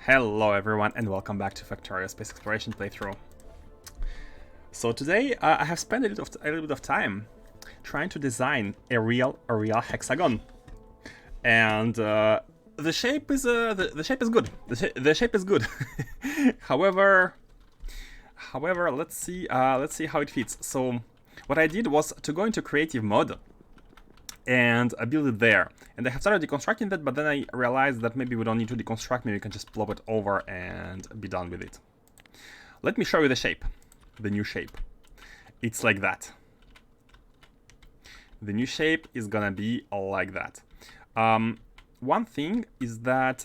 Hello everyone and welcome back to Factorio Space Exploration playthrough. So today I have spent a little bit of time trying to design a real hexagon, and the shape is the shape is good. The shape is good. however, let's see how it fits. So what I did was to go into creative mode and I build it there. And I have started deconstructing that, but then I realized that maybe we don't need to deconstruct, maybe we can just plop it over and be done with it. Let me show you the shape, the new shape. It's like that. The new shape is gonna be like that. One thing is that,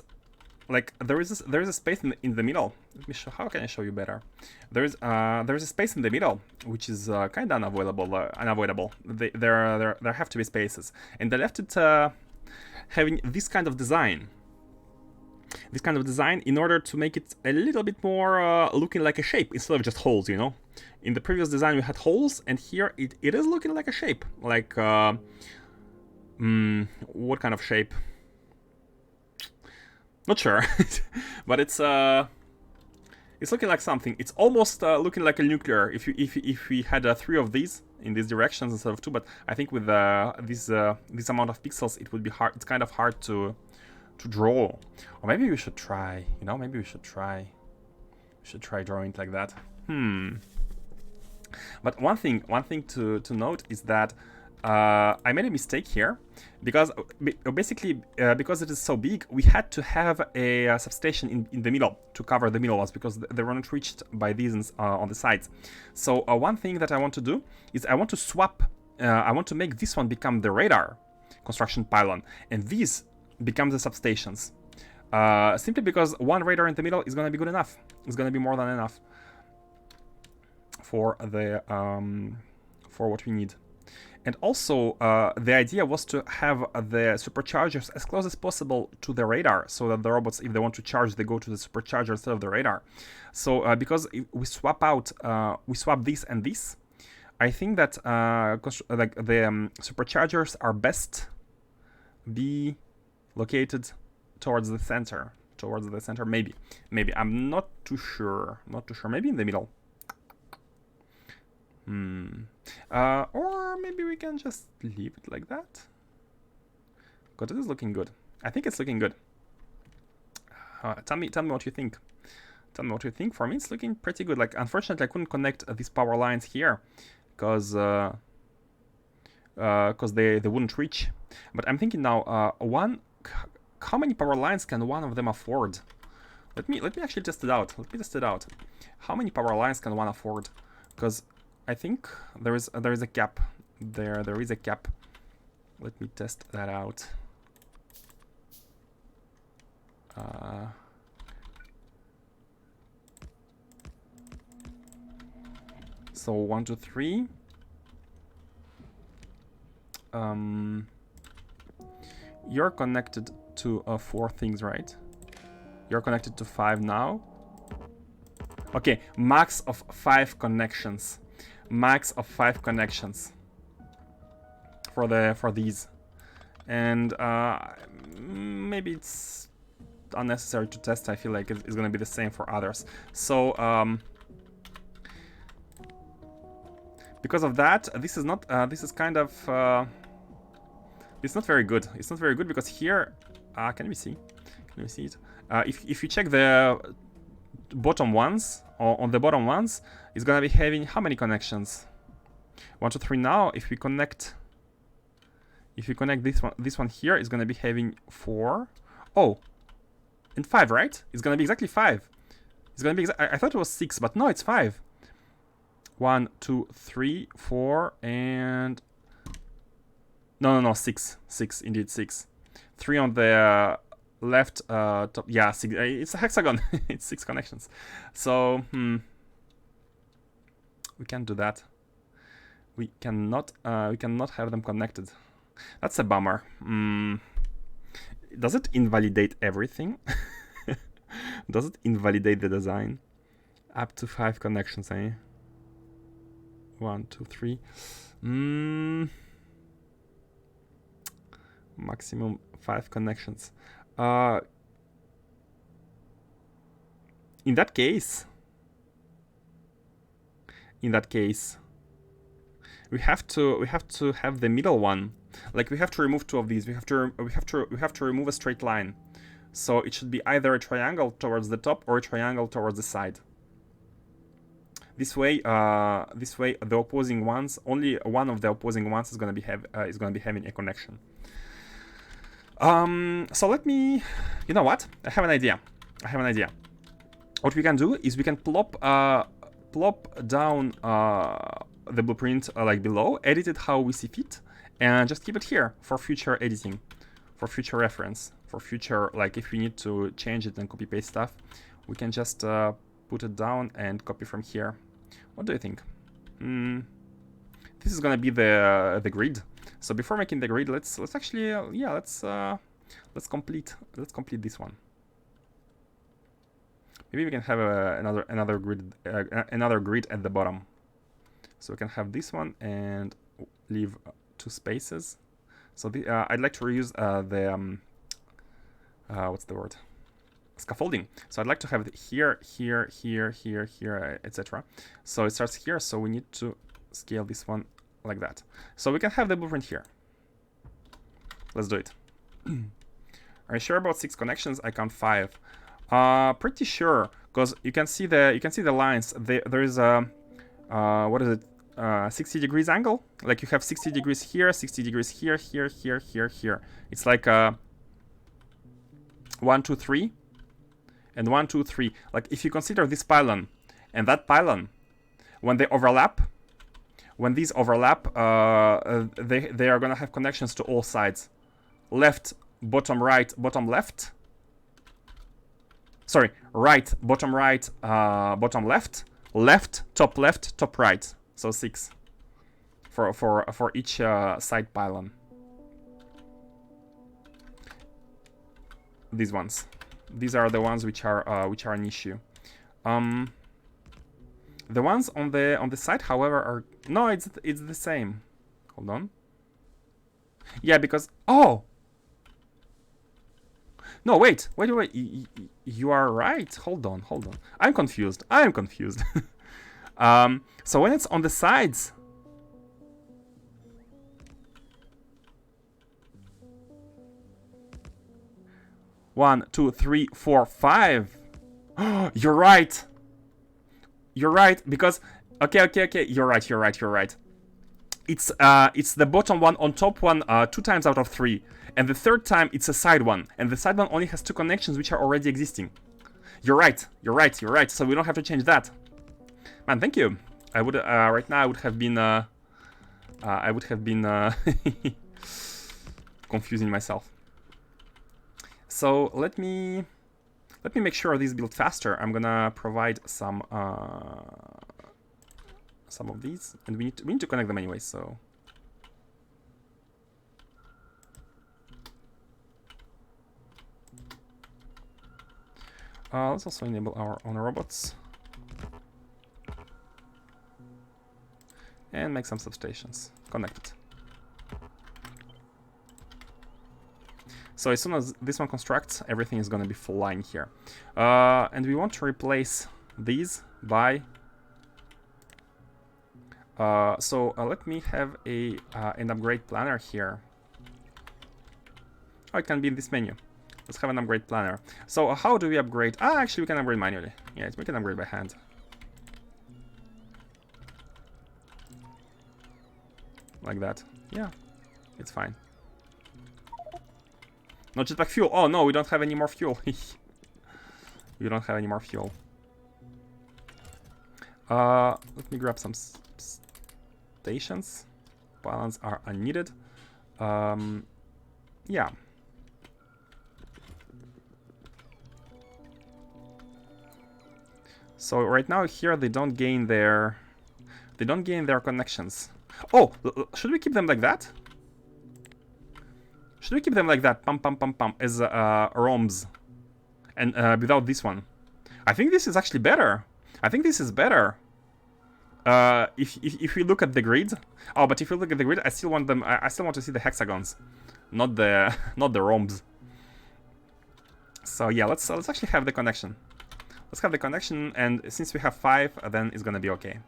like, there is a space in the middle. Let me show. How can I show you better? There's a space in the middle which is kind of unavoidable. There have to be spaces, and I left it having this kind of design. This kind of design in order to make it a little bit more looking like a shape instead of just holes. You know, in the previous design we had holes, and here it is looking like a shape. Like what kind of shape? Not sure, but it's looking like something. It's almost looking like a nuclear. If we had 3 of these in these directions instead of 2, but I think with this amount of pixels, it would be hard. It's kind of hard to draw. Or maybe we should try. You know, maybe we should try. We should try drawing it like that. But one thing to note is that I made a mistake here, because basically because it is so big, we had to have a substation in the middle to cover the middle ones, because they were not reached by these on the sides. So one thing that I want to do is I want to swap. I want to make this one become the radar construction pylon, and these become the substations. Simply because one radar in the middle is going to be good enough. It's going to be more than enough for the for what we need. And also, the idea was to have the superchargers as close as possible to the radar, so that the robots, if they want to charge, they go to the supercharger instead of the radar. So, because if we swap this and this, I think that like the superchargers are best be located towards the center. Maybe. I'm not too sure. Maybe in the middle. Or maybe we can just leave it like that. Because it is looking good. I think it's looking good. Tell me what you think. For me, it's looking pretty good. Like, unfortunately, I couldn't connect these power lines here because they wouldn't reach. But I'm thinking now, how many power lines can one of them afford? Let me actually test it out. How many power lines can one afford? Because I think there is a cap. There is a cap. Let me test that out. So 1, 2, 3. You're connected to 4 things, right? You're connected to 5 now. Okay, max of 5 connections. For these, and maybe it's unnecessary to test. I feel like it's gonna be the same for others. So because of that, this is not kind of it's not very good. It's not very good because here, can we see it? If you check the bottom ones, or on the bottom ones, it's gonna be having how many connections? 1, 2, 3. Now, if we connect this one here, is gonna be having 4. Oh, and 5, right? It's gonna be exactly 5. It's gonna be. I thought it was 6, but no, it's 5. 1, 2, 3, 4, and no, 6. Indeed, 6. 3 on the left top. Yeah, 6. It's a hexagon. It's 6 connections. So we can't do that. We cannot have them connected. That's a bummer. Does it invalidate everything? Does it invalidate the design? Up to 5 connections, eh? 1, 2, 3. Maximum 5 connections. in that case, we have to have the middle one. Like we have to remove two of these. We have to remove a straight line. So it should be either a triangle towards the top or a triangle towards the side. This way, the opposing ones, only one of the opposing ones is gonna be having a connection. So let me, you know what? I have an idea. What we can do is we can plop down the blueprint like below, edit it how we see fit, and just keep it here for future editing, for future reference, for future, like if we need to change it and copy paste stuff, we can just put it down and copy from here. What do you think? This is gonna be the grid. So before making the grid, let's actually let's complete this one. Maybe we can have another grid at the bottom. So we can have this one and leave 2 spaces. So I'd like to reuse the what's the word? Scaffolding. So I'd like to have it here, etc. So it starts here, so we need to scale this one like that. So we can have the blueprint here. Let's do it. Are you sure about 6 connections? I count 5. Pretty sure, because you can see the lines. There is a what is it? 60 degrees angle. Like you have 60 degrees here, 60 degrees here. It's like 1, 2, 3. And 1, 2, 3. Like if you consider this pylon and that pylon, when these overlap, they are gonna have connections to all sides. Left, bottom, right, bottom, left. Sorry, right, bottom, right, bottom, left, left, top, right. So 6 for each side pylon. These ones. These are the ones which are an issue. The ones on the side, however, are no. It's the same. Hold on. Yeah, because no, wait. You are right. Hold on. I'm confused. So when it's on the sides. One, 2, 3, 4, 5. You're right. Because okay. You're right. It's the bottom one on top one 2 times out of 3, and the third time it's a side one, and the side one only has 2 connections which are already existing. You're right. So we don't have to change that. Man, thank you. I would right now I would have been confusing myself. So let me make sure this build faster. I'm gonna provide some of these, and we need to connect them anyway. So let's also enable our own robots and make some substations connected. So as soon as this one constructs, everything is going to be full line here. And we want to replace these by... let me have an upgrade planner here. Oh, it can be in this menu. Let's have an upgrade planner. So how do we upgrade? Actually, we can upgrade manually. Yeah, we can upgrade by hand. Like that. Yeah, it's fine. No jetpack fuel. Oh no, we don't have any more fuel. We don't have any more fuel. Let me grab some stations. Pylons are unneeded. Yeah. So right now here they don't gain their connections. Oh, should we keep them like that? Should we keep them like that, pam, as ROMs, and without this one? I think this is actually better. I think this is better. If we look at the grid, but if we look at the grid, I still want them. I still want to see the hexagons, not the ROMs. So yeah, let's actually have the connection. Let's have the connection, and since we have 5, then it's gonna be okay.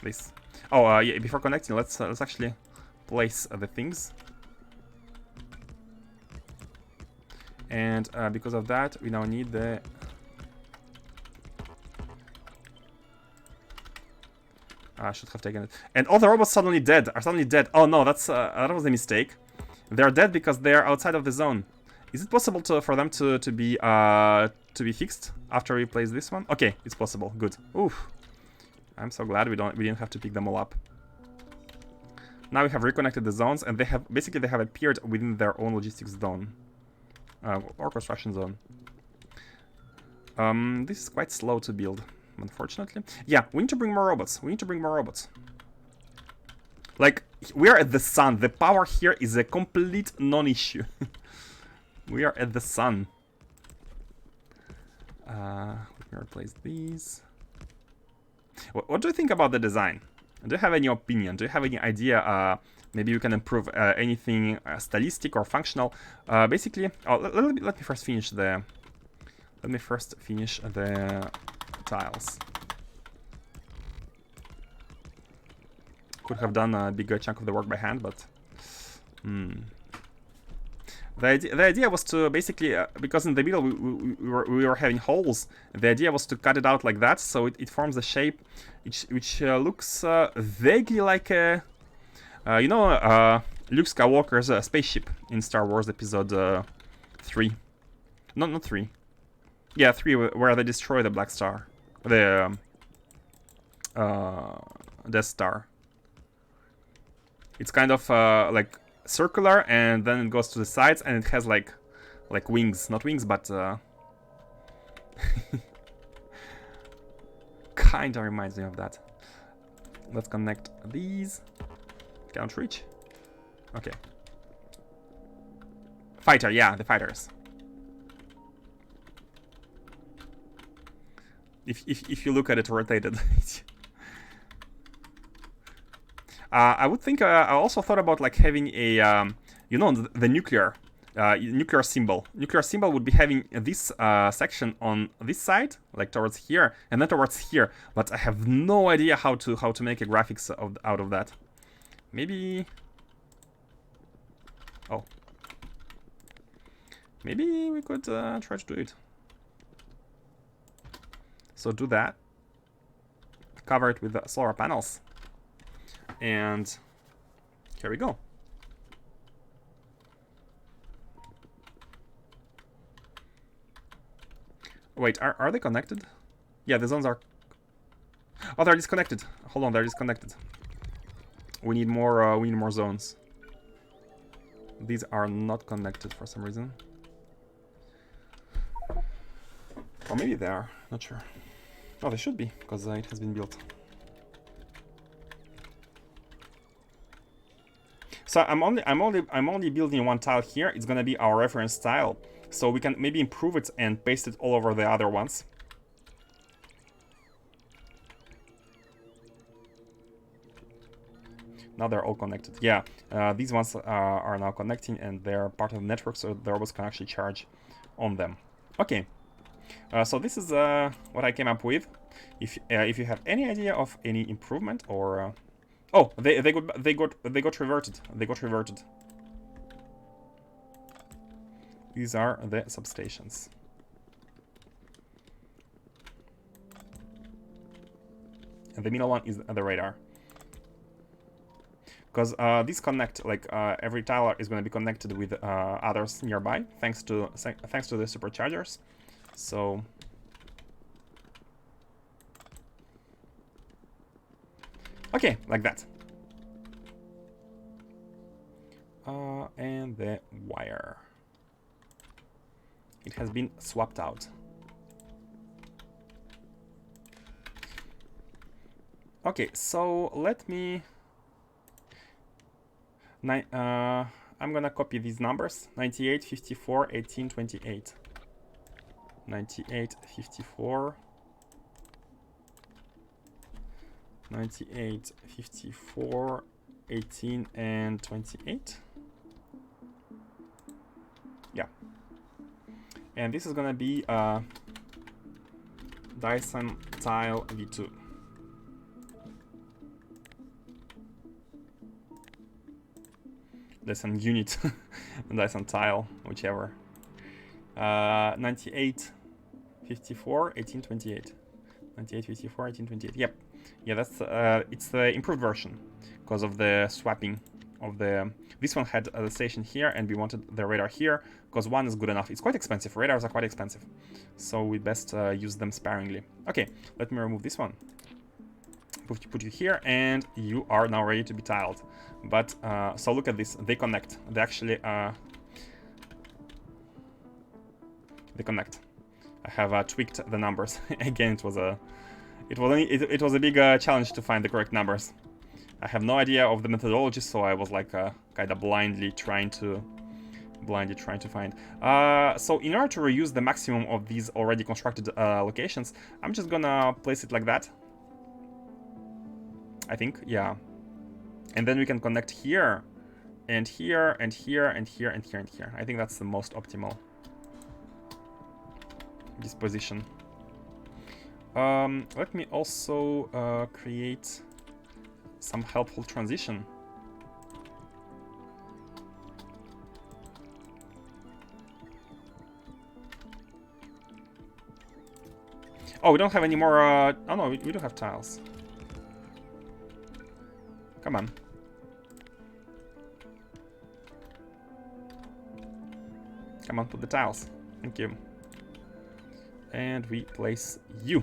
This. Oh, yeah. Before connecting, let's actually place the things. And because of that, we now need the. I should have taken it. And all the robots suddenly dead. Are suddenly dead. Oh no, that was a mistake. They're dead because they're outside of the zone. Is it possible for them to be fixed after we place this one? Okay, it's possible. Good. Oof. I'm so glad we didn't have to pick them all up. Now we have reconnected the zones, and they have appeared within their own logistics zone or construction zone. This is quite slow to build, unfortunately. Yeah, we need to bring more robots. Like, we are at the sun. The power here is a complete non-issue. We are at the sun. Let me replace these. What do you think about the design? Do you have any opinion? Do you have any idea? Maybe you can improve anything stylistic or functional. Basically, let me first finish the. Let me first finish the tiles. Could have done a bigger chunk of the work by hand, but the idea was to basically because in the middle we were having holes. The idea was to cut it out like that, so it forms a shape which looks vaguely like a you know, Luke Skywalker's spaceship in Star Wars Episode 3. Not 3. Yeah, 3, where they destroy the Black Star, the Death Star. It's kind of like circular, and then it goes to the sides, and it has like wings, not wings, but kinda reminds me of that. Let's connect these. Can't reach. Okay. Fighter, yeah, the fighters. If you look at it rotated. I would think I also thought about like having a you know, the nuclear symbol. Nuclear symbol would be having this section on this side, like towards here, and then towards here. But I have no idea how to make a graphics out of that. Maybe. Oh. Maybe we could try to do it. So do that. Cover it with the solar panels. And here we go. Wait, are they connected? Yeah, the zones are... Oh, they're disconnected. Hold on, they're disconnected. We need more zones. These are not connected for some reason. Or maybe they are, not sure. Oh, they should be, because it has been built. So I'm only building one tile here. It's gonna be our reference tile, so we can maybe improve it and paste it all over the other ones. Now they're all connected. Yeah, these ones are now connecting, and they're part of the network, so the robots can actually charge on them. Okay, so this is what I came up with. If you have any idea of any improvement or oh, they got reverted. They got reverted. These are the substations. And the middle one is the radar. Because these connect, like every tile is going to be connected with others nearby, thanks to the superchargers. So okay, like that. And the wire. It has been swapped out. Okay, so let me... I'm gonna copy these numbers. 98, 54, 18, 28. 98, 54... 98, 54, 18, and 28. Yeah. And this is gonna be Dyson Tile V2. Dyson Unit, Dyson Tile, whichever. 98, 54, 1828. 98, 54, 1828. Yep. Yeah, that's it's the improved version because of the swapping of the. This one had the station here, and we wanted the radar here because one is good enough. It's quite expensive. Radars are quite expensive, so we best use them sparingly. Okay, let me remove this one. Put you here, and you are now ready to be tiled. But so look at this. They connect. They actually they connect. I have tweaked the numbers. Again, it was a big challenge to find the correct numbers. I have no idea of the methodology, so I was like kind of blindly trying to find. So in order to reuse the maximum of these already constructed locations, I'm just gonna place it like that. I think, yeah. And then we can connect here, and here, and here, and here, and here, and here. I think that's the most optimal disposition. Let me also create some helpful transition. Oh, we don't have any more, oh no, we do have tiles. Come on. Come on, put the tiles. Thank you. And we place you.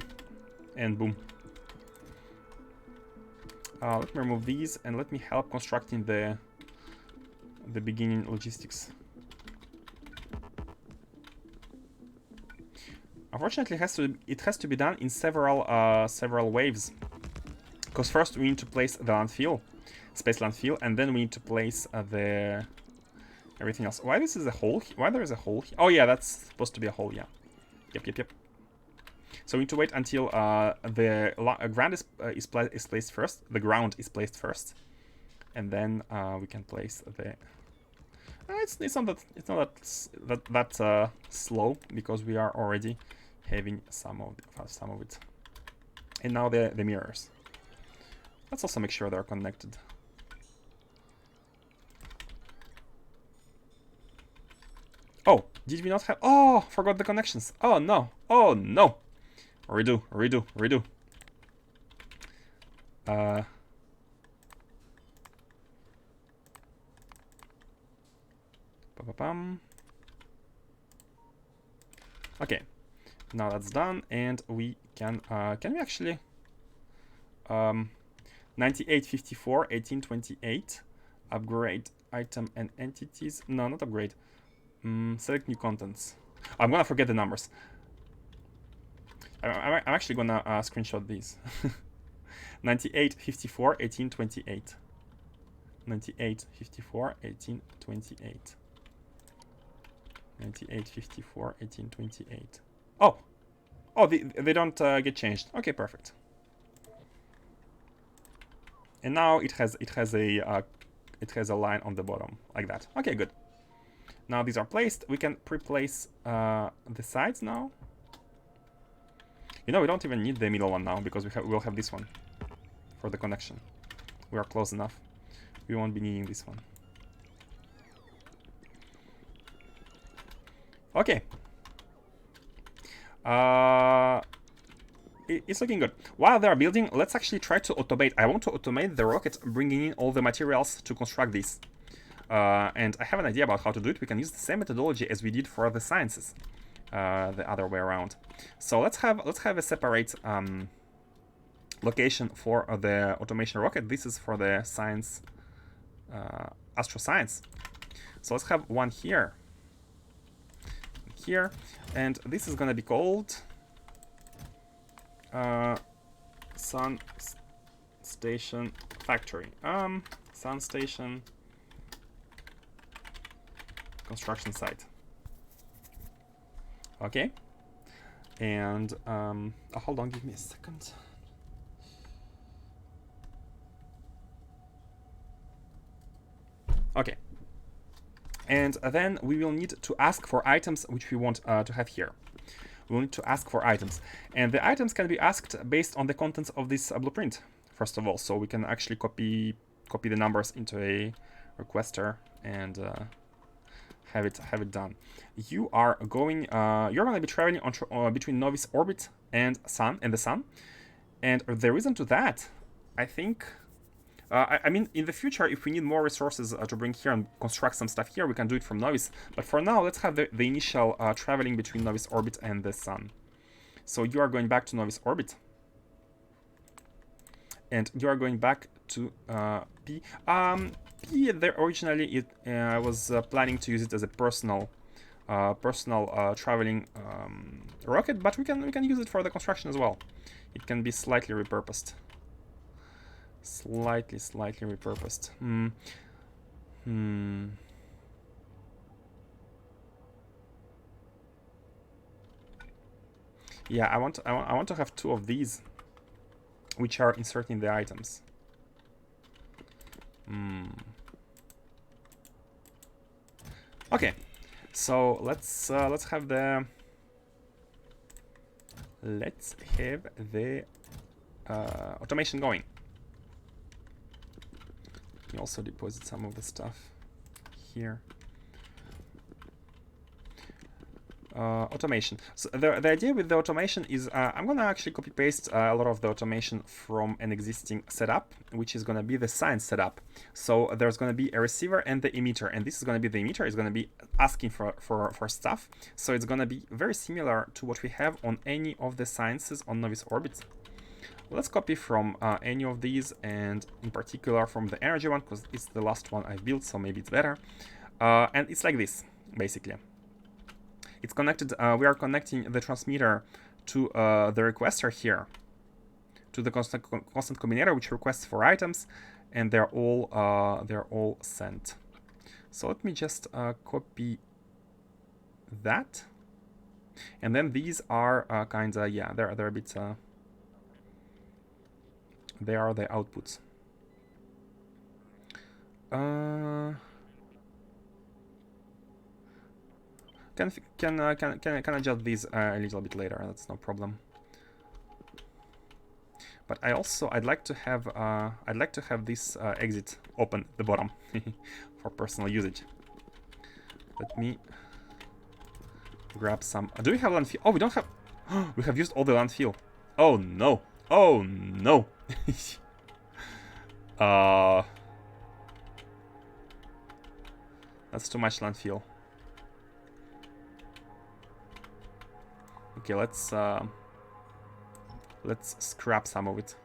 And boom. Let me remove these and let me help constructing the beginning logistics. Unfortunately, it has to be done in several waves. Because first we need to place the landfill, space landfill, and then we need to place the everything else. Why this is a hole? Why there is a hole here? Oh yeah, that's supposed to be a hole. Yeah. Yep. So we need to wait until the ground is placed first. The ground is placed first, and then we can place the. It's not that slow because we are already having some of it. And now the mirrors. Let's also make sure they're connected. Oh, did we not have? Oh, forgot the connections. Oh no! Oh no! Redo. Okay, now that's done, and we can we actually 98, 54, 1828 upgrade item and entities. No, not upgrade. Select new contents. I'm gonna forget the numbers. I'm actually gonna screenshot these. 98, 54, 1828. 98, 54, 1828. 98, 54, 1828. Oh! Oh, they don't get changed. Okay, perfect. And now it has a line on the bottom like that. Okay, good. Now these are placed. We can pre-place the sides now. You know, we don't even need the middle one now because we'll have this one for the connection. We are close enough. We won't be needing this one. Okay. It's looking good. While they're building, let's actually try to automate. I want to automate the rocket bringing in all the materials to construct this. And I have an idea about how to do it. We can use the same methodology as we did for the sciences, the other way around. So let's have a separate location for the automation rocket. This is for the science, astroscience. So let's have one here, and this is gonna be called Sun Station Factory. Sun Station construction site. Okay. And hold on, give me a second. Okay. And then we will need to ask for items which we want to have here. We'll need to ask for items. And the items can be asked based on the contents of this blueprint, first of all. So we can actually copy the numbers into a requester and have it done. You are going you're going to be traveling on between Novice orbit and the sun. And the reason to that, I think, I mean, in the future, if we need more resources to bring here and construct some stuff here, we can do it from Novice. But for now, let's have the initial traveling between Novice orbit and the sun. So you are going back to Novice orbit. And you are going back to P. P, there originally, I was planning to use it as a personal traveling rocket, but we can use it for the construction as well. It can be slightly repurposed. Slightly repurposed. Yeah, I want to have two of these, which are inserting the items. Okay, so let's have the automation going. You also deposit some of the stuff here. Automation. So the idea with the automation is I'm gonna actually copy paste a lot of the automation from an existing setup, which is gonna be the science setup. So there's gonna be a receiver and the emitter, and this is gonna be the emitter. Is gonna be asking for stuff. So it's gonna be very similar to what we have on any of the sciences on Novice orbits. Let's copy from any of these, and in particular from the energy one, because it's the last one I've built, so maybe it's better. And it's like this, basically. It's connected. We are connecting the transmitter to the requester here, to the constant combinator, which requests for items, and they're all sent. So let me just copy that, and then these are kinda, yeah, they're a bit. They are the outputs. Can adjust these a little bit later. That's no problem. But I'd like to have this exit open at the bottom for personal usage. Let me grab some. Do we have landfill? Oh, we don't have. We have used all the landfill. Oh no! Oh no! That's too much landfill. Okay, let's scrap some of it.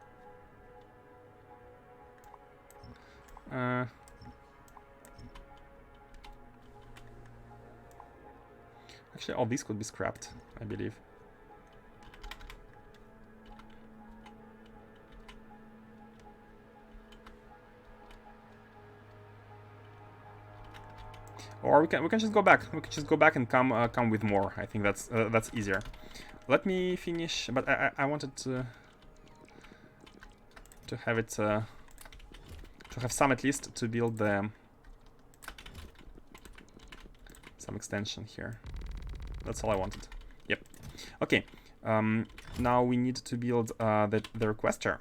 Actually, all these could be scrapped, I believe. Or we can just go back. We can just go back and come with more. I think that's easier. Let me finish. But I wanted to have it to have some at least to build the some extension here. That's all I wanted. Yep. Okay. Now we need to build the requester,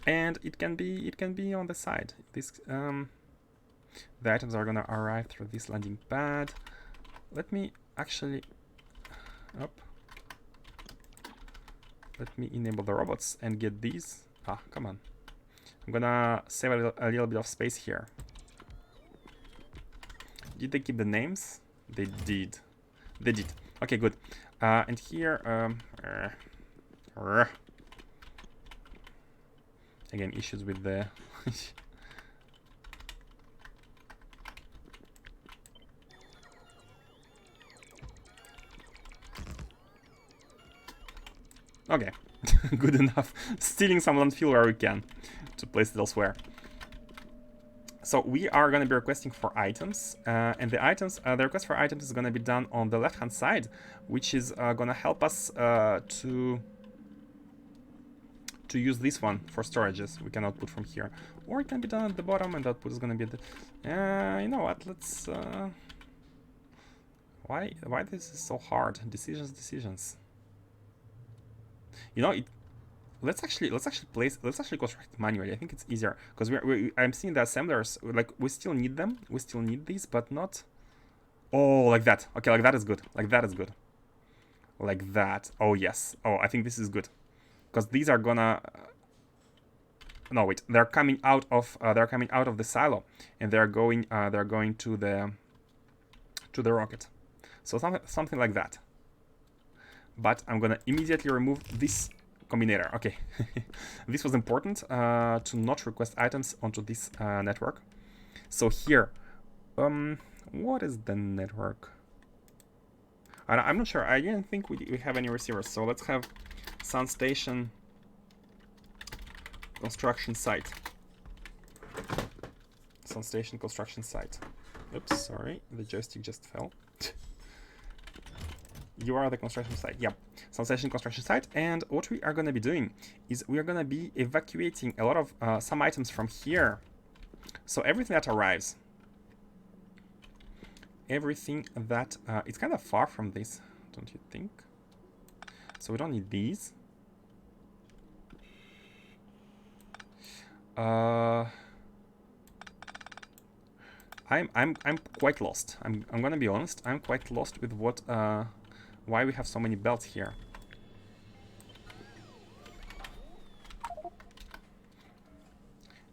and it can be on the side. This the items are gonna arrive through this landing pad. Let me actually let me enable the robots and get these. Ah, come on. I'm gonna save a little bit of space here. Did they keep the names? They did. They did. Okay, good. And here, again, issues with the okay, good enough. Stealing some landfill where we can to place it elsewhere. So we are going to be requesting for items, and the items, the request for items is going to be done on the left-hand side, which is going to help us to to use this one for storages. We can output from here, or it can be done at the bottom, and output is gonna be the. You know what? Let's. Why this is so hard? Decisions. You know it. Let's actually construct it manually. I think it's easier because I'm seeing the assemblers, like, we still need them. We still need these, but not. Oh, like that. Okay, like that is good. Like that is good. Like that. Oh yes. Oh, I think this is good, because these are gonna. No, wait. They're coming out of the silo, and they're going to the rocket. So something like that. But I'm gonna immediately remove this combinator. Okay, this was important to not request items onto this network. So here, what is the network? I'm not sure. I didn't think we have any receivers. So let's have Sun Station construction site. Sun Station construction site. Oops, sorry, the joystick just fell. You are the construction site. Yep, Sun Station construction site. And what we are going to be doing is we are going to be evacuating a lot of some items from here. So everything that arrives, it's kind of far from this, don't you think? So we don't need these. I'm quite lost. I'm gonna be honest. I'm quite lost with what why we have so many belts here.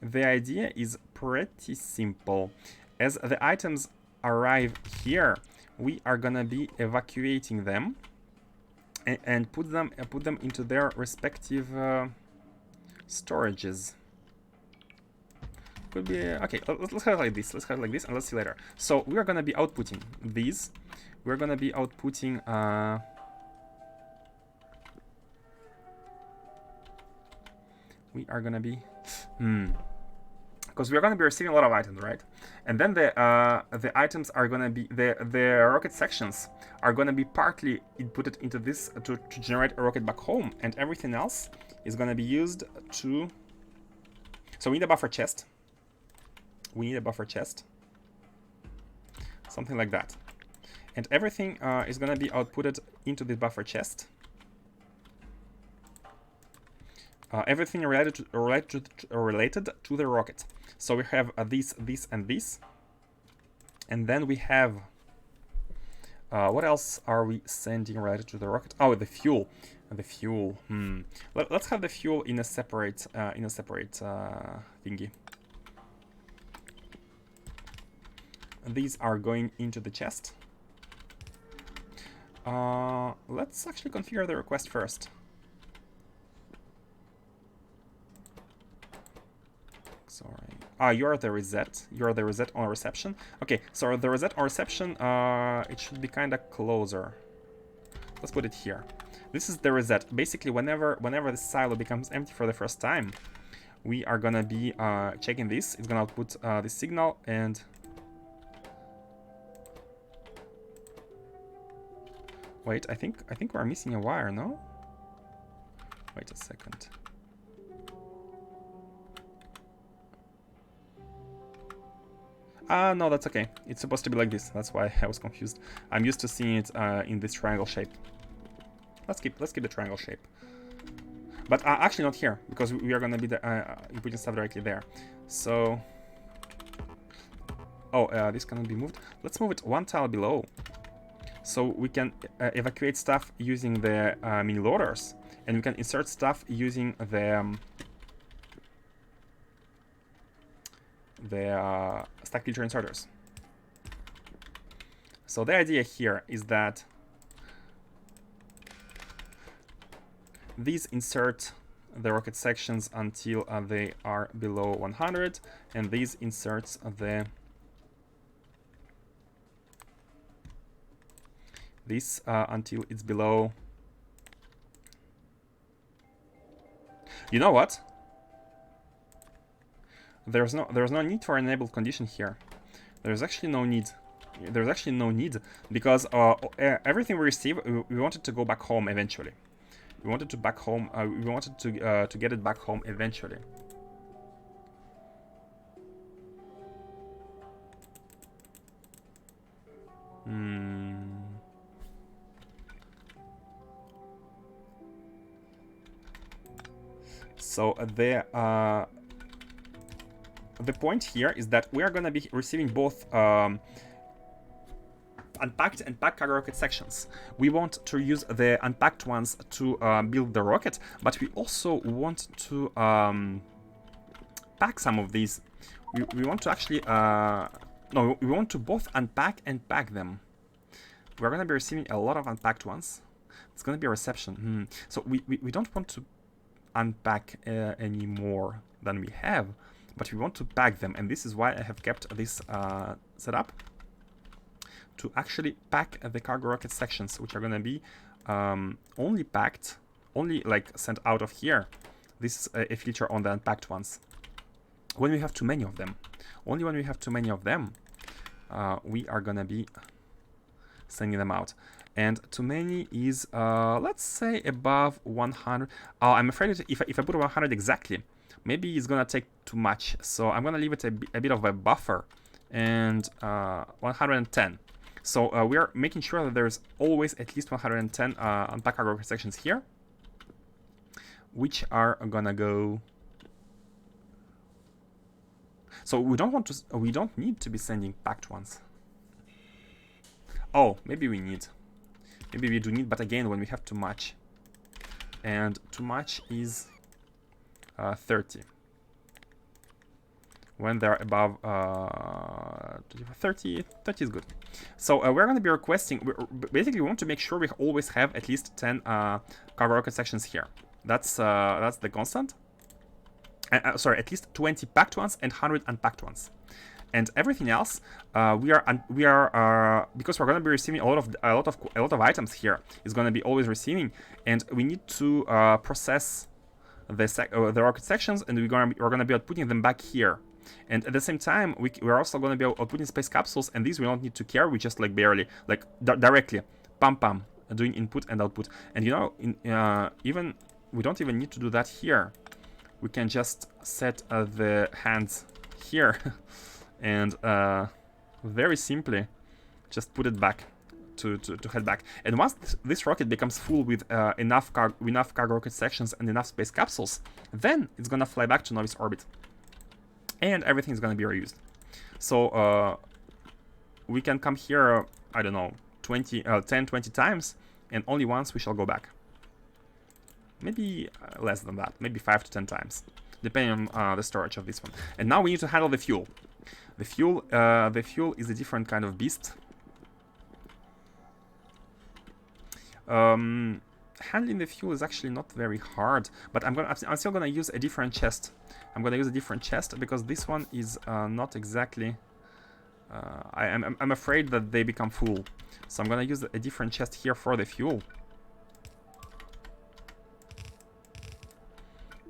The idea is pretty simple. As the items arrive here, we are gonna be evacuating them and put them into their respective storages. Could be okay. Let's have it like this. Let's have it like this, and let's see later. So we are gonna be outputting these. We're gonna be outputting. We are gonna be. Because we are gonna be receiving a lot of items, right? And then the items are gonna be the rocket sections are gonna be partly inputted into this to generate a rocket back home, and everything else is gonna be used to. So we need a buffer chest. We need a buffer chest. Something like that. And everything is going to be outputted into the buffer chest. Everything related to the rocket. So we have this, and this. And then we have... what else are we sending related to the rocket? Oh, the fuel. The fuel. Let's have the fuel in a separate thingy. These are going into the chest. Let's actually configure the request first. Sorry. You're the reset. You're the reset on reception. Okay, so the reset on reception, it should be kind of closer. Let's put it here. This is the reset. Basically, whenever the silo becomes empty for the first time, we are gonna be checking this. It's gonna output the signal and. Wait, I think we're missing a wire, no? Wait a second. No, that's okay. It's supposed to be like this. That's why I was confused. I'm used to seeing it in this triangle shape. Let's keep the triangle shape. But actually not here, because we are gonna be inputting stuff directly there. So, this cannot be moved. Let's move it one tile below. So we can evacuate stuff using the mini loaders, and we can insert stuff using the stack filter inserters. So the idea here is that these insert the rocket sections until they are below 100, and these inserts this until it's below. You know what? There's no need for an enabled condition here. There's actually no need. There's actually no need because everything we receive, we want it to go back home eventually. We wanted to back home. We wanted to get it back home eventually. So the point here is that we are going to be receiving both unpacked and packed cargo rocket sections. We want to use the unpacked ones to build the rocket, but we also want to pack some of these. We want to actually no, we want to both unpack and pack them. We're going to be receiving a lot of unpacked ones. It's going to be a reception. So we don't want to unpack any more than we have, but we want to pack them, and this is why I have kept this set up to actually pack the cargo rocket sections, which are going to be only packed, only like sent out of here. This is a filter on the unpacked ones. When we have too many of them, only when we have too many of them, we are going to be sending them out. And too many is, let's say, above 100. I'm afraid if I put 100 exactly, maybe it's going to take too much. So I'm going to leave it a bit of a buffer, and 110. So we are making sure that there's always at least 110 unpacked cargo sections here, which are going to go. So we don't need to be sending packed ones. Oh, maybe we need. Maybe we do need, but again, when we have too much. And too much is 30. When they're above 30 is good. So we're going to be requesting, basically we want to make sure we always have at least 10 cargo rocket sections here. That's the constant. Sorry, at least 20 packed ones and 100 unpacked ones. And everything else, we are because we're going to be receiving a lot of items here. Is going to be always receiving, and we need to process the rocket sections, and we're going to be outputting them back here. And at the same time, we're also going to be outputting space capsules, and these we don't need to care. We just like barely, like directly, pam pam, doing input and output. And you know, even we don't even need to do that here. We can just set the hands here. And very simply just put it back to head back. And once this rocket becomes full with enough cargo rocket sections and enough space capsules, then it's gonna fly back to novice orbit, and everything is gonna be reused. So we can come here, I don't know, 10, 20 times, and only once we shall go back. Maybe less than that, maybe 5 to 10 times, depending on the storage of this one. And now we need to handle the fuel. The fuel is a different kind of beast. Handling the fuel is actually not very hard, but I'm still gonna use a different chest. I'm gonna use a different chest because this one is not exactly. I'm afraid that they become full, so I'm gonna use a different chest here for the fuel.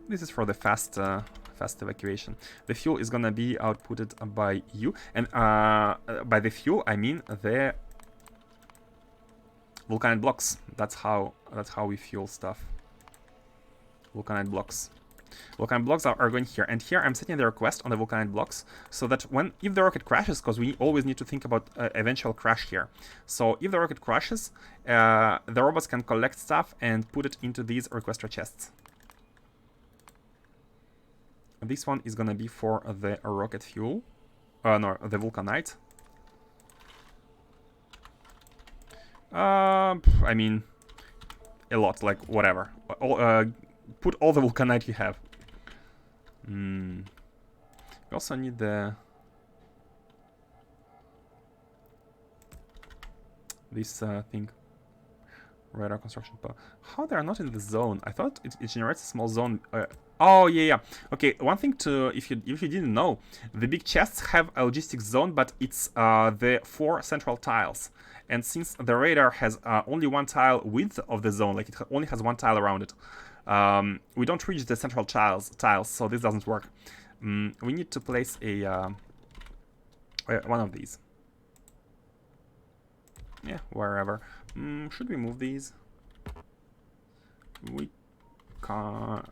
This is for the fast evacuation. The fuel is gonna be outputted by you, and by the fuel I mean the vulcanite blocks. That's how we fuel stuff. Vulcanite blocks. Vulcanite blocks are going here, and here I'm setting the request on the vulcanite blocks so that if the rocket crashes, because we always need to think about eventual crash here. So if the rocket crashes, the robots can collect stuff and put it into these requester chests. This one is gonna be for the rocket fuel. No, the vulcanite. I mean, a lot, like whatever. Put all the vulcanite you have. We also need this thing. Radar construction power. How they are not in the zone? I thought it generates a small zone. Oh yeah. Okay, one thing to if you didn't know, the big chests have a logistics zone, but it's the 4 central tiles. And since the radar has only one tile width of the zone, like it only has one tile around it, we don't reach the central tiles, so this doesn't work. We need to place a one of these. Yeah, wherever. Should we move these? We can.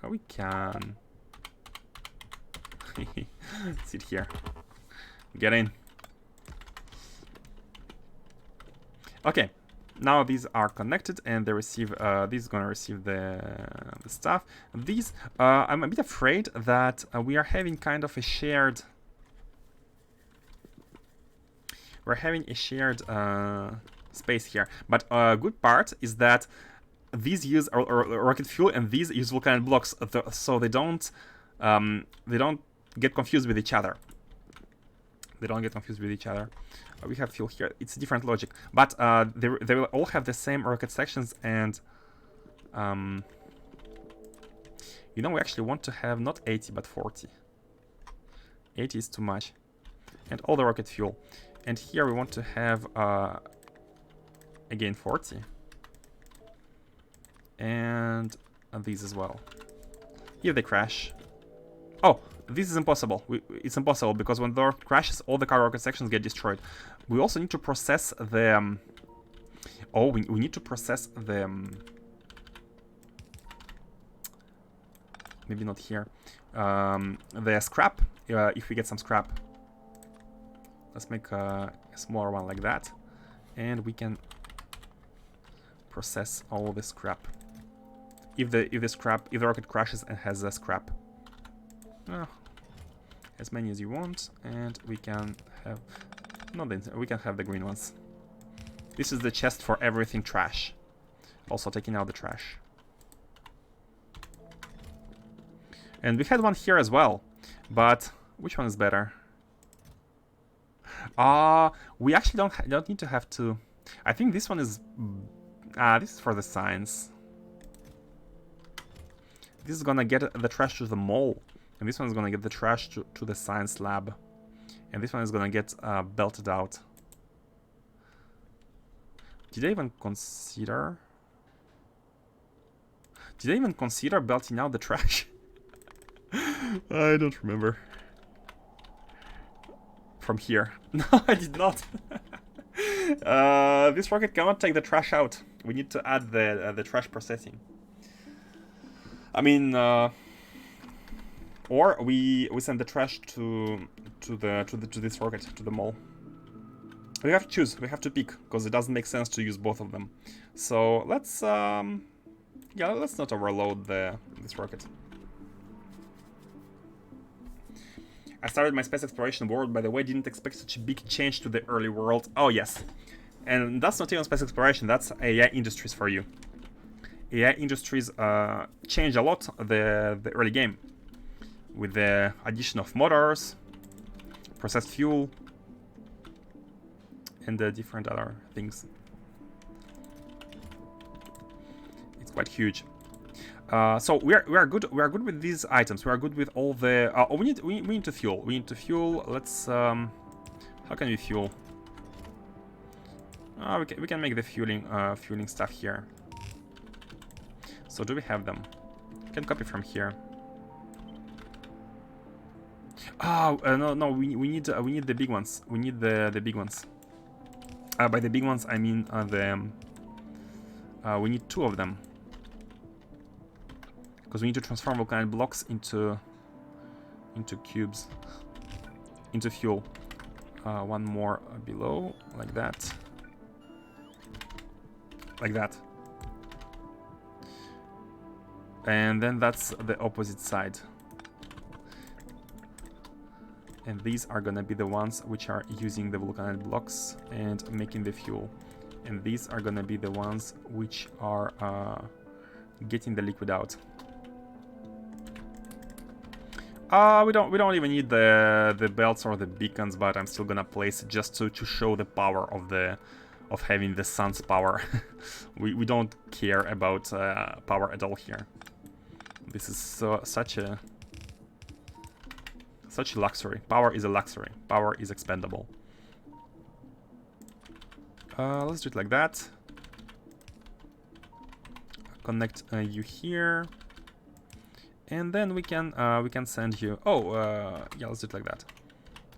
We can. Sit here. Get in. Okay. Now these are connected and they receive. This is gonna receive the stuff. These. I'm a bit afraid that we are having kind of a shared. We're having a shared space here. But a good part is that these use rocket fuel and these use volcanic blocks, so they don't get confused with each other. They don't get confused with each other. We have fuel here. It's different logic, but they will all have the same rocket sections, and you know, we actually want to have not 80 but 40. 80 is too much, and all the rocket fuel. And here we want to have again 40, and these as well. If they crash, oh, this is impossible. It's impossible because when the door crashes, all the car rocket sections get destroyed. We also need to process the. Oh, we need to process the. Maybe not here. The scrap. If we get some scrap. Let's make a smaller one like that, and we can process all the scrap. If the rocket crashes and has a scrap, as many as you want, and we can have we can have the green ones. This is the chest for everything trash. Also taking out the trash. And we had one here as well, but which one is better? We actually don't need to have to. I think this one is. This is for the science. This is gonna get the trash to the mole, and this one is gonna get the trash to the science lab, and this one is gonna get belted out. Did I even consider? Did I even consider belting out the trash? I don't remember. From here. No, I did not. This rocket cannot take the trash out. We need to add the trash processing. I mean, or we send the trash to this rocket, to the mole. We have to choose. We have to pick because it doesn't make sense to use both of them. So let's yeah, let's not overload this rocket. I started my space exploration world, by the way, didn't expect such a big change to the early world. Oh yes, and that's not even space exploration, that's AI industries for you. AI industries changed a lot the early game, with the addition of motors, processed fuel, and the different other things. It's quite huge. So we are good. We are good with these items. We are good with all the. Oh, we need to fuel. We need to fuel. Let's. How can we fuel? We can make the fueling stuff here. So do we have them? We can copy from here. Oh no, we need the big ones. We need the big ones. By the big ones I mean we need 2 of them. Because we need to transform volcanic blocks into cubes, into fuel. One more below, like that. Like that. And then that's the opposite side. And these are gonna be the ones which are using the volcanic blocks and making the fuel. And these are gonna be the ones which are getting the liquid out. We don't even need the belts or the beacons, but I'm still gonna place it just to show the power of having the sun's power. we don't care about power at all here. This is such a luxury. Power is a luxury. Power is expendable. Let's do it like that. Connect you here. And then we can send you. Oh, yeah, let's do it like that.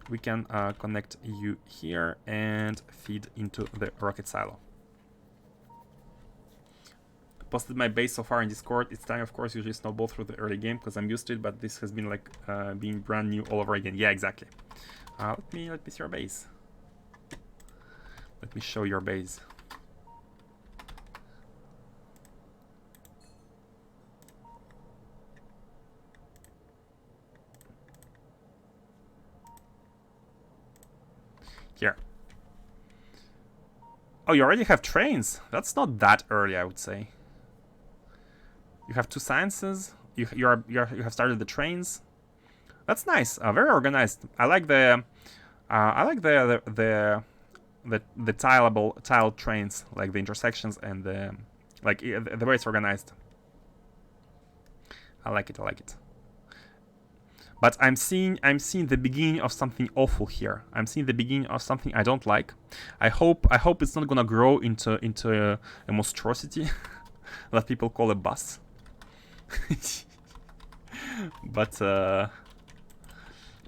We can connect you here and feed into the rocket silo. posted my base so far in Discord. It's time, of course, usually snowball through the early game because I'm used to it, but this has been like being brand new all over again. Yeah, exactly. Let me see your base. Let me show your base. Here. Oh, you already have trains. That's not that early, I would say. You have 2 sciences. You have started the trains. That's nice. Very organized. I like the tiled trains, like the intersections and the way it's organized. I like it. I like it. But I'm seeing the beginning of something awful here. I'm seeing the beginning of something I don't like. I hope it's not gonna grow into a monstrosity that people call a bus. But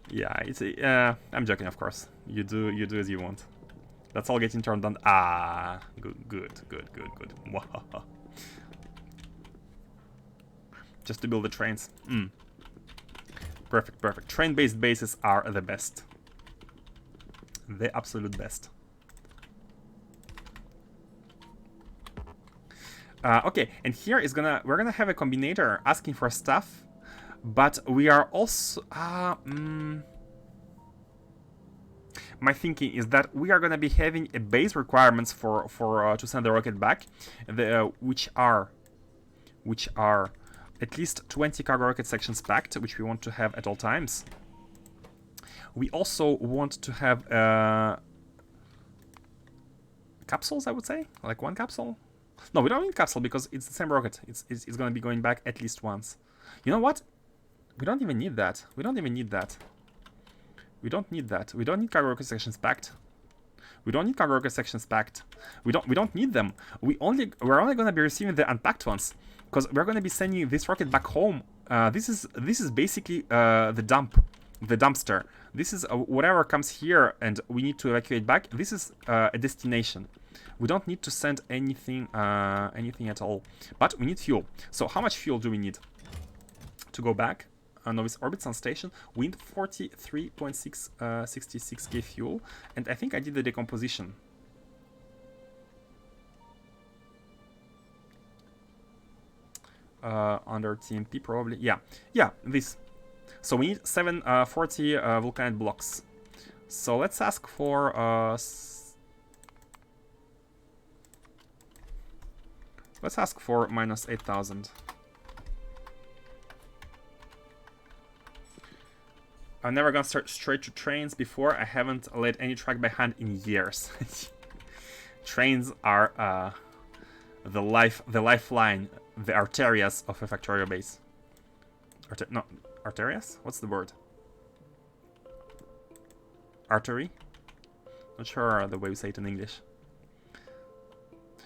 yeah, it's I'm joking, of course. You do as you want. That's all getting turned on. Ah, good. Just to build the trains. Perfect. Train-based bases are the best. The absolute best. Okay, and here we're gonna have a combinator asking for stuff, but we are also my thinking is that we are gonna be having a base requirements for to send the rocket back, which are at least 20 cargo rocket sections packed, which we want to have at all times. We also want to have capsules, I would say, like 1 capsule. No, we don't need capsule because it's the same rocket. It's going to be going back at least once. You know what? We don't even need that. We don't need cargo rocket sections packed. We don't need them. We're only going to be receiving the unpacked ones because we're going to be sending this rocket back home. This is basically the dumpster. This is whatever comes here and we need to evacuate back. This is a destination. We don't need to send anything at all. But we need fuel. So how much fuel do we need to go back? Novice orbits on station. We need 43.66k fuel. And I think I did the decomposition. Under TMP probably. Yeah, this. So we need 740 vulcanite blocks. So let's ask for minus 8,000. I've never gone straight to trains before. I haven't laid any track by hand in years. Trains are the lifeline, the arterias of a Factorio base. Arterias? What's the word? Artery? Not sure the way we say it in English.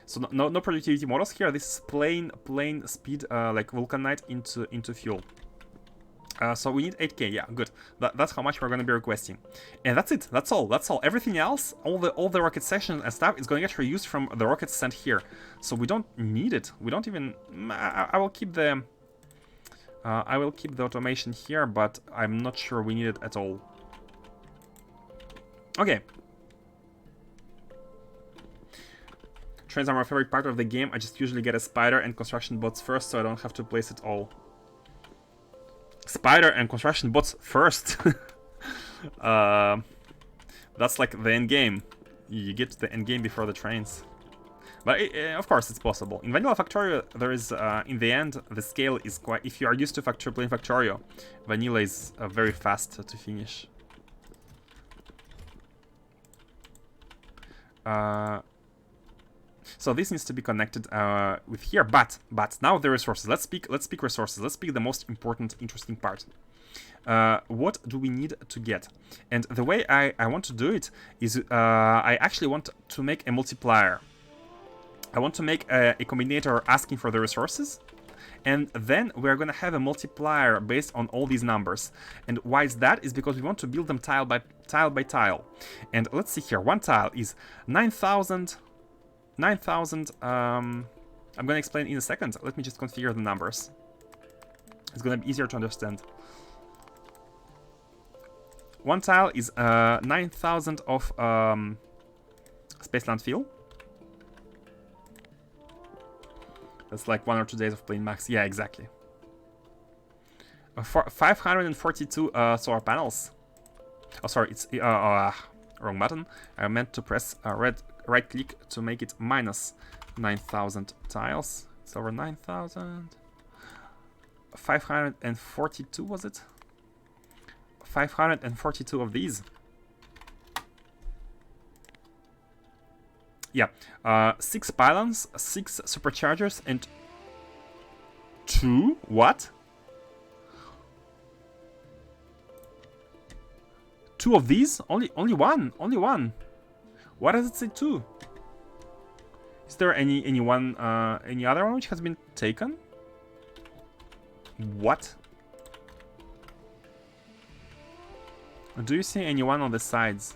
So no productivity models here. This is plain speed, like vulcanite into fuel. So we need 8k. Yeah, good. That's how much we're going to be requesting, and that's it. That's all. Everything else, all the rocket sections and stuff, is going to get reused from the rockets sent here. So we don't need it. We don't even. I will keep the automation here, but I'm not sure we need it at all. Okay. Trains are my favorite part of the game. I just usually get a spider and construction bots first, so I don't have to place it all. Spider and construction bots first. That's like the end game. You get to the end game before the trains. But of course, it's possible. In Vanilla Factorio, there is, in the end, the scale is quite... If you are used to playing Factorio, Vanilla is very fast to finish. So this needs to be connected with here, but now the resources. Let's speak resources. Let's speak the most important, interesting part. What do we need to get? And the way I want to do it is I actually want to make a multiplier. I want to make a combinator asking for the resources, and then we're going to have a multiplier based on all these numbers. And why is that? Is because we want to build them tile by tile. And let's see here. One tile is 9,000 I'm gonna explain in a second. Let me just configure the numbers. It's gonna be easier to understand. One tile is 9,000 of space landfill. That's like 1 or 2 days of playing max. Yeah, exactly. 542 solar panels. Oh, sorry, it's wrong button. I meant to press right click to make it minus 9,000 tiles. It's over 9,000. 542 was it? 542 of these. Yeah, 6 pylons, 6 superchargers, and 2 what? 2 of these? Only one. Why does it say 2? Is there any other one which has been taken? What? Do you see anyone on the sides?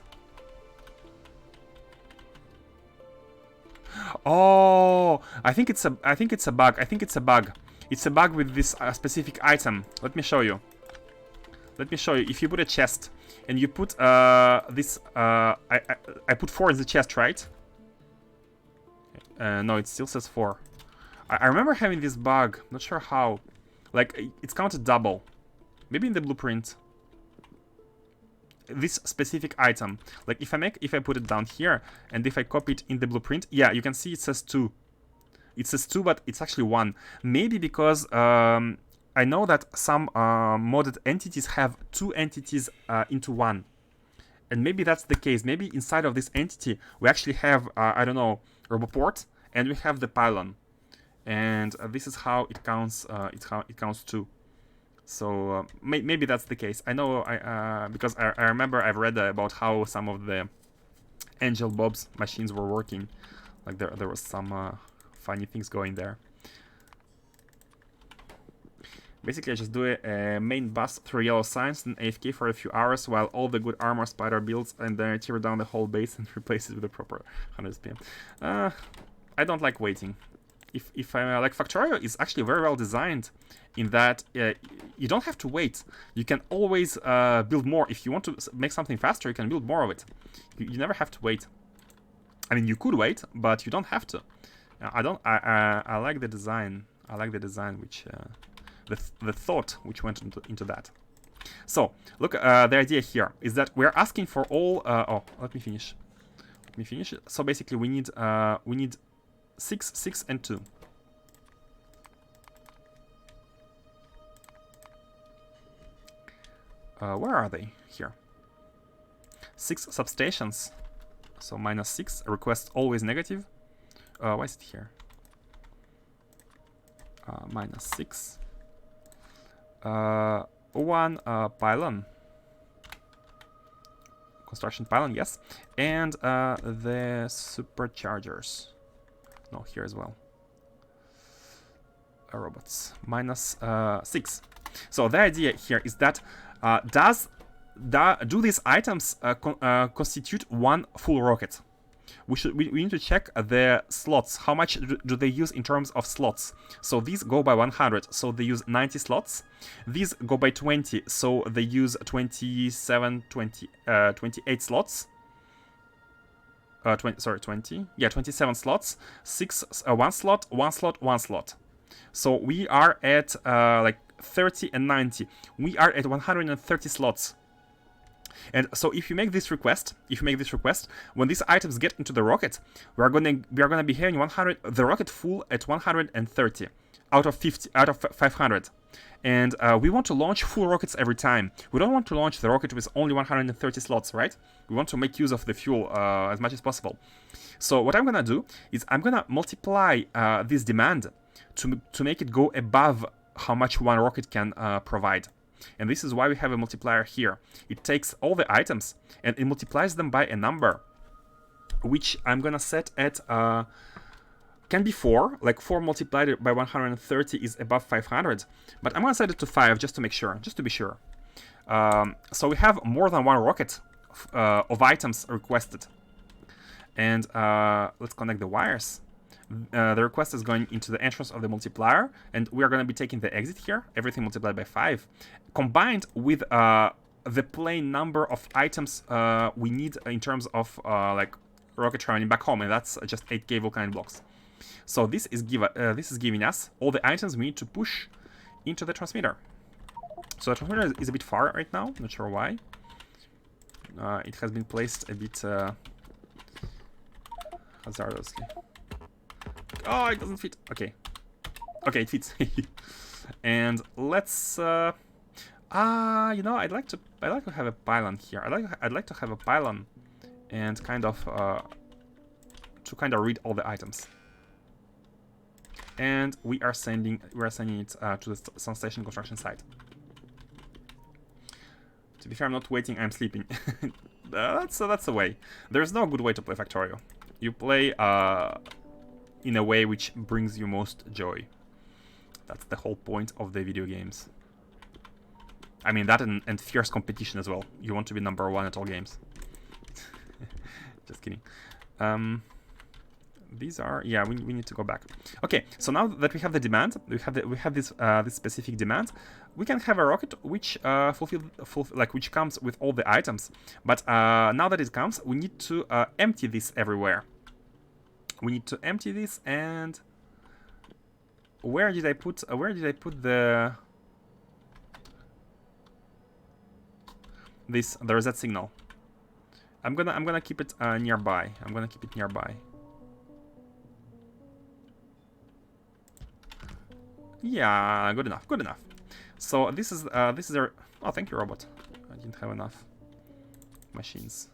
Oh, I think it's a bug. It's a bug with this specific item. Let me show you. If you put a chest and you put this, I put 4 in the chest, right? No, it still says 4. I remember having this bug. Not sure how. Like, it's counted double. Maybe in the blueprint. This specific item. Like, if I put it down here, and if I copy it in the blueprint, yeah, you can see it says 2. It says 2, but it's actually 1. Maybe because I know that some modded entities have 2 entities into 1. And maybe that's the case. Maybe inside of this entity, we actually have, I don't know, Roboport, and we have the pylon. And this is how it counts. It counts 2. So maybe that's the case. I know because I remember I've read about how some of the Angel Bob's machines were working. Like there was some funny things going there. Basically, I just do a main bus through yellow signs and AFK for a few hours while all the good armor spider builds, and then I tear down the whole base and replace it with a proper 100 SPM. I don't like waiting. If I like Factorio is actually very well designed in that you don't have to wait. You can always build more. If you want to make something faster, you can build more of it. You never have to wait. I mean, you could wait, but you don't have to. I like the design. I like the design which the thought which went into that. So look, the idea here is that we're asking for all. Oh, let me finish. So basically, we need 6, 6, and 2. Where are they? Here. 6 substations. So -6. Request always negative. Why is it here? -6. 1 pylon. Construction pylon, yes. And the superchargers. No, here as well. Robots. -6. So the idea here is that do these items constitute 1 full rocket? We need to check the slots. How much do they use in terms of slots? So these go by 100, so they use 90 slots. These go by 20, so they use 27, 28 slots. 20. Yeah, 27 slots. 1 slot, 1 slot, 1 slot. So we are at like 30 and 90. We are at 130 slots. And so if you make this request, when these items get into the rocket, we are gonna be having the rocket full at 130 out of 500. And we want to launch full rockets every time. We don't want to launch the rocket with only 130 slots, right? We want to make use of the fuel as much as possible. So what I'm gonna do is I'm gonna multiply this demand to make it go above how much 1 rocket can provide. And this is why we have a multiplier here. It takes all the items and it multiplies them by a number, which I'm gonna set at can be 4, like 4 multiplied by 130 is above 500, but I'm gonna set it to 5 just to make sure, just to be sure. So we have more than 1 rocket of items requested. And let's connect the wires. The request is going into the entrance of the multiplier, and we are going to be taking the exit here, everything multiplied by 5, combined with the plain number of items we need in terms of like rocket traveling back home, and that's just 8k volcanic blocks. So this is giving us all the items we need to push into the transmitter. So the transmitter is a bit far right now, not sure why. It has been placed a bit hazardously. Oh, it doesn't fit. Okay. Okay, it fits. And let's you know, I'd like to have a pylon here. I'd like to have a pylon and kind of to kind of read all the items. And we are sending it to the sun station construction site. To be fair, I'm not waiting, I'm sleeping. That's the way. There's no good way to play Factorio. You play in a way which brings you most joy. That's the whole point of the video games. I mean, that and fierce competition as well. You want to be #1 at all games. Just kidding. These are, yeah, we need to go back. Okay, so now that we have the demand, we have this this specific demand, we can have a rocket which which comes with all the items. But now that it comes, we need to empty this everywhere. We need to empty this, and where did I put the the reset signal? I'm gonna keep it nearby. I'm gonna keep it nearby. Yeah, good enough, good enough. So this is our, oh, thank you, robot. I didn't have enough machines.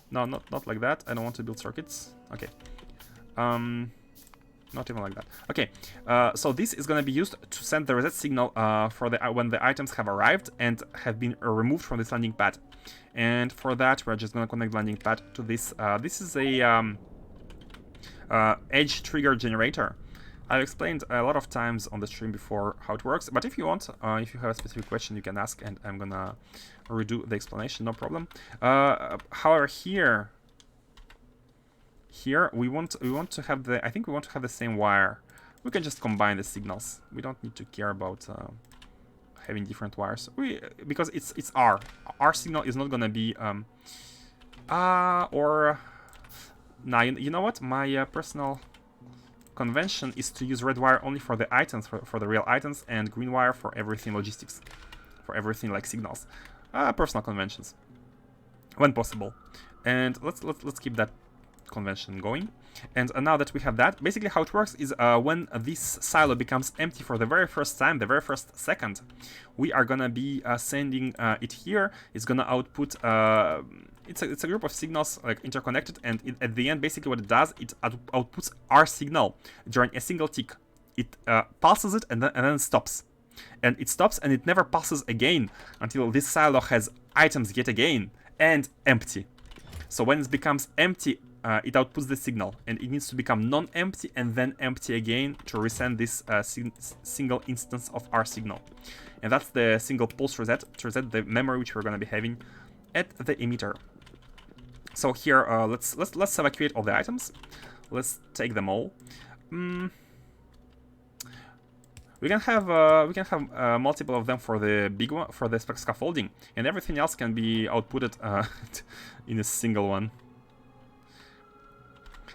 No, not like that. I don't want to build circuits. Okay. Not even like that. Okay. So this is gonna be used to send the reset signal for the when the items have arrived and have been removed from this landing pad. And for that, we're just gonna connect the landing pad to this. This is a edge trigger generator. I've explained a lot of times on the stream before how it works, but if you want, if you have a specific question, you can ask, and I'm gonna redo the explanation, no problem. However, here we want to have the, I think we want to have the same wire. We can just combine the signals. We don't need to care about having different wires. Because it's our signal is not gonna be now, you know what? My personal convention is to use red wire only for the items, for the real items, and green wire for everything logistics, for everything like signals. Personal conventions, when possible. And let's keep that convention going. And now that we have that, basically how it works is when this silo becomes empty for the very first time, the very first second, we are gonna be sending it here. It's gonna output. It's a group of signals like interconnected, and at the end, basically what it does, it outputs our signal during a single tick. It pulses it and then stops, and it stops and it never pulses again until this silo has items yet again and empty. So when it becomes empty, it outputs the signal, and it needs to become non-empty and then empty again to resend this single instance of our signal. And that's the single pulse reset to reset the memory which we're going to be having at the emitter. So here, let's evacuate all the items. Let's take them all. We can have multiple of them for the big one, for the scaffolding, and everything else can be outputted in a single one.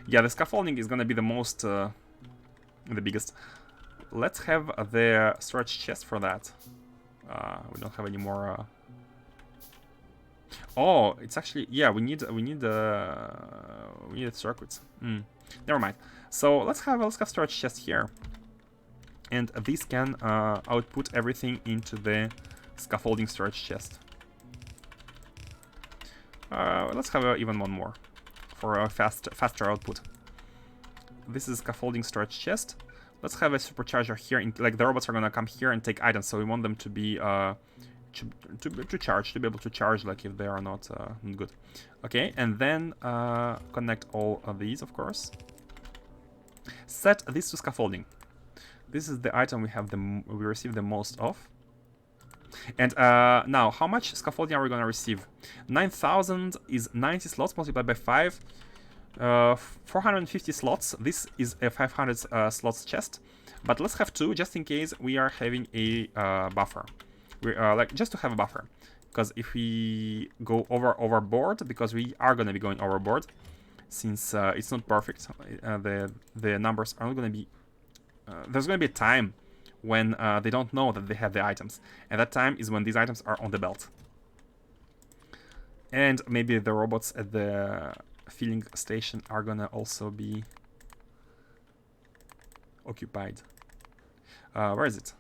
Yeah, the scaffolding is gonna be the most, the biggest. Let's have the storage chest for that. We don't have any more. Oh, it's actually, yeah, we need circuits. Never mind. So let's have storage chest here, and this can output everything into the scaffolding storage chest. Let's have even one more for a faster output. This is scaffolding storage chest. Let's have a supercharger here. Like the robots are gonna come here and take items, so we want them to be to charge, to be able to charge, like if they are not good. Okay, and then connect all of these, of course. Set this to scaffolding. This is the item we have we receive the most of. And now, how much scaffolding are we going to receive? 9,000 is 90 slots multiplied by 5. 450 slots. This is a 500 slots chest. But let's have 2 just in case we are having a buffer. We like just to have a buffer. Because if we go overboard, because we are going to be going overboard, since it's not perfect, the numbers are not going to be... there's going to be a time when they don't know that they have the items. And that time is when these items are on the belt. And maybe the robots at the filling station are going to also be occupied. Where is it?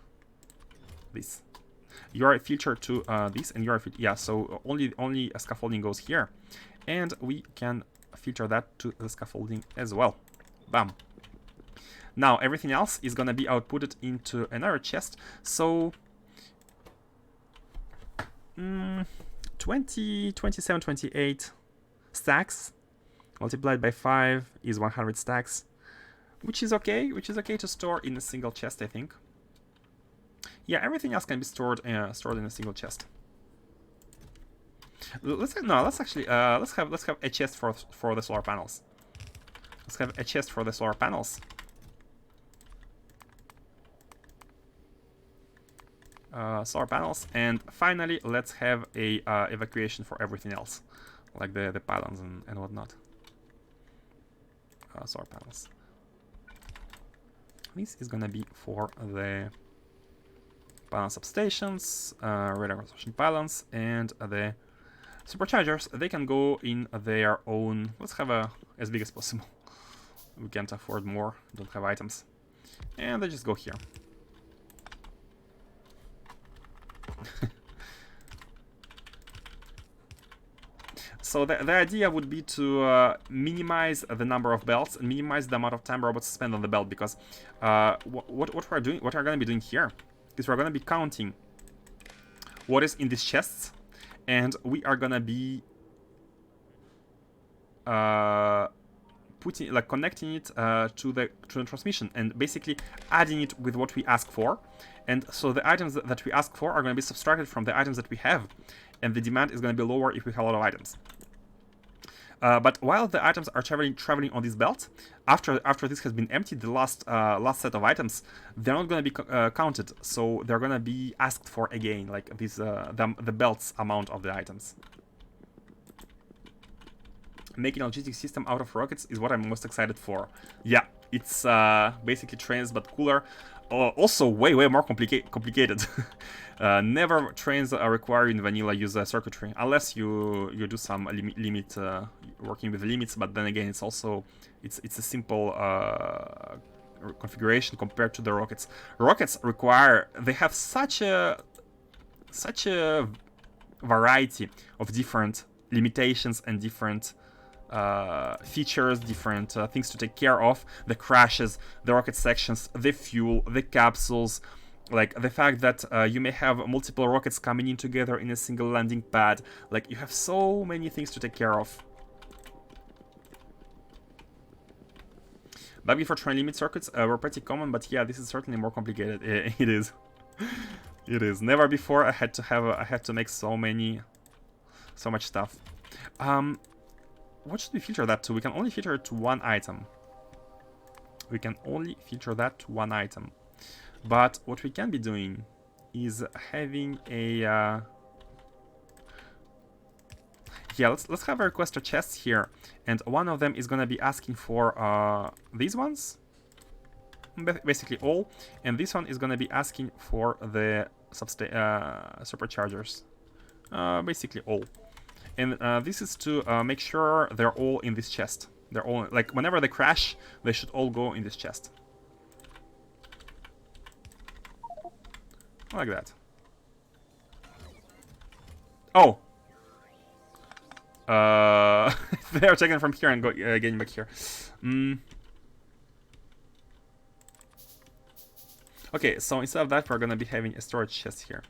This. You are a filter to this, and you are yeah. So only a scaffolding goes here, and we can filter that to the scaffolding as well. Bam. Now everything else is gonna be outputted into another chest. So 20, 27, 28 stacks multiplied by 5 is 100 stacks, which is okay. Which is okay to store in a single chest, I think. Yeah, everything else can be stored in a single chest. Let's have a chest for the solar panels. Let's have a chest for the solar panels. Solar panels, and finally let's have a evacuation for everything else, like the pylons and whatnot. Solar panels. This is gonna be for the pylon substations, radar construction pylons, and the superchargers. They can go in their own. Let's have as big as possible. We can't afford more, don't have items, and they just go here. So the idea would be to minimize the number of belts and minimize the amount of time robots spend on the belt, because what we're going to be doing here is we're going to be counting what is in these chests, and we are going to be connecting it to the transmission, and basically adding it with what we ask for. And so the items that we ask for are going to be subtracted from the items that we have, and the demand is going to be lower if we have a lot of items. But while the items are traveling on this belt, after this has been emptied, the last set of items, they're not going to be counted, so they're going to be asked for again, like this the belt's amount of the items. Making a logistics system out of rockets is what I'm most excited for. Yeah, it's basically trains but cooler. Also way more complicated. Never trains are required in vanilla use circuitry, unless you do some limit working with limits. But then again, it's a simple configuration compared to the rockets. Rockets they have such a variety of different limitations and different features, different things to take care of. The crashes, the rocket sections, the fuel, the capsules, like the fact that you may have multiple rockets coming in together in a single landing pad. Like, you have so many things to take care of. Back before train limit circuits were pretty common, but yeah, this is certainly more complicated. It is. It is. Never before I had to make so much stuff. What should we filter that to? We can only filter it to one item. We can only filter that to one item. But what we can be doing is having a... yeah, let's have a requester chest here. And one of them is going to be asking for these ones. Basically all. And this one is going to be asking for the superchargers. Basically all. And this is to make sure they're all in this chest. They're all, like, whenever they crash, they should all go in this chest. Like that. Oh! They are taken from here and getting back here. Okay, so instead of that, we're gonna be having a storage chest here.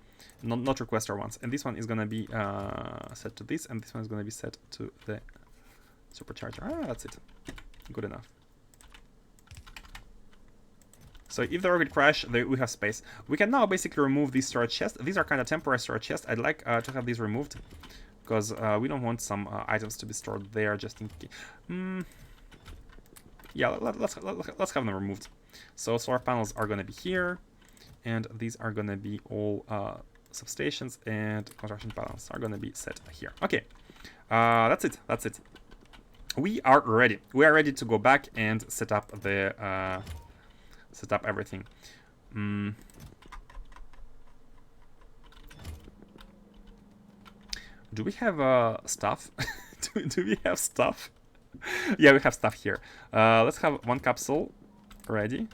Not requester ones, and this one is gonna be set to this, and this one is gonna be set to the supercharger. That's it. Good enough. So if the rocket crash, we have space. We can now basically remove these storage chests. These are kind of temporary storage chests. I'd like to have these removed, because we don't want some items to be stored there just in case. Yeah, let's have them removed. So solar panels are gonna be here, and these are gonna be all substations, and construction panels are gonna be set here. Okay, that's it. That's it. We are ready. We are ready to go back and set up the set up everything. Do we have stuff? do we have stuff? Yeah, we have stuff here. Let's have one capsule ready,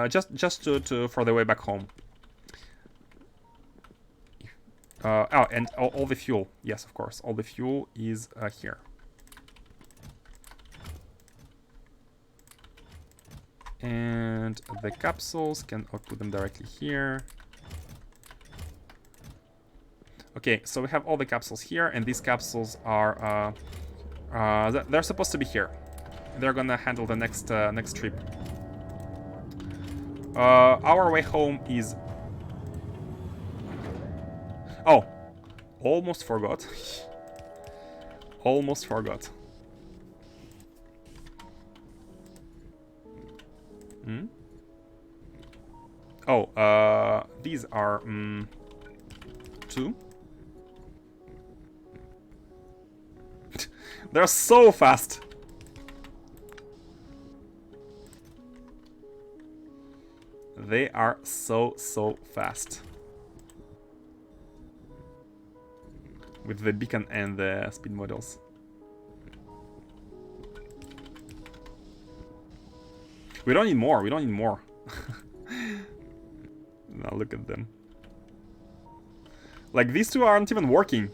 just to for the way back home. Oh, and all the fuel. Yes, of course, all the fuel is here. And the capsules I'll put them directly here. Okay, so we have all the capsules here, and these capsules are they're supposed to be here. They're gonna handle the next next trip. Our way home is... Oh, almost forgot. Almost forgot. Oh, these are 2. They're so fast. They are so fast. With the beacon and the speed models. We don't need more. We don't need more. Now look at them. Like, these two aren't even working.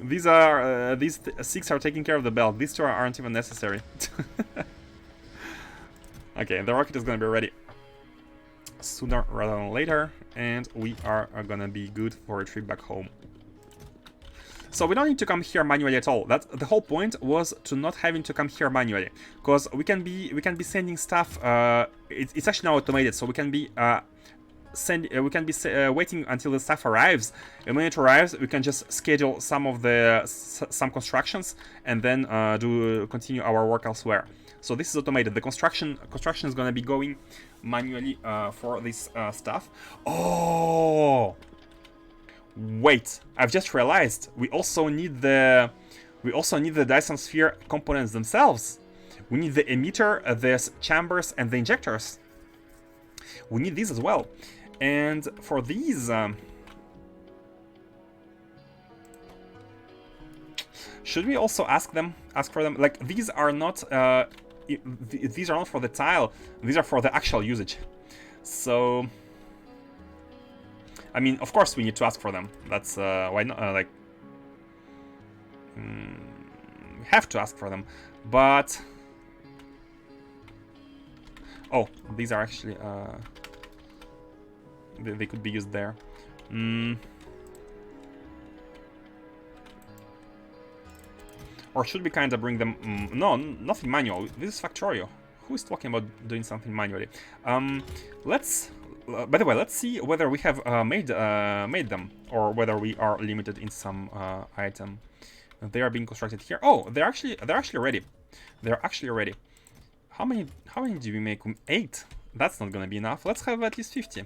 These are these 6 are taking care of the belt. These 2 aren't even necessary. Okay, the rocket is gonna be ready sooner rather than later, and we are gonna be good for a trip back home. So we don't need to come here manually at all. That's the whole point, was to not having to come here manually, because we can be sending stuff. It's actually now automated, so we can be waiting until the stuff arrives, and when it arrives, we can just schedule some constructions, and then continue our work elsewhere. So this is automated. The construction is going to be going manually for this stuff. Oh, wait! I've just realized we also need the Dyson Sphere components themselves. We need the emitter, the chambers, and the injectors. We need these as well. And for these, should we also ask for them? Like, these are not these are not for the tile. These are for the actual usage. So, I mean, of course we need to ask for them. That's why not? Like, we have to ask for them. But oh, these are actually they could be used there. Or should we kind of bring them... no, nothing manual. This is Factorio. Who is talking about doing something manually? Let's... by the way, let's see whether we have made them, or whether we are limited in some item. They are being constructed here. Oh, they're actually ready. They're actually ready. How many do we make? 8. That's not gonna be enough. Let's have at least 50.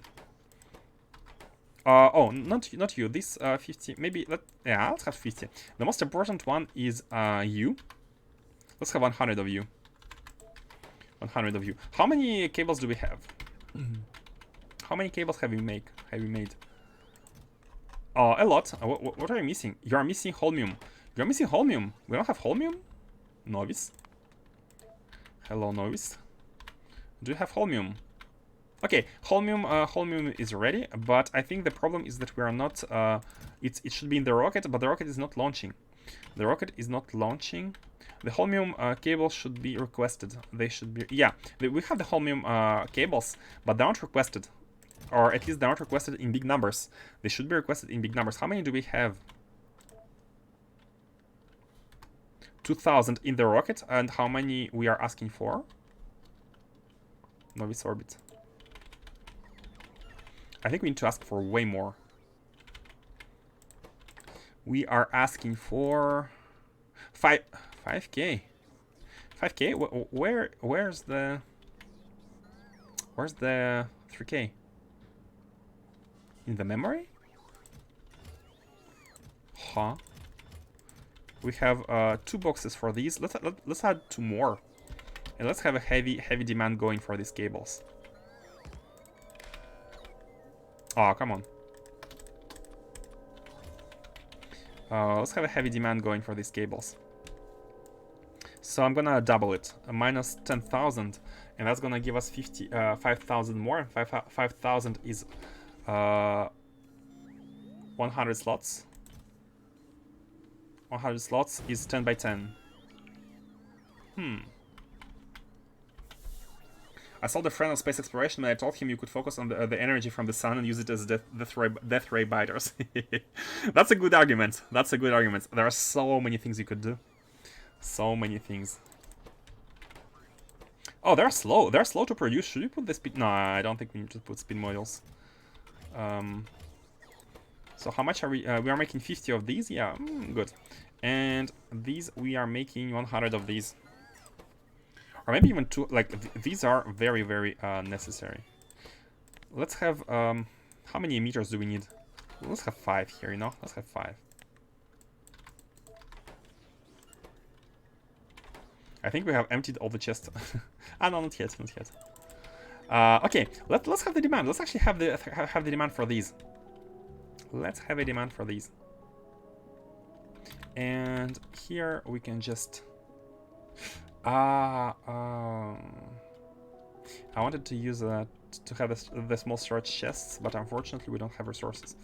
Oh, not you. This 50. Maybe let's have 50. The most important one is you. Let's have 100 of you. 100 of you. How many cables do we have? How many cables have we made? A lot. What are you missing? You are missing holmium. You're missing holmium. We don't have holmium? Novice. Hello, Novice. Do you have holmium? Okay, holmium is ready, but I think the problem is that we are not... it should be in the rocket, but the rocket is not launching. The rocket is not launching. The holmium cables should be requested. They should be... yeah, we have the holmium cables, but they aren't requested. Or at least they aren't requested in big numbers. They should be requested in big numbers. How many do we have? 2,000 in the rocket, and how many we are asking for? Novice orbit. I think we need to ask for way more. We are asking for 5k. 5k? Where's the 3k? In the memory? Huh? We have 2 boxes for these. Let's add 2 more, and let's have a heavy demand going for these cables. Oh, come on. Let's have a heavy demand going for these cables. So I'm gonna double it, minus 10,000, and that's gonna give us 5,000 more. 5,000 is 100 slots. 100 slots is 10 by 10. I saw the friend of space exploration, and I told him you could focus on the energy from the sun and use it as death ray biters. That's a good argument. That's a good argument. There are so many things you could do. So many things. Oh, they're slow. They're slow to produce. Should we put the speed? No, I don't think we need to put speed modules. So how much are we? We are making 50 of these. Yeah, good. And these we are making 100 of these. Or maybe even 2. Like these are very necessary. Let's have how many emitters do we need? Let's have 5 here. You know, let's have 5. I think we have emptied all the chests. Ah, no, not yet, not yet. Okay, let's have the demand. Let's actually have the demand for these. Let's have a demand for these. And here we can just. I wanted to use to have the small storage chests, but unfortunately we don't have resources.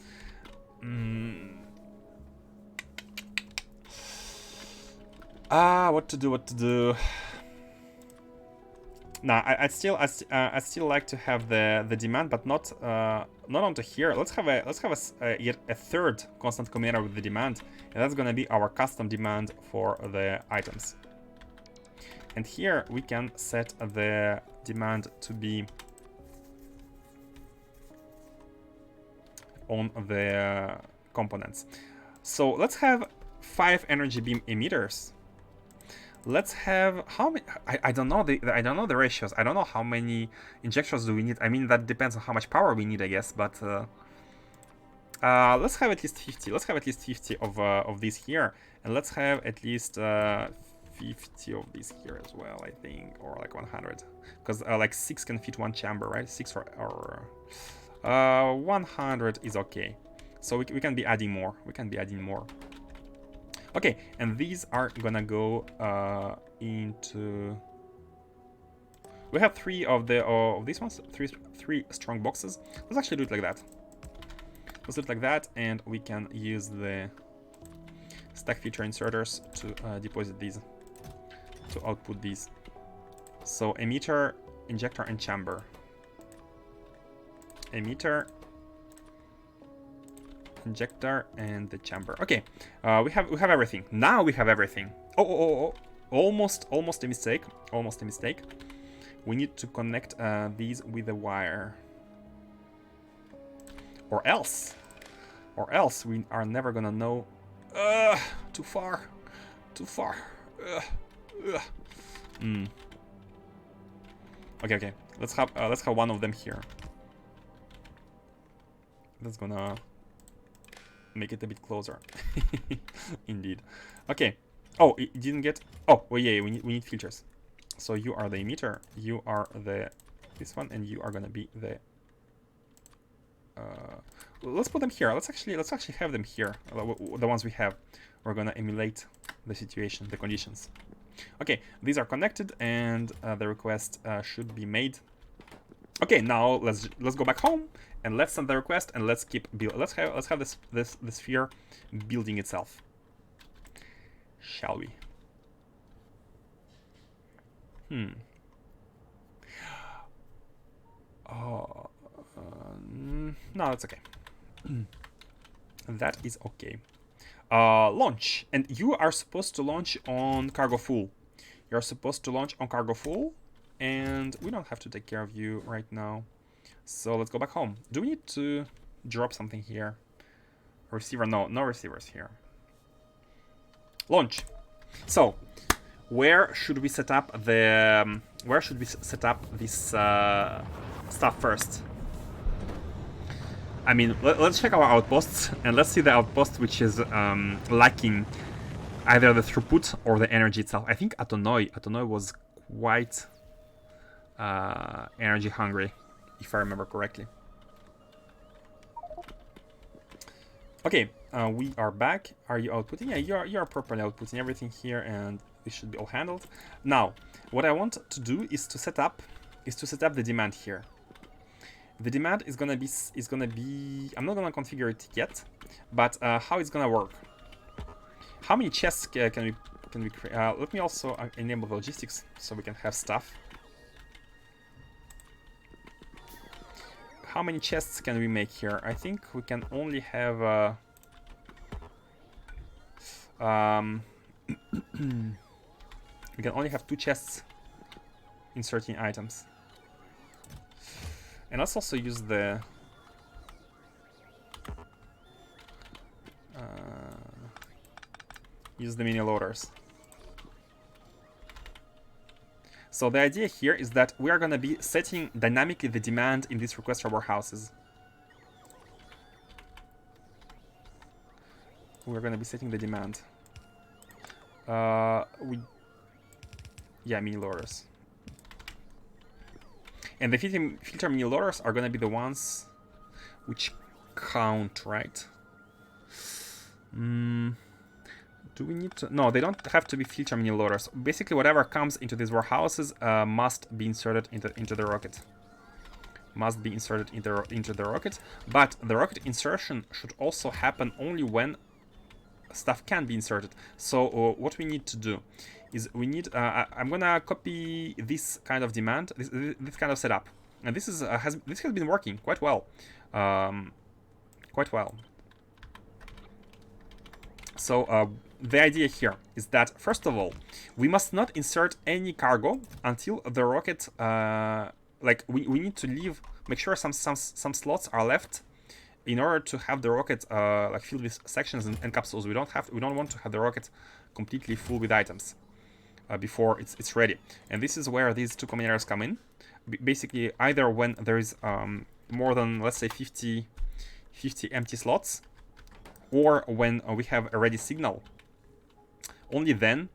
What to do? Nah, I still like to have the demand, but not onto here. Let's have yet a third constant commutator with the demand, and that's gonna be our custom demand for the items. And here we can set the demand to be on the components. So let's have 5 energy beam emitters. Let's have how many? I don't know the ratios. I don't know how many injectors do we need. I mean, that depends on how much power we need, I guess. But let's have at least 50. Let's have at least 50 of these here, and let's have at least 50 of these here as well. I think, or like 100, because like 6 can fit 1 chamber, right? 6 or 100 is okay. So we can be adding more. We can be adding more. Okay, and these are gonna go into. We have 3 of these ones, three strong boxes. Let's actually do it like that. Let's do it like that, and we can use the stack feature inserters to deposit these, to output these. So emitter, injector, and chamber. Emitter, injector, and the chamber. Okay, we have everything. Now we have everything. Oh! Almost a mistake. Almost a mistake. We need to connect these with a wire, or else we are never gonna know. Too far. Okay. Let's have one of them here. That's gonna make it a bit closer. Indeed. Okay. Oh, it didn't get. Oh, well, yeah. We need filters. So you are the emitter. You are this one, and you are gonna be the. Let's put them here. Let's actually have them here. The ones we have. We're gonna emulate the situation, the conditions. Okay, these are connected, and the request should be made. Okay, now let's go back home and let's send the request, and let's keep build. Let's have this sphere building itself. Shall we? Oh, no, that's okay. That is okay. Launch, and you are supposed to launch on cargo full. You're supposed to launch on cargo full, and we don't have to take care of you right now. So let's go back home. Do we need to drop something here? Receiver? No, no receivers here. Launch. So, where should we set up the? Where should we set up this stuff first? I mean, let's check our outposts and let's see the outpost which is lacking either the throughput or the energy itself. I think Atonoi was quite energy hungry, if I remember correctly. Okay, we are back. Are you outputting? Yeah, you are properly outputting everything here, and this should be all handled. Now, what I want to do is to set up the demand here. The demand is gonna be. I'm not gonna configure it yet, but how it's gonna work? How many chests can we create? Let me also enable logistics so we can have stuff. How many chests can we make here? I think we can only have. We can only have 2 chests inserting items. And let's also use the mini loaders. So the idea here is that we are going to be setting dynamically the demand in these requester warehouses. We're going to be setting the demand. Yeah, mini loaders. And the filter mini loaders are going to be the ones which count, right? Do we need to? No, they don't have to be filter mini loaders. Basically, whatever comes into these warehouses must be inserted into the rocket. Must be inserted into the rocket. But the rocket insertion should also happen only when stuff can be inserted. So what we need to do is we need. I'm gonna copy this kind of demand, this kind of setup, and this is has been working quite well. So the idea here is that, first of all, we must not insert any cargo until the rocket, like we need to make sure some slots are left in order to have the rocket like filled with sections and capsules. We don't want to have the rocket completely full with items before it's ready. And this is where these 2 combinators come in. Basically, either when there is more than, let's say, 50 empty slots, or when we have a ready signal. Only then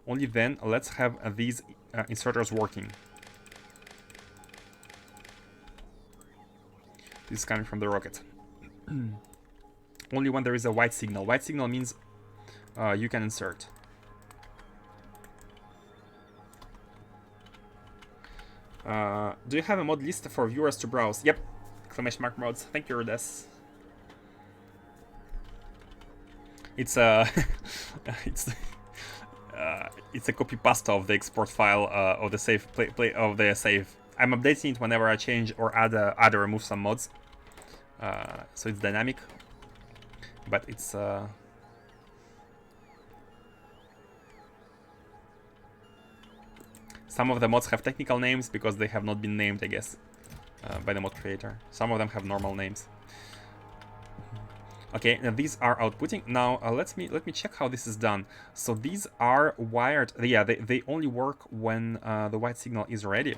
let's have these inserters working. This is coming from the rocket. Only when there is a white signal. White signal means you can insert. Do you have a mod list for viewers to browse? Yep. Exclamation mark mods. Thank you, Rodes. It's a it's a copy pasta of the export file of the save of the save. I'm updating it whenever I change or add or remove some mods. So it's dynamic, but it's some of the mods have technical names because they have not been named, I guess, by the mod creator. Some of them have normal names. Okay, now these are outputting. Now let me check how this is done. So these are wired. Yeah, they only work when the white signal is ready.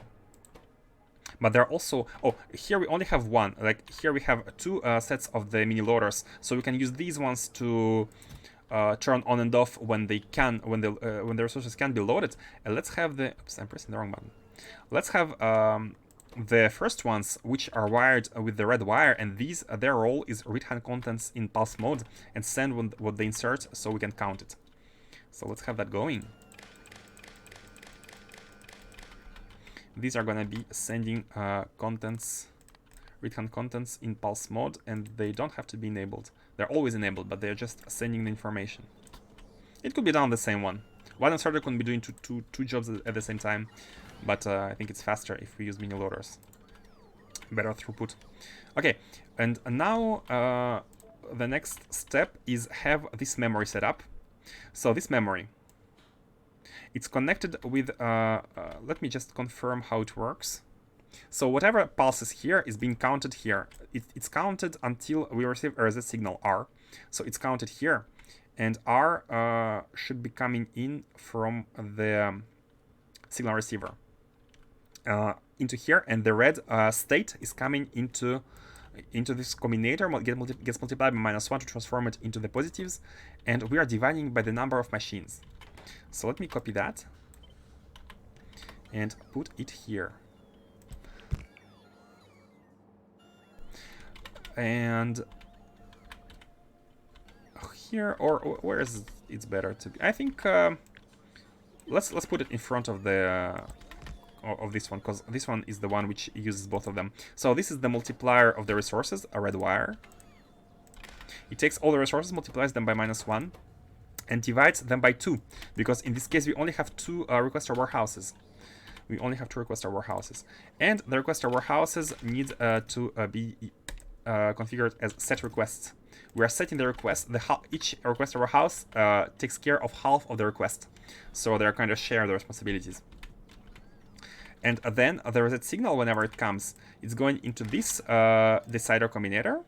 But they're also, oh, here we only have one. Like here we have 2 sets of the mini loaders, so we can use these ones to turn on and off when they can, when the resources can be loaded. And let's have the. Oops, I'm pressing the wrong button. Let's have the first ones, which are wired with the red wire, and these their role is read hand contents in pulse mode and send what they insert, so we can count it. So let's have that going. These are gonna be sending contents, read hand contents in pulse mode, and they don't have to be enabled. They're always enabled, but they're just sending the information. It could be done on the same one. One inserter can be doing two jobs at the same time, but I think it's faster if we use mini loaders. Better throughput. Okay, and now the next step is have this memory set up. So this memory, it's connected with, let me just confirm how it works. So whatever pulses here is being counted here. It's counted until we receive a reset signal R. So it's counted here. And R should be coming in from the signal receiver into here. And the red state is coming into this combinator, gets multiplied by -1 to transform it into the positives. And we are dividing by the number of machines. So let me copy that and put it here. And here, or where is it's better to be? I think let's put it in front of the of this one, because this one is the one which uses both of them. So this is the multiplier of the resources, a red wire. It takes all the resources, multiplies them by -1, and divides them by 2, because in this case we only have 2 requester warehouses. We only have 2 requester warehouses, and the requester warehouses need to be configured as set requests. We are setting the request. Each requester warehouse takes care of half of the request, so they're kind of share the responsibilities. And then the reset signal, whenever it comes, it's going into this decider combinator,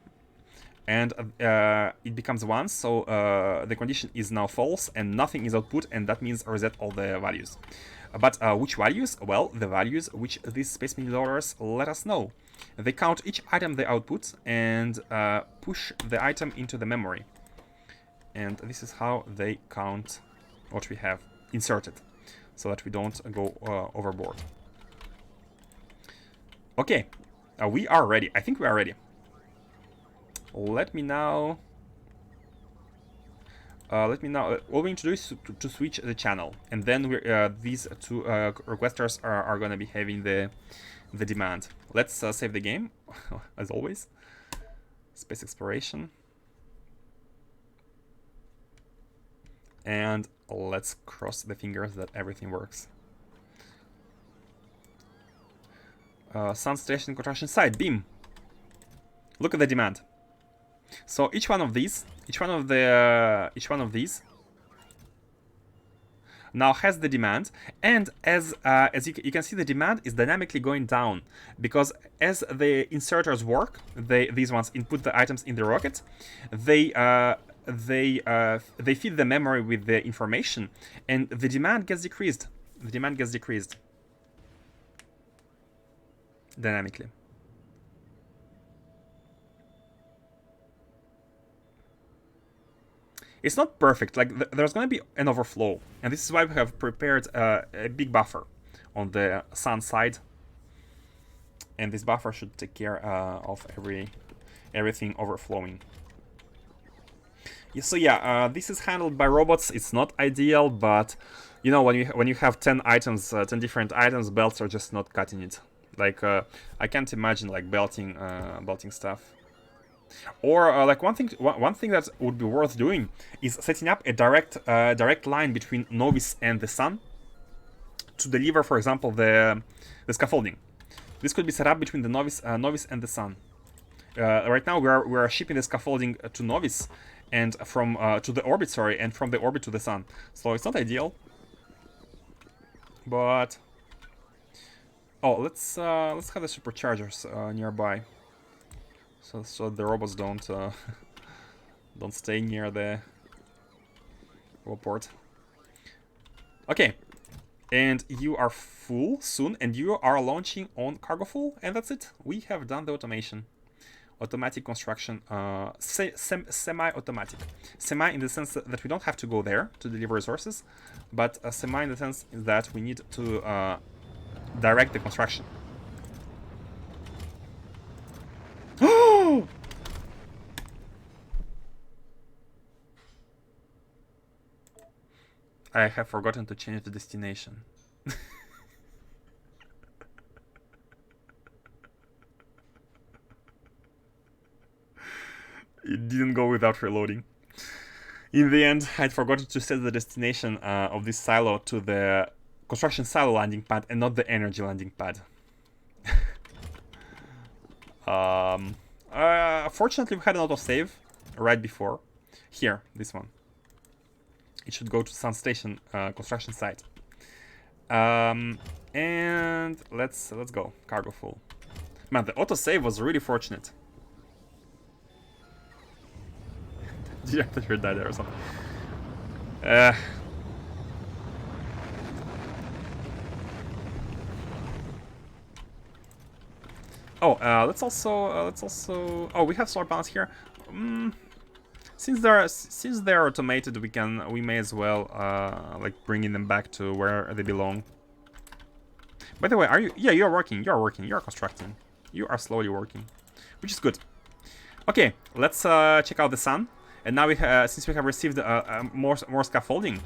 and it becomes 1, so the condition is now false and nothing is output, and that means reset all the values. But which values? Well, the values which these space mini loaders let us know. They count each item they output and push the item into the memory. And this is how they count what we have inserted, so that we don't go overboard. Okay, we are ready. I think we are ready. Let me now... all we need to do is to switch the channel, and then these 2 requesters are going to be having the demand. Let's save the game, as always. Space Exploration. And let's cross the fingers that everything works. Sun station construction site, beam. Look at the demand. So each one of these now has the demand, and as you can see, the demand is dynamically going down, because as the inserters work, these ones input the items in the rocket, they feed the memory with the information, and the demand gets decreased. The demand gets decreased dynamically. It's not perfect, like there's going to be an overflow, and this is why we have prepared a big buffer on the sun side, and this buffer should take care of everything overflowing. So yeah, this is handled by robots. It's not ideal, but you know, when you have 10 items, 10 different items, belts are just not cutting it. Like I can't imagine like belting stuff. Or like one thing that would be worth doing is setting up a direct line between Novice and the Sun to deliver, for example, the scaffolding. This could be set up between the Novice and the Sun. Right now we are shipping the scaffolding to Novice and from to the orbit, sorry, and from the orbit to the Sun. So it's not ideal, but let's have the superchargers nearby. So the robots don't stay near the port. Okay, and you are full soon, and you are launching on cargo full, and that's it. We have done the automation, automatic construction, semi-automatic. Semi in the sense that we don't have to go there to deliver resources, but semi in the sense that we need to direct the construction. I have forgotten to change the destination. It didn't go without reloading. In the end, I'd forgotten to set the destination of this silo to the construction silo landing pad and not the energy landing pad. Fortunately, we had an autosave right before. Here, this one. It should go to Sun Station construction site. And let's go. Cargo full. Man, the autosave was really fortunate. Did you have to die there or something? Let's also. Oh, we have solar panels here. Since they're automated, we may as well like bringing them back to where they belong. By the way, are you? Yeah, you're working. You're constructing. You are slowly working, which is good. Okay, let's check out the sun. And now since we have received more scaffolding,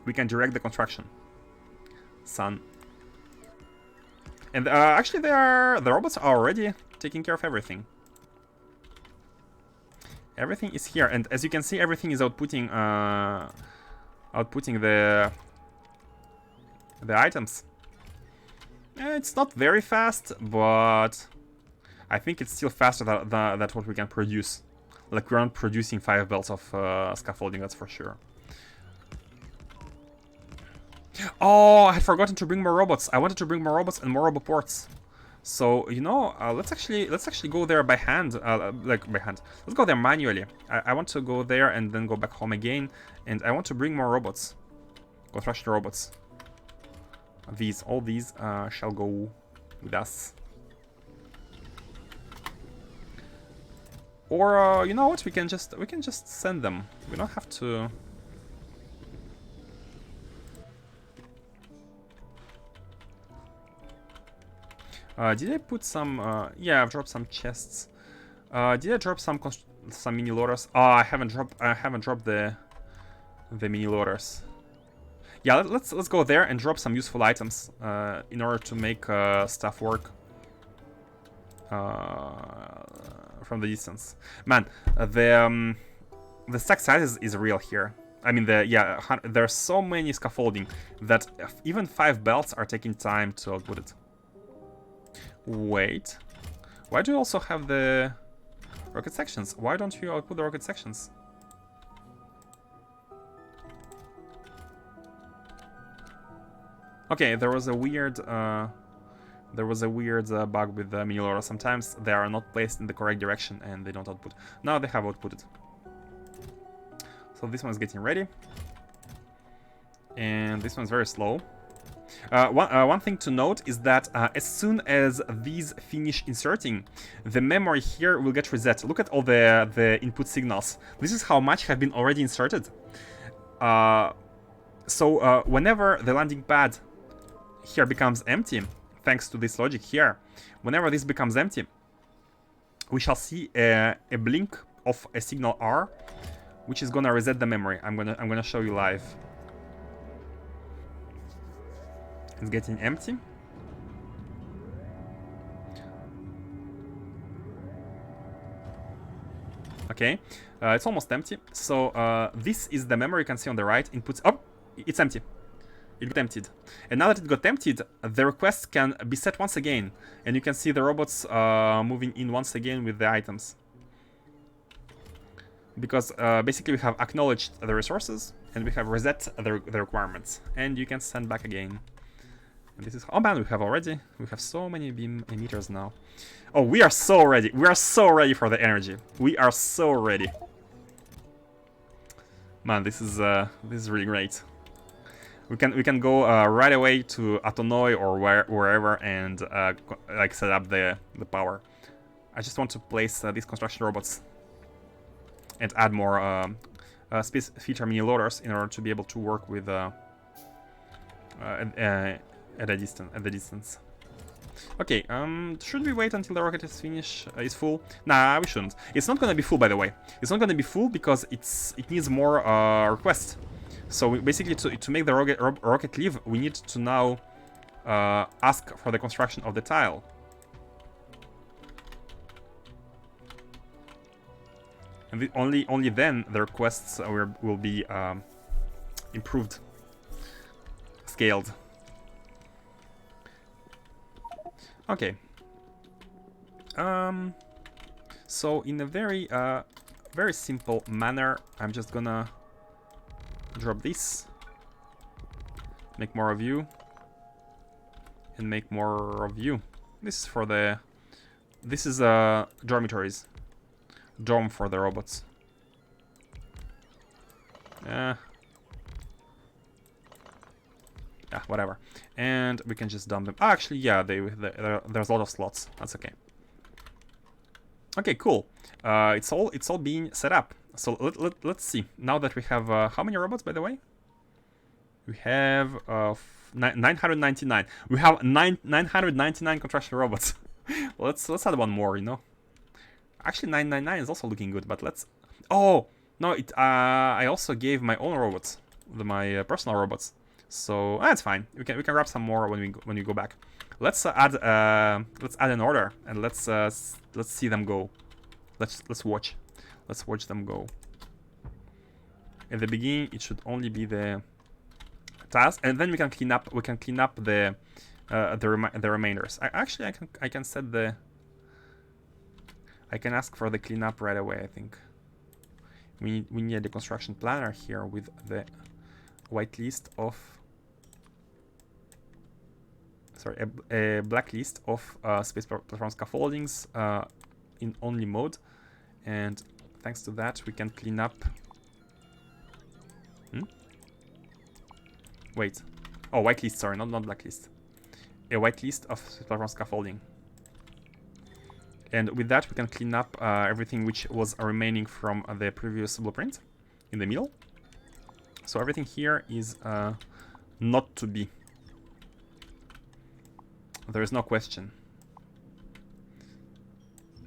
we can direct the construction. Sun. And actually, the robots are already taking care of everything. Everything is here, and as you can see, everything is outputting the items. It's not very fast, but I think it's still faster than what we can produce. Like, we're not producing 5 belts of scaffolding, that's for sure. Oh, I had forgotten to bring more robots. I wanted to bring more robots and more roboports. So, you know, let's actually go there by hand, like by hand. Let's go there manually. I want to go there and then go back home again, and I want to bring more robots, construction robots. All these shall go with us. Or you know what? We can just send them. We don't have to. Did I put some? Yeah, I've dropped some chests. Did I drop some mini loaders? Oh, I haven't dropped the mini loaders. Yeah, let's go there and drop some useful items in order to make stuff work from the distance. Man, the stack size is real here. I mean, there's so many scaffolding that even 5 belts are taking time to output it. Wait, why do you also have the rocket sections? Why don't you output the rocket sections? Okay, there was a weird bug with the mini loader. Sometimes they are not placed in the correct direction and they don't output. Now they have outputted. So this one's getting ready, and this one's very slow. One thing to note is that as soon as these finish inserting, the memory here will get reset. Look at all the input signals. This is how much have been already inserted. So whenever the landing pad here becomes empty, thanks to this logic here, whenever this becomes empty, we shall see a blink of a signal R, which is gonna reset the memory. I'm gonna show you live. It's getting empty. Okay, it's almost empty. So this is the memory you can see on the right. Inputs. Oh, it's empty. It got emptied. And now that it got emptied, the requests can be set once again. And you can see the robots moving in once again with the items. Because basically we have acknowledged the resources and we have reset the requirements. And you can send back again. And this is, oh man, we have so many beam emitters now. Oh, we are so ready. We are so ready for the energy. We are so ready. Man, this is really great. We can go right away to Atonoi or wherever and like set up the power. I just want to place these construction robots and add more space feature mini loaders in order to be able to work with at the distance. Okay, should we wait until the rocket is full? Nah, we shouldn't. It's not gonna be full, by the way. It's not gonna be full because it needs more requests. So basically, to make the rocket leave, we need to now ask for the construction of the tile. And only then the requests will be improved, scaled. Okay. So in a very simple manner, I'm just gonna drop this, make more of you, and make more of you. This is for the... This is dormitories. Dorm for the robots. Yeah, whatever. And we can just dump them. Oh, actually, yeah, there's a lot of slots. That's okay. Okay, cool. It's all being set up. So let's see. Now that we have how many robots, by the way? We have 999. We have 999 construction robots. let's add one more. You know. Actually, 999 is also looking good. But let's. Oh no! I also gave my own robots, my personal robots. So that's fine. We can grab some more when we go back. Let's add an order and let's see them go. Let's watch them go. At the beginning, it should only be the task, and then we can clean up. We can clean up the remainders. I can set the. I can ask for the cleanup right away. I think we need a construction planner here with the white list of. Sorry, a black list of space platform scaffoldings in only mode, and thanks to that we can clean up. Wait, oh, white list. Sorry, not black list. A white list of space platform scaffolding, and with that we can clean up everything which was remaining from the previous blueprint in the middle. So everything here is not to be. There is no question.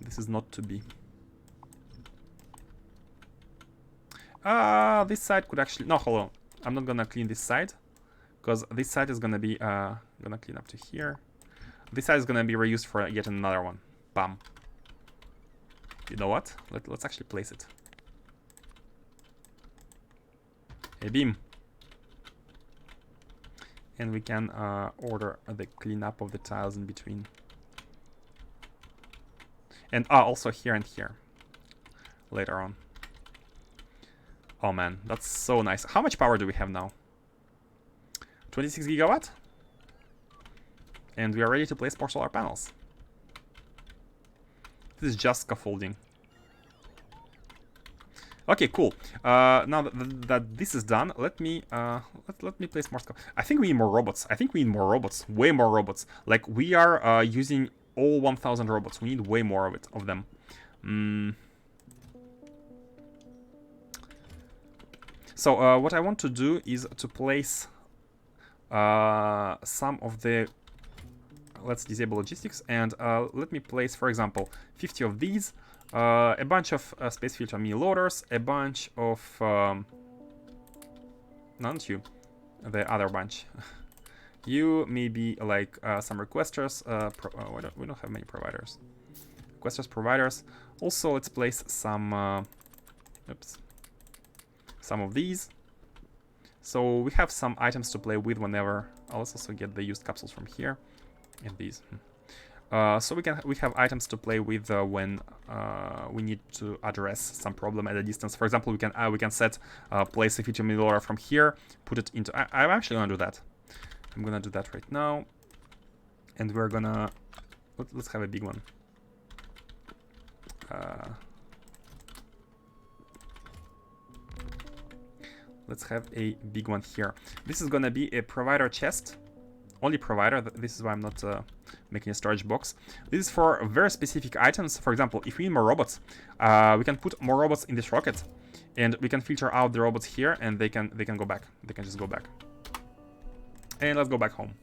This is not to be. This side could actually... No, hold on. I'm not gonna clean this side, because this side is gonna be... gonna clean up to here. This side is gonna be reused for yet another one. Bam. You know what? Let's actually place it. A beam. And we can order the cleanup of the tiles in between. And also here and here. Later on. Oh man, that's so nice. How much power do we have now? 26 gigawatt? And we are ready to place more solar panels. This is just scaffolding. Okay, cool. Now that this is done, let me place more stuff. I think we need more robots. Way more robots. Like, we are using all 1,000 robots. We need way more of them. So what I want to do is to place some of the... Let's disable logistics and let me place, for example, 50 of these. A bunch of space filter mini loaders, a bunch of not you, the other bunch. You maybe like some requesters. We don't have many providers. Requesters, providers. Also, let's place some. Some of these. So we have some items to play with whenever. I'll also get the used capsules from here, and these. So we have items to play with when we need to address some problem at a distance. For example, we can set place a feature middleware from here, put it into. I'm actually gonna do that. I'm gonna do that right now, and we're gonna let's have a big one. Let's have a big one here. This is gonna be a provider chest. Only provider. This is why I'm not making a storage box. This is for very specific items. For example, if we need more robots, we can put more robots in this rocket, and we can filter out the robots here, and they can go back. They can just go back. And let's go back home.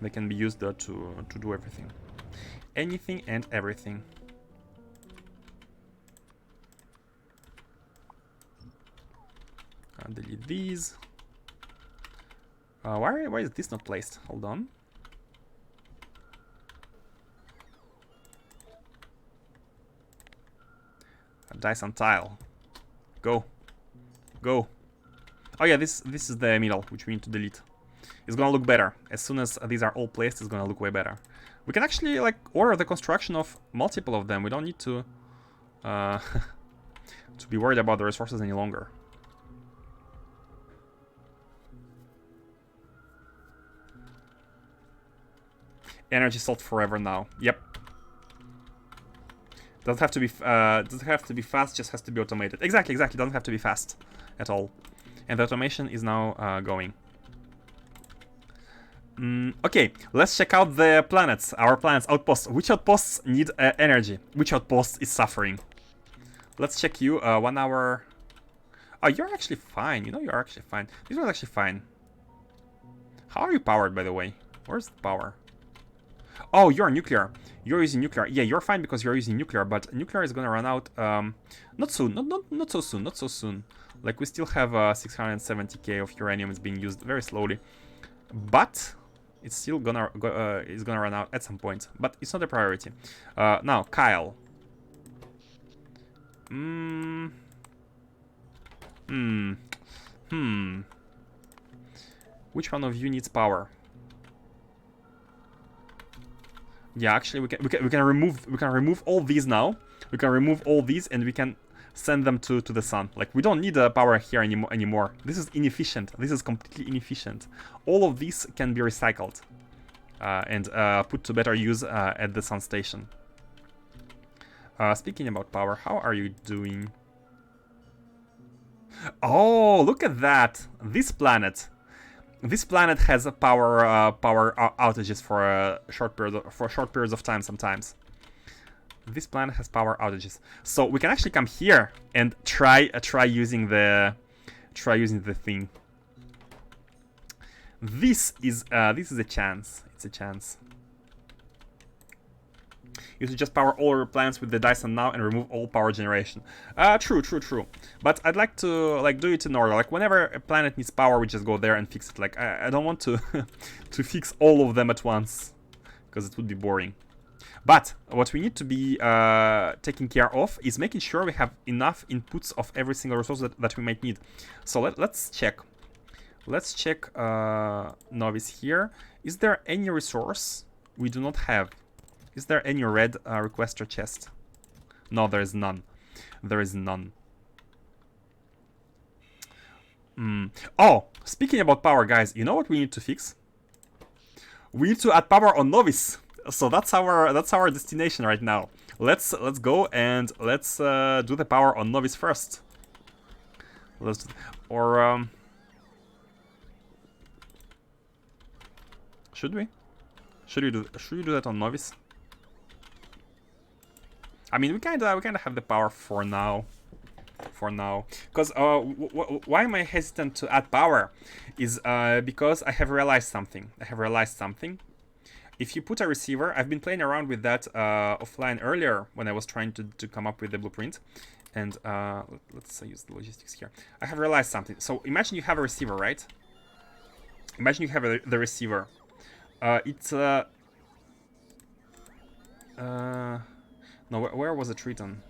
They can be used to do everything, anything and everything. Delete these. Why is this not placed? Hold on. A Dyson tile. Go. Go. Oh yeah, this is the middle, which we need to delete. It's gonna look better. As soon as these are all placed, it's gonna look way better. We can actually like order the construction of multiple of them. We don't need to to be worried about the resources any longer. Energy sold forever now. Yep. Doesn't have to be fast, just has to be automated. Exactly. Doesn't have to be fast at all. And the automation is now going. Okay, let's check out the planets. Our planets, outposts. Which outposts need energy? Which outpost is suffering? Let's check you. 1 hour. Oh, you're actually fine. You know, you're actually fine. This one's actually fine. How are you powered, by the way? Where's the power? Oh, you're nuclear. You're using nuclear. Yeah, you're fine because you're using nuclear, but nuclear is gonna run out not soon. Not so soon. Not so soon. Like, we still have 670k of uranium. It's being used very slowly, but it's still gonna run out at some point. But it's not a priority. Now, Kyle. Which one of you needs power? Yeah, actually, we can remove all these now. We can remove all these, and we can send them to the sun. Like, we don't need power here anymore. This is inefficient. This is completely inefficient. All of these can be recycled and put to better use at the sun station. Speaking about power, how are you doing? Oh, look at that! This planet has a power outages for short periods of time sometimes. This planet has power outages, so we can actually come here and try using the thing. This is a chance. It's a chance. You should just power all your planets with the Dyson now and remove all power generation. True. But I'd like to do it in order. Like, whenever a planet needs power, we just go there and fix it. Like, I don't want to to fix all of them at once, because it would be boring. But what we need to be taking care of is making sure we have enough inputs of every single resource that we might need. So let's check. Let's check Novice here. Is there any resource we do not have? Is there any red requester chest? No, there is none. There is none. Oh, speaking about power, guys, you know what we need to fix? We need to add power on Novice. So that's our destination right now. Let's go and let's do the power on Novice first. Should we? Should we do that on Novice? I mean, we kind of have the power for now. Because why am I hesitant to add power? Is because I have realized something. If you put a receiver, I've been playing around with that offline earlier when I was trying to come up with the blueprint. And let's use the logistics here. I have realized something. So imagine you have a receiver, right? Imagine you have the receiver. No, where was it written?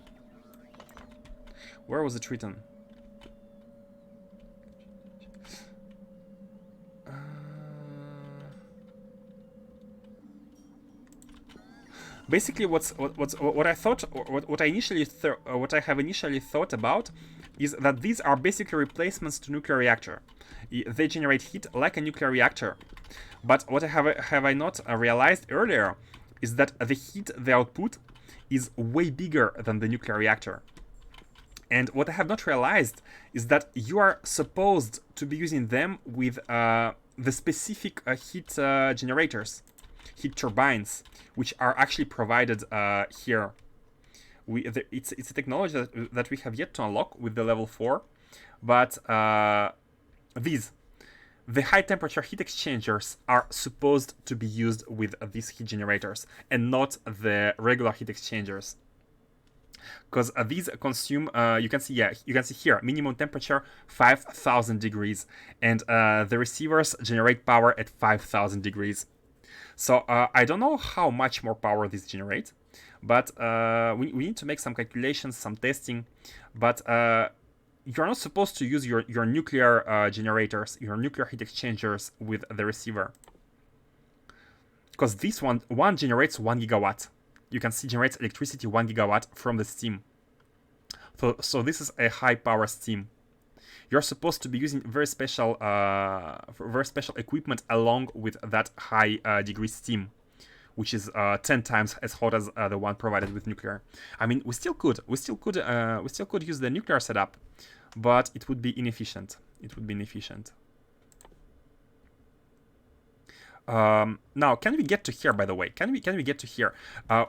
Where was it written? Basically, what I thought, what I have initially thought about, is that these are basically replacements to nuclear reactor. They generate heat like a nuclear reactor. But what have I not realized earlier is that the heat they output is way bigger than the nuclear reactor. And what I have not realized is that you are supposed to be using them with the specific heat generators, heat turbines, which are actually provided here. It's a technology that we have yet to unlock with the level 4, but the high temperature heat exchangers are supposed to be used with these heat generators and not the regular heat exchangers. Because these consume, you can see here, minimum temperature 5,000 degrees, and the receivers generate power at 5,000 degrees. So I don't know how much more power these generate, but we need to make some calculations, some testing, but you're not supposed to use your nuclear generators, your nuclear heat exchangers with the receiver. Because this one generates 1 gigawatt. You can see generates electricity 1 gigawatt from the steam. So this is a high power steam. You're supposed to be using very special equipment along with that high degree steam, which is 10 times as hot as the one provided with nuclear. I mean, we still could use the nuclear setup, but it would be inefficient. Now, can we get to here, by the way? Can we get to here?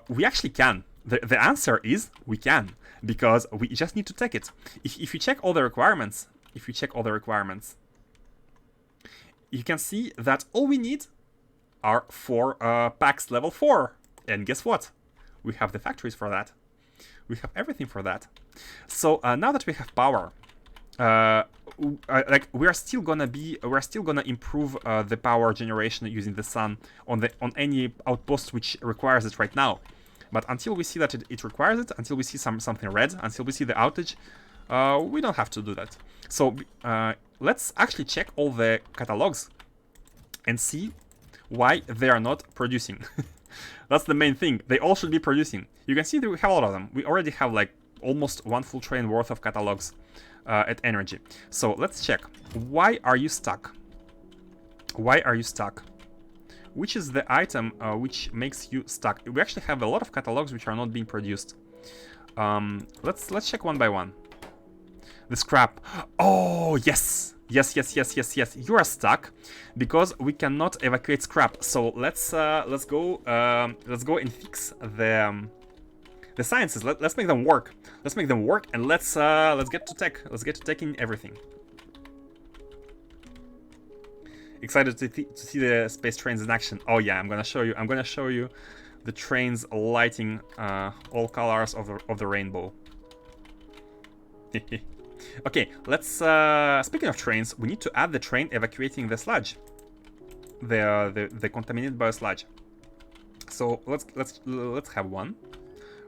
We actually can. The answer is we can, because we just need to take it. If you check all the requirements, you can see that all we need are 4 packs level 4. And guess what? We have the factories for that. We have everything for that. So now that we have power, like we're still gonna improve the power generation using the sun on any outpost which requires it right now. But until we see that it requires it, until we see something red, until we see the outage, we don't have to do that. So let's actually check all the catalogs and see why they are not producing. That's the main thing. They all should be producing. You can see that we have a lot of them. We already have like almost 1 full train worth of catalogs at energy. So let's check. Why are you stuck? Which is the item which makes you stuck? We actually have a lot of catalogs which are not being produced. Let's check one by one. The scrap. Oh yes. Yes. You are stuck because we cannot evacuate scrap. So let's go and fix the sciences. Let's make them work. And let's get to tech. Let's get to taking everything. Excited to see the space trains in action. Oh yeah, I'm gonna show you the trains lighting all colors of the rainbow. Okay, let's speaking of trains, we need to add the train evacuating the sludge, the contaminated biosludge. So let's have one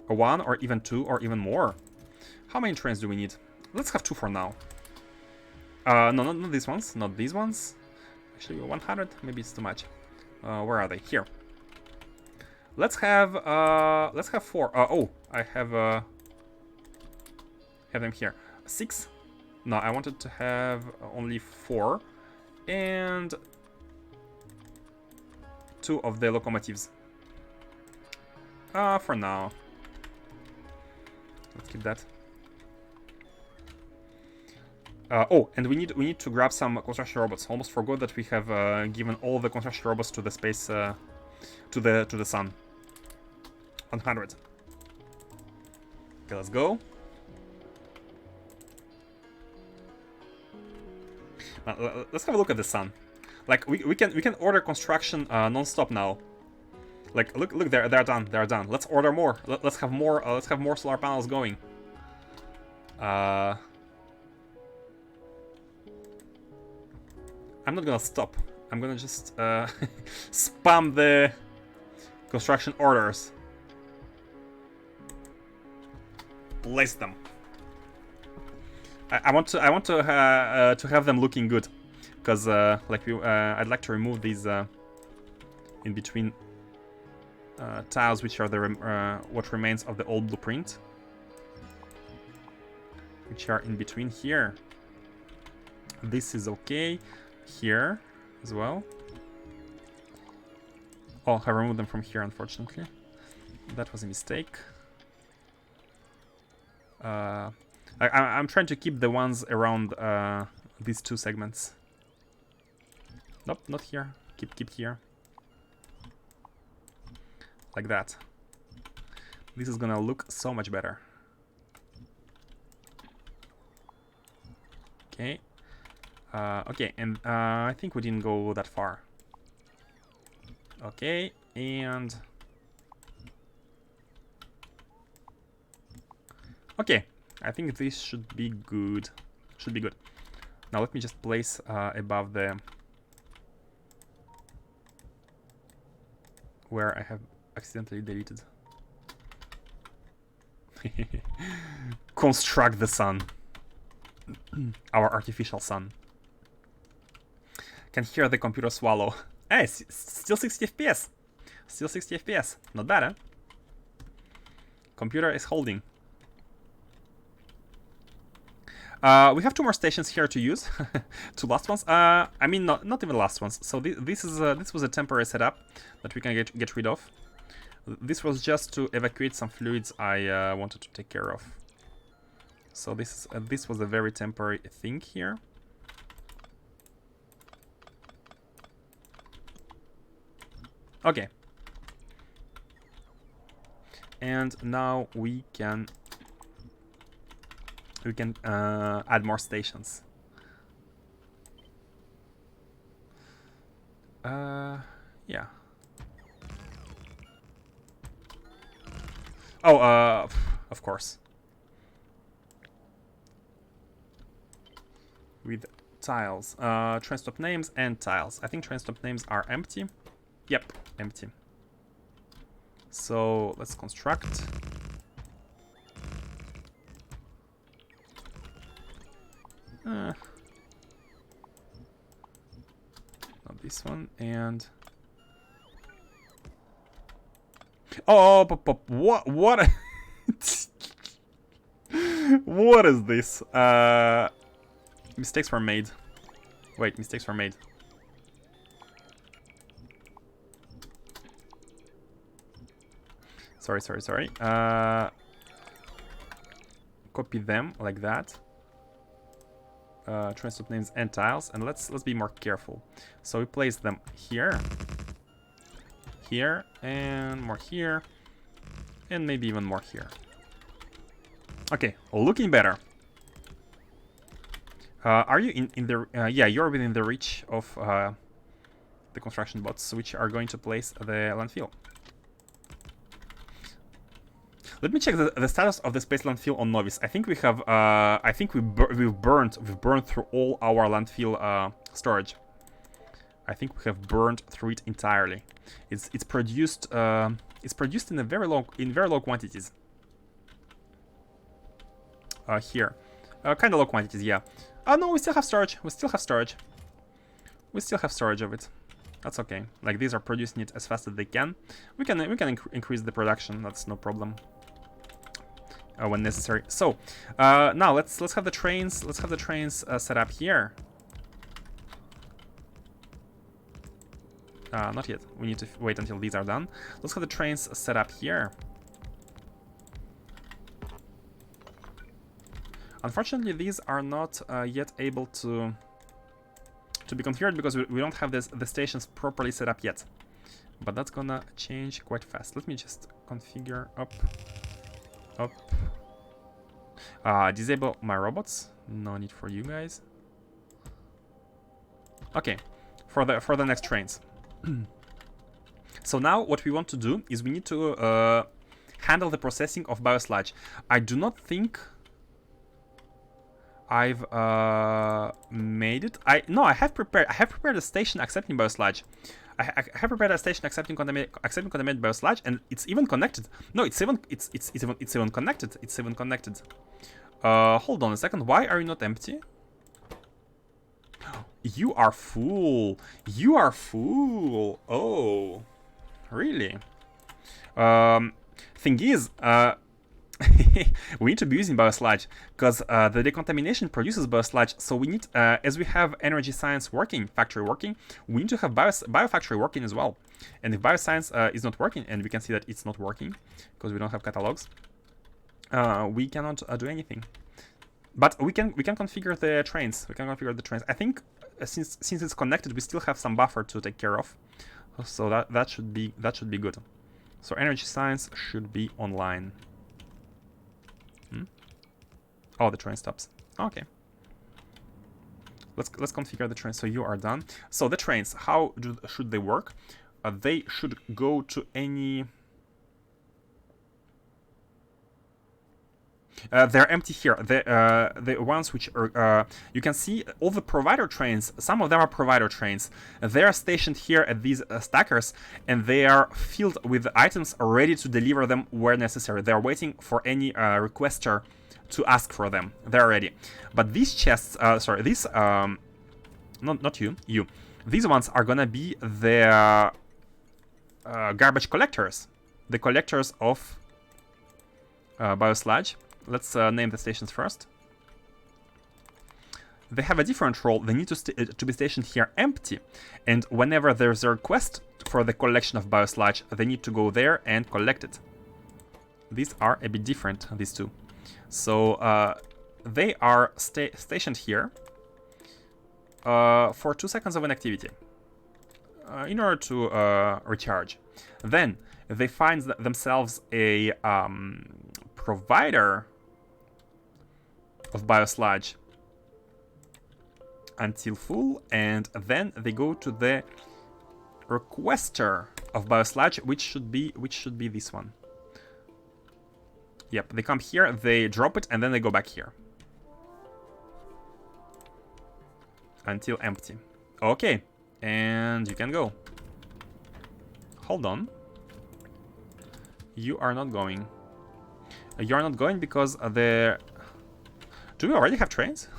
or even 2 or even more. How many trains do we need? Let's have 2 for now. No, not these ones. Not these ones. Actually, 100. Maybe it's too much. Where are they? Here. Let's have 4. Oh, I have them here. 6. No, I wanted to have only 4 and 2 of the locomotives. For now. Let's keep that. Oh, and we need to grab some construction robots. Almost forgot that we have given all the construction robots to the space, to the sun. 100. Okay, let's go. Let's have a look at the sun. Like we can order construction non-stop now. Like look, they're done. Let's order more. Let's have more solar panels going. I'm not gonna stop. I'm gonna just spam the construction orders. Place them. I want to have them looking good, because I'd like to remove these in between tiles, which are the what remains of the old blueprint, which are in between here. This is okay. Here as well. Oh, I removed them from here, unfortunately. That was a mistake. I'm trying to keep the ones around these 2 segments. Nope, not here. Keep here. Like that. This is gonna look so much better. Okay. Okay, and I think we didn't go that far. Okay, and... Okay, I think this should be good. Now let me just place above the... where I have accidentally deleted. Construct the sun. Our artificial sun. Can hear the computer swallow. Hey, still 60 FPS. Still 60 FPS. Not bad, huh? Computer is holding. We have 2 more stations here to use. 2 last ones. I mean, not even last ones. So this was a temporary setup that we can get rid of. This was just to evacuate some fluids I wanted to take care of. So this was a very temporary thing here. Okay. And now we can add more stations. Yeah. Oh, of course. With tiles. Train stop names and tiles. I think train stop names are empty. Yep, empty. So let's construct. Not this one, and oh, what what is this? Mistakes were made. Wait, mistakes were made. Sorry. Copy them like that. Train stop names and tiles, and let's be more careful. So we place them here, and more here, and maybe even more here. Okay, looking better. Are you in the? Yeah, you're within the reach of the construction bots, which are going to place the landfill. Let me check the status of the space landfill on Novice. I think we have. I think we've burned through all our landfill storage. I think we have burned through it entirely. It's produced. It's produced in very low quantities. Here, kind of low quantities. Yeah. Oh no, we still have storage. We still have storage of it. That's okay. Like, these are producing it as fast as they can. We can increase the production. That's no problem. When necessary. So now let's have the trains. Let's have the trains set up here. Not yet. We need to wait until these are done. Let's have the trains set up here. Unfortunately, these are not yet able to be configured because we don't have the stations properly set up yet. But that's gonna change quite fast. Let me just configure up. Disable my robots. No need for you guys. Okay, for the next trains. So now what we want to do is we need to handle the processing of biosludge. I do not think I've made it. I have prepared a station accepting biosludge. I have prepared a station accepting contaminated biosludge, and it's even connected. No, it's even connected. It's even connected. Hold on a second. Why are you not empty? You are full. You are full. Oh, really? Thing is, we need to be using biosludge because the decontamination produces biosludge. So we need, as we have energy science working, factory working, we need to have biofactory working as well. And if bioscience is not working, and we can see that it's not working because we don't have catalogs, we cannot do anything. But we can configure the trains. We can configure the trains. I think since it's connected, we still have some buffer to take care of. So that should be good. So energy science should be online. Oh, the train stops. Okay. Let's configure the train. So you are done. So the trains, how should they work? They should go to any. They're empty here. The ones which are, you can see all the provider trains. Some of them are provider trains. They are stationed here at these stackers, and they are filled with items ready to deliver them where necessary. They are waiting for any requester to ask for them. They're ready. But these chests, these, not you. These ones are gonna be the garbage collectors, the collectors of biosludge. Let's name the stations first. they have a different role. They need to be stationed here empty, and whenever there's a request for the collection of biosludge, they need to go there and collect it. These are a bit different, these two. So they are stationed here for 2 seconds of inactivity in order to recharge. Then they find themselves a provider of biosludge until full, and then they go to the requester of biosludge, which should be this one. Yep, they come here, they drop it, and then they go back here until empty. Okay, and you can go. Hold on. You are not going. You are not going because the. Do we already have trains?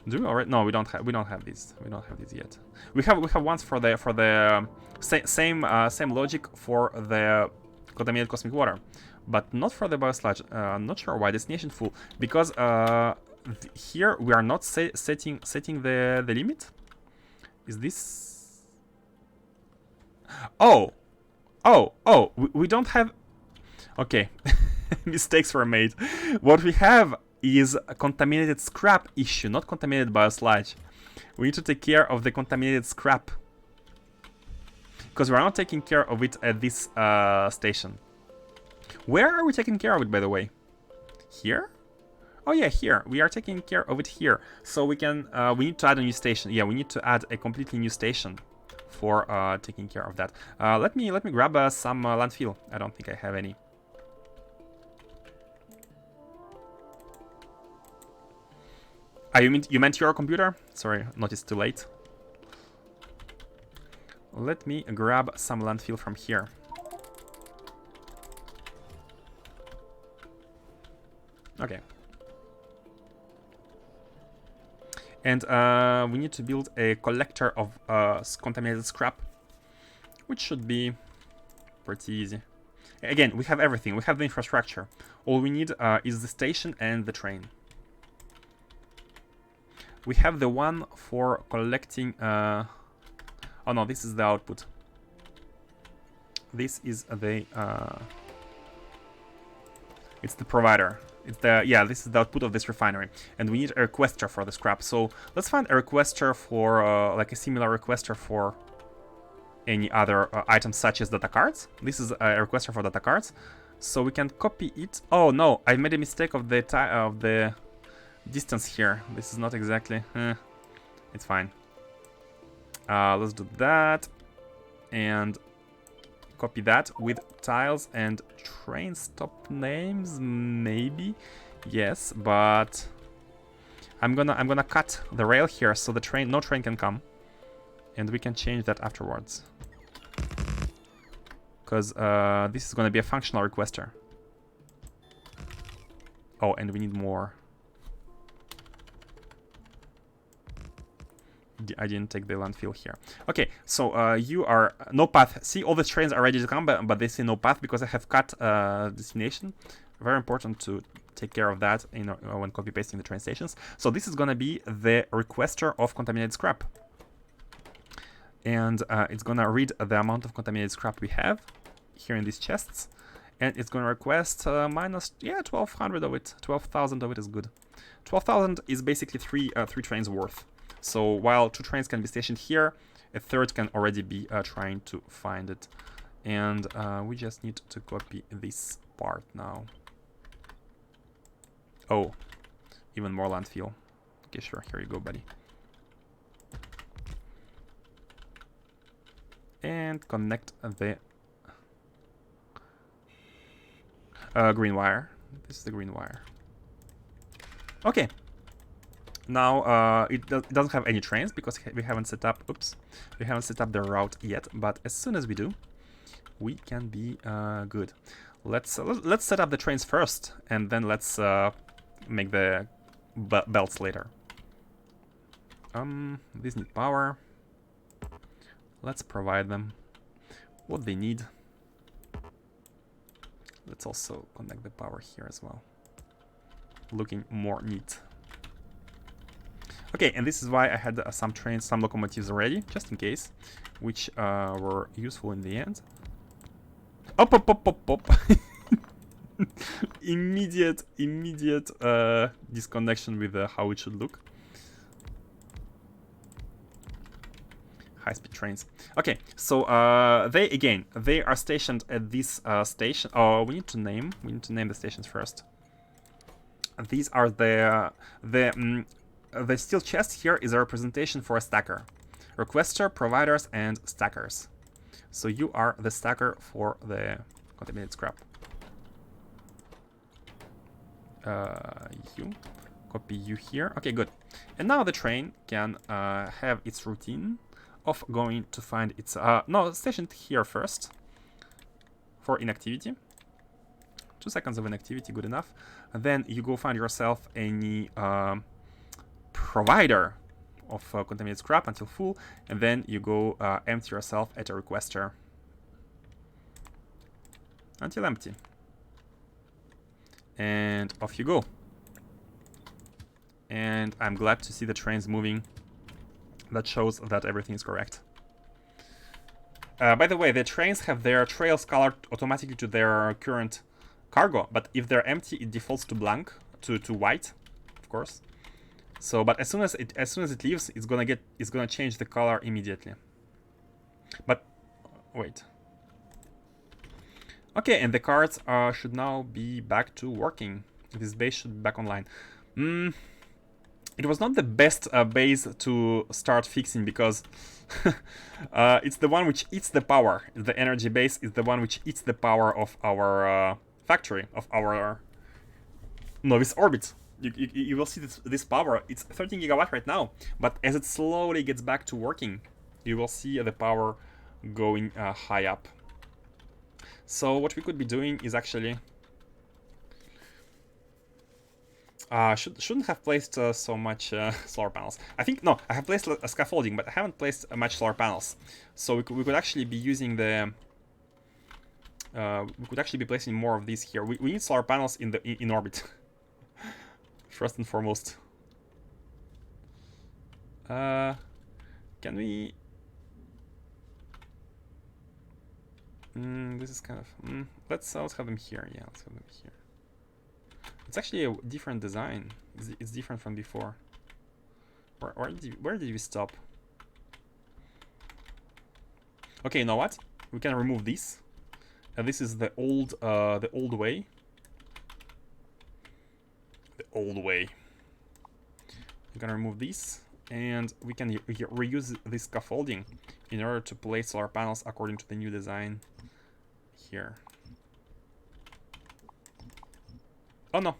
Do we already? No, we don't have. We don't have these. We don't have these yet. We have ones for the same logic for the contaminated cosmic water, but not for the biosludge. I'm not sure why. Destination full, because here we are not setting the limit. Is this? Oh, we don't have. Okay, mistakes were made. What we have is a contaminated scrap issue, not contaminated biosludge. We need to take care of the contaminated scrap, because we're not taking care of it at this station. Where are we taking care of it, by the way? Here? Oh yeah, here. We are taking care of it here. So we can. We need to add a new station. Yeah, we need to add a completely new station for taking care of that. Let me grab some landfill. I don't think I have any. You meant your computer? Sorry, noticed too late. Let me grab some landfill from here. Okay. And we need to build a collector of contaminated scrap, which should be pretty easy. Again, we have everything. We have the infrastructure. All we need is the station and the train. We have the one for collecting... oh no, this is the output. This is the... it's the provider. It's the... Yeah, this is the output of this refinery. And we need a requester for the scrap. So let's find a requester for... like a similar requester for any other items such as data cards. This is a requester for data cards. So we can copy it. Oh no, I made a mistake of the distance here. This is not exactly... it's fine. Let's do that. And copy that with tiles and train stop names, maybe. Yes, but I'm gonna cut the rail here so the no train can come. And we can change that afterwards. Because this is gonna be a functional requester. Oh, and we need more. I didn't take the landfill here. Okay, so you are... no path. See, all the trains are ready to come, but they say no path because I have cut destination. Very important to take care of that when copy-pasting the train stations. So this is going to be the requester of contaminated scrap. And it's going to read the amount of contaminated scrap we have here in these chests. And it's going to request minus, yeah, 1,200 of it. 12,000 of it is good. 12,000 is basically three trains worth. So while 2 trains can be stationed here, a third can already be trying to find it. And we just need to copy this part now. Oh, even more landfill. Okay, sure, here you go, buddy. And connect the green wire. This is the green wire. Okay. Now it doesn't have any trains because we haven't set up. Oops, we haven't set up the route yet. But as soon as we do, we can be good. Let's set up the trains first, and then let's make the belts later. These need power. Let's provide them what they need. Let's also connect the power here as well. Looking more neat. Okay, and this is why I had some trains, some locomotives already, just in case, which were useful in the end. Up, up, up, up, up. immediate disconnection with how it should look. High-speed trains. Okay, so they are stationed at this station. Oh, we need to name the stations first. These are the steel chest here is a representation for a stacker, requester, providers, and stackers. So you are the stacker for the contaminated scrap. You copy you here. Okay, good. And now the train can have its routine of going to find its no, stationed here first for inactivity. 2 seconds of inactivity, good enough. And then you go find yourself any provider of contaminated scrap until full, and then you go empty yourself at a requester until empty. And off you go. And I'm glad to see the trains moving. That shows that everything is correct. By the way, the trains have their trails colored automatically to their current cargo, but if they're empty, it defaults to blank, to white, of course. So, but as soon as it leaves, it's gonna change the color immediately. But wait. Okay, and the cards should now be back to working. This base should be back online. It was not the best base to start fixing because it's the one which eats the power. The energy base is the one which eats the power of our factory, of our novice orbit. You will see this power. It's 13 gigawatt right now, but as it slowly gets back to working, you will see the power going high up. So what we could be doing is actually shouldn't have placed so much solar panels. I think no, I have placed a scaffolding, but I haven't placed much solar panels. So we could actually be using the we could actually be placing more of these here. We need solar panels in orbit. First and foremost. Can we? This is kind of. Let's have them here. Yeah, let's have them here. It's actually a different design. It's different from before. Where did we stop? Okay, you know what? We can remove this. This is the old way. The old way. We can remove this, and we can reuse this scaffolding in order to place solar panels according to the new design here. Oh no.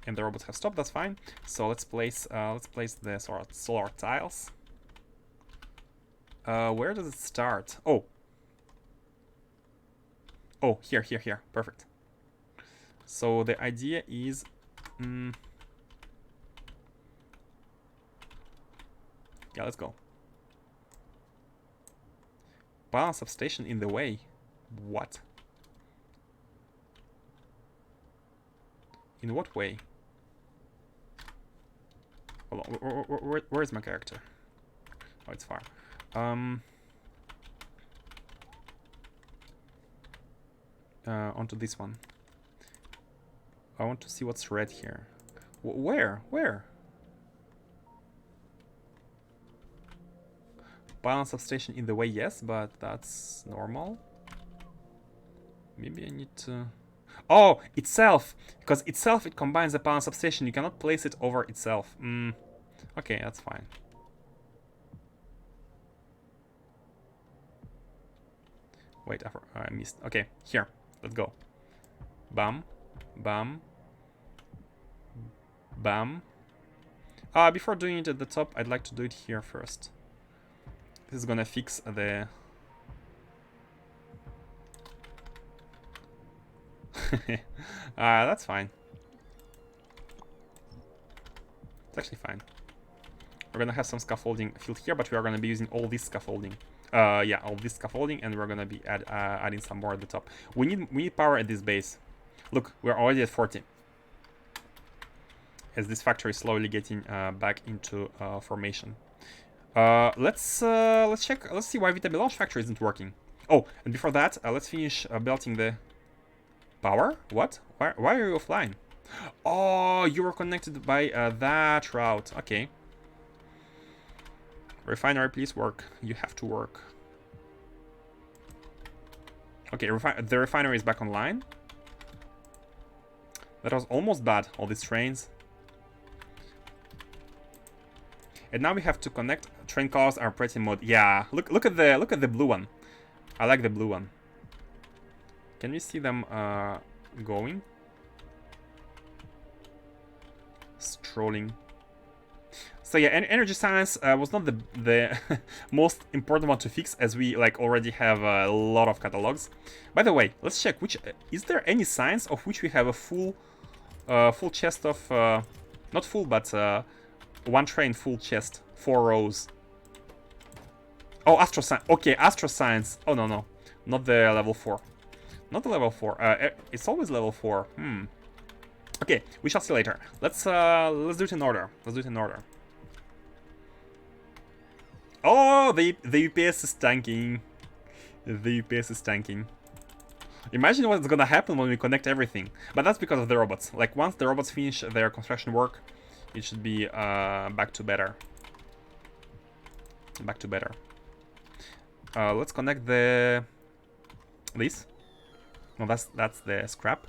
And the robots have stopped, that's fine. So let's place the solar tiles. Where does it start? Oh. Oh, here. Perfect. So the idea is yeah, let's go. Balance substation in the way. What? In what way? Hold on, where is my character? Oh, it's far. Onto this one. I want to see what's red here. Where? Balance substation in the way, yes, but that's normal. Maybe I need to... Oh, itself! Because itself, it combines the balance substation. You cannot place it over itself. Okay, that's fine. Wait, I missed. Okay, here. Let's go. Bam. Bam. Bam. Before doing it at the top, I'd like to do it here first. This is gonna fix the... that's fine. It's actually fine. We're gonna have some scaffolding filled here, but we are gonna be using all this scaffolding. Yeah, all this scaffolding, and we're gonna be adding some more at the top. We need power at this base. Look, we're already at 40. as this factory is slowly getting back into formation. Let's check. Let's see why VTB launch factory isn't working. Oh, and before that, let's finish belting the power. What? Why are you offline? Oh, you were connected by that route. Okay. Refinery, please work. You have to work. Okay, the refinery is back online. That was almost bad, all these trains. And now we have to connect. Train cars are pretty mod. Yeah, look at the blue one. I like the blue one. Can we see them going? Strolling. So yeah, energy science was not the most important one to fix, as we like already have a lot of catalogs. By the way, let's check which is there any science of which we have a full chest of not full, but one train full chest, 4 rows. Oh, astroscience. Okay, astroscience. Oh no, not the level 4, not the level 4. It's always level 4. Okay, we shall see later. Let's do it in order. Oh, the UPS is tanking. The UPS is tanking. Imagine what's gonna happen when we connect everything. But that's because of the robots. Like, once the robots finish their construction work, it should be back to better. Let's connect this. No, that's the scrap.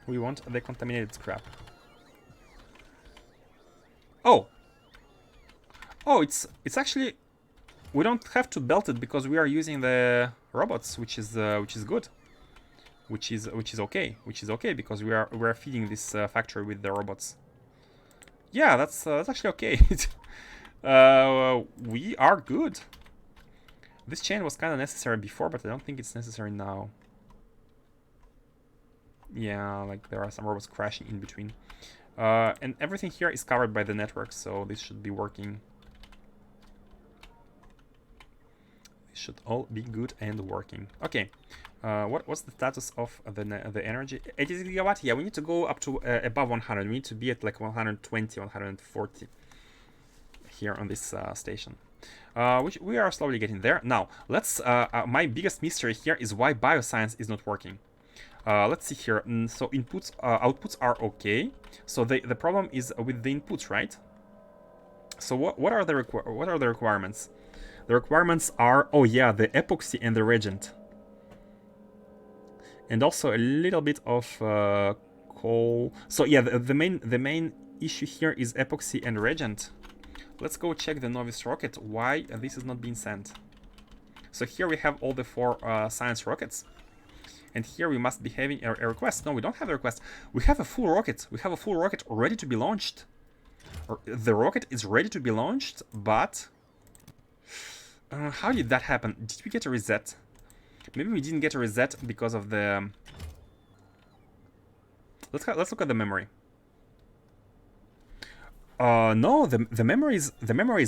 We want the contaminated scrap. Oh, it's actually, we don't have to belt it because we are using the robots, which is good, which is okay because we are feeding this factory with the robots. Yeah, that's actually okay. We are good. This chain was kind of necessary before, but I don't think it's necessary now. Yeah, like there are some robots crashing in between. And everything here is covered by the network, so this should be working. This should all be good and working. Okay, what's the status of the energy? 80 gigawatt? Yeah, we need to go up to above 100. We need to be at like 120, 140 here on this station. Which we are slowly getting there. Now, let's. My biggest mystery here is why bioscience is not working. Let's see here. So inputs, outputs are okay. So the problem is with the inputs, right? So what are the requirements? The requirements are, oh yeah, the epoxy and the reagent, and also a little bit of coal. So yeah, the main issue here is epoxy and reagent. Let's go check the Novice rocket. Why this is not being sent? So here we have all the 4 science rockets. And here we must be having a request. No, we don't have a request. We have a full rocket. We have a full rocket ready to be launched. The rocket is ready to be launched, but how did that happen? Did we get a reset? Maybe we didn't get a reset because of the. Let's look at the memory. No, the memory is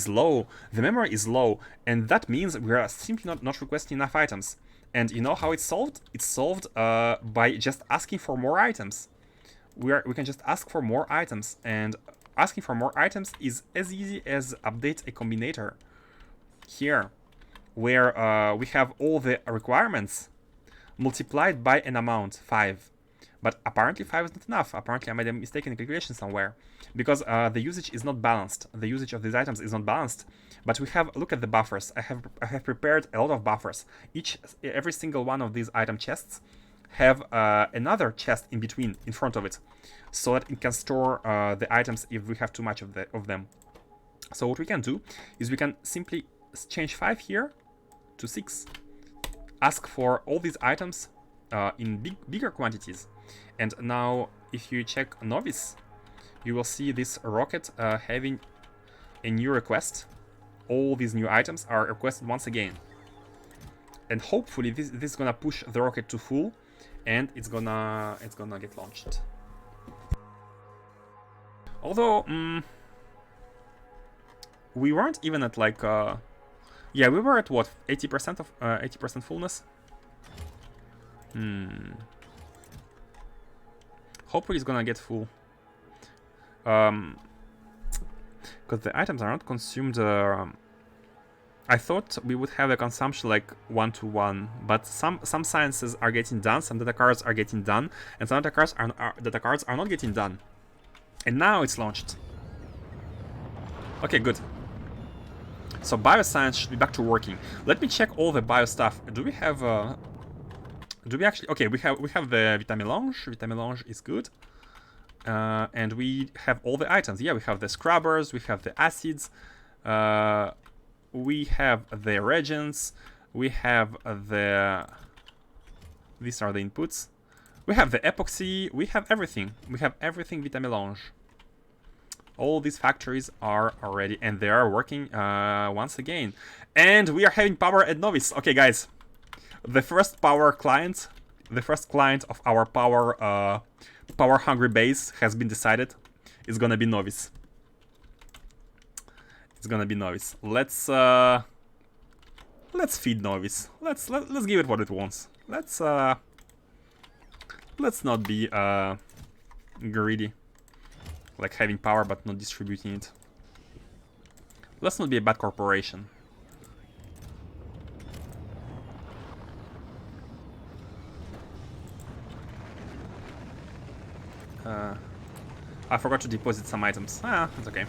low. The memory is low, and that means we are simply not requesting enough items. And you know how it's solved? It's solved by just asking for more items. We can just ask for more items, and asking for more items is as easy as update a combinator here, where we have all the requirements multiplied by an amount, 5. But apparently 5 is not enough. Apparently I made a mistake in the calculation somewhere, because the usage is not balanced. The usage of these items is not balanced. But we have, look at the buffers. I have prepared a lot of buffers. Every single one of these item chests have another chest in between, in front of it, so that it can store the items if we have too much of them. So what we can do is we can simply change 5 here to 6. Ask for all these items in bigger quantities. And now, if you check Novice, you will see this rocket having a new request. All these new items are requested once again. And hopefully this is gonna push the rocket to full, and it's gonna get launched. Although we weren't even at like yeah, we were at what, 80% of 80% fullness. Hopefully it's gonna get full. Because the items are not consumed. I thought we would have a consumption like 1-to-1, but some sciences are getting done, some data cards are getting done, and some data cards are not getting done. And now it's launched. Okay, good. So bioscience should be back to working. Let me check all the bio stuff. Do we have? Do we actually? Okay, we have the vitamelange. Vitamelange is good. And we have all the items. Yeah, we have the scrubbers, we have the acids, we have the reagents, we have the... These are the inputs. We have the epoxy, we have everything. We have everything vitamelange. All these factories are already, and they are working once again. And we are having power at Novice. Okay, guys. The first power client, the first client of our power hungry base has been decided. It's gonna be Novice. It's gonna be Novice. Let's feed Novice. Let's give it what it wants. Let's not be greedy, like having power but not distributing it. Let's not be a bad corporation. I forgot to deposit some items. Ah, it's okay.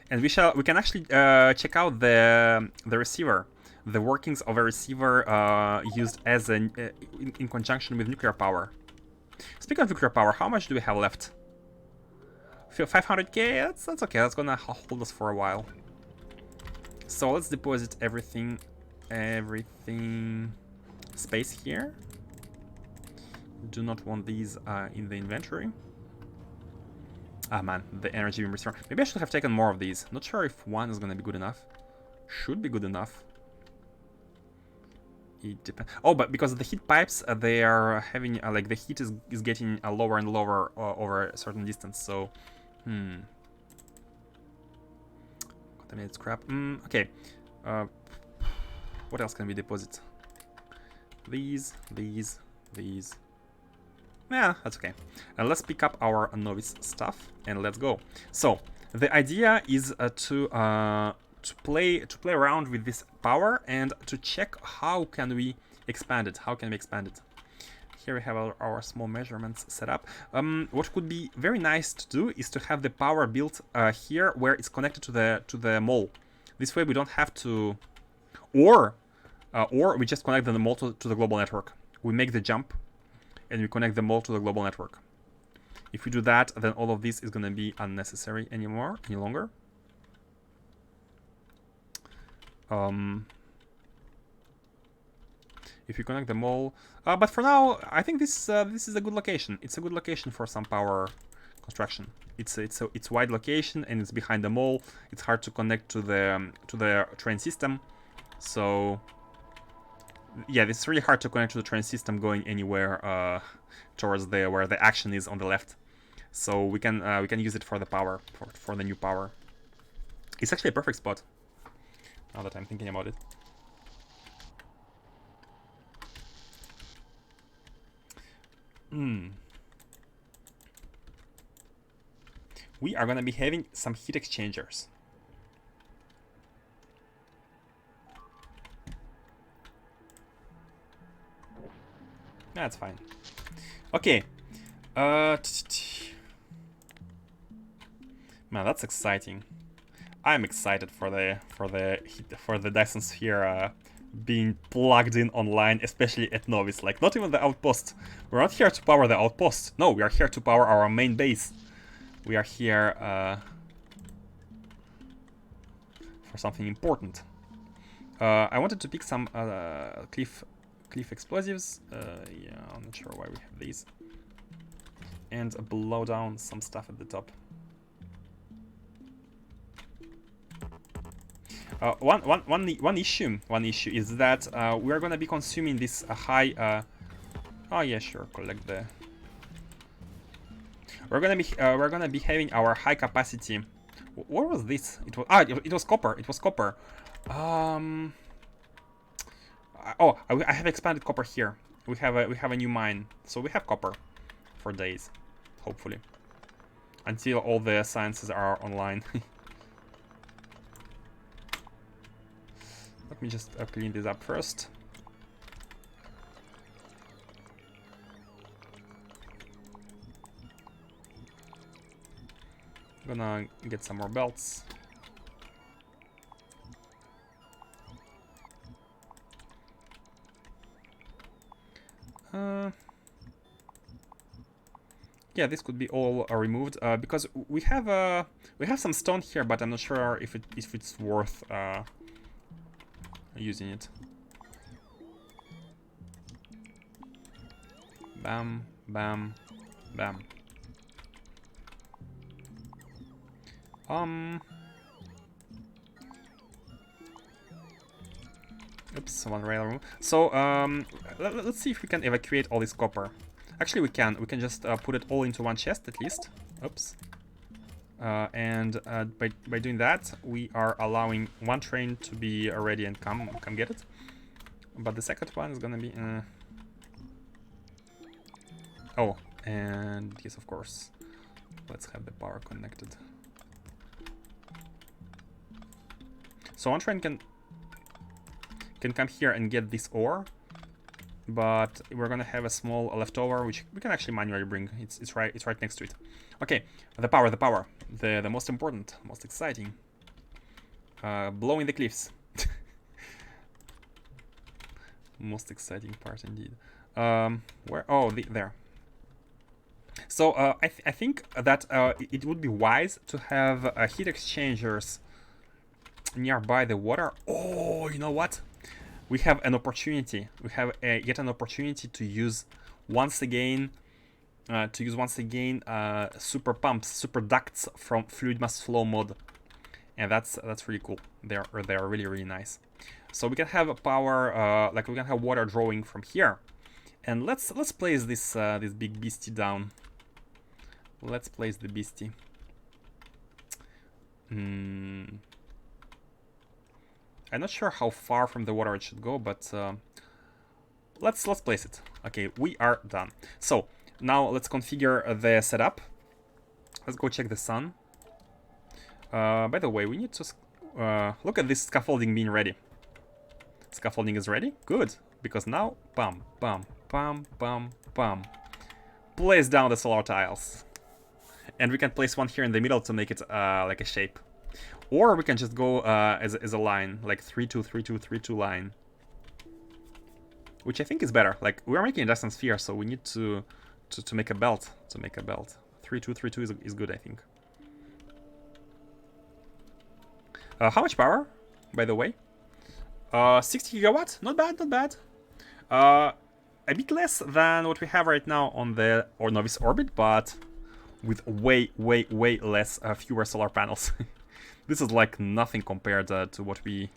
And we can actually check out the receiver, the workings of a receiver used as in conjunction with nuclear power. Speaking of nuclear power, how much do we have left? 500k. That's okay. That's gonna hold us for a while. So let's deposit everything space here. Do not want these in the inventory. Ah man, the energy beam receiver. Maybe I should have taken more of these. Not sure if one is gonna be good enough. Should be good enough. It depends. Oh, but because the heat pipes, they are having like the heat is getting lower and lower over a certain distance. So, contaminated scrap. Okay. What else can we deposit? These. Yeah, that's okay. And let's pick up our Novice stuff and let's go. So the idea is to play around with this power and to check how can we expand it. How can we expand it? Here we have our small measurements set up. What could be very nice to do is to have the power built here where it's connected to the mole. This way we don't have to, or we just connect the mole to the global network. We make the jump and we connect the mole to the global network. If we do that, then all of this is going to be unnecessary any longer. If we connect the mole, but for now, I think this is a good location. It's a good location for some power construction. It's wide location and it's behind the mole. It's hard to connect to the train system, so. Yeah, it's really hard to connect to the train system going anywhere towards where the action is on the left. So we can use it for the power, for the new power. It's actually a perfect spot. Now that I'm thinking about it. We are gonna be having some heat exchangers. That's fine. Okay. Man, that's exciting. I'm excited for the Dyson Sphere being plugged in online, especially at Novice. Like, not even the outpost. We're not here to power the outpost. No, we are here to power our main base. We are here for something important. I wanted to pick some cliff explosives. Yeah, I'm not sure why we have these. And blow down some stuff at the top. One issue is that we're gonna be consuming this high. Oh yeah, sure. Collect the. We're gonna be having our high capacity. What was this? It was copper. It was copper. I have expanded copper here. We have a new mine, so we have copper for days, hopefully, until all the sciences are online. Let me just clean this up first. Gonna get some more belts. Yeah, this could be all removed because we have some stone here, but I'm not sure if it's worth using it. Bam, bam, bam. Oops, one rail room. So let's see if we can evacuate all this copper. Actually, we can. We can just put it all into one chest at least. Oops. And by doing that, we are allowing one train to be ready and come get it. But the second one is gonna be. Oh, and yes, of course. Let's have the power connected. So one train can come here and get this ore, but we're gonna have a small leftover which we can actually manually bring. It's right next to it. Okay, the power, the most important, most exciting. Blowing the cliffs. Most exciting part indeed. Where? Oh, there. So I think that it would be wise to have heat exchangers nearby the water. Oh, you know what? We have an opportunity. We have yet an opportunity to use once again super pumps, super ducts from fluid mass flow mod, and that's really cool. They are really nice. So we can have power, like we can have water drawing from here, and let's place this this big beastie down. Let's place the beastie. I'm not sure how far from the water it should go, but let's place it. Okay, we are done. So now let's configure the setup. Let's go check the sun. By the way, we need to look at this scaffolding being ready. Scaffolding is ready. Good, because now bam, bam, bam, bam, bam. Place down the solar tiles, and we can place one here in the middle to make it like a shape. Or we can just go as a line, like 3-2, 3-2, 3-2 line. Which I think is better. Like, we're making a Dyson Sphere, so we need to make a belt. 3-2, 3-2 is good, I think. How much power, by the way? 60 gigawatt? Not bad, not bad. A bit less than what we have right now on the Novice orbit, but with way less, fewer solar panels. This is like nothing compared to what we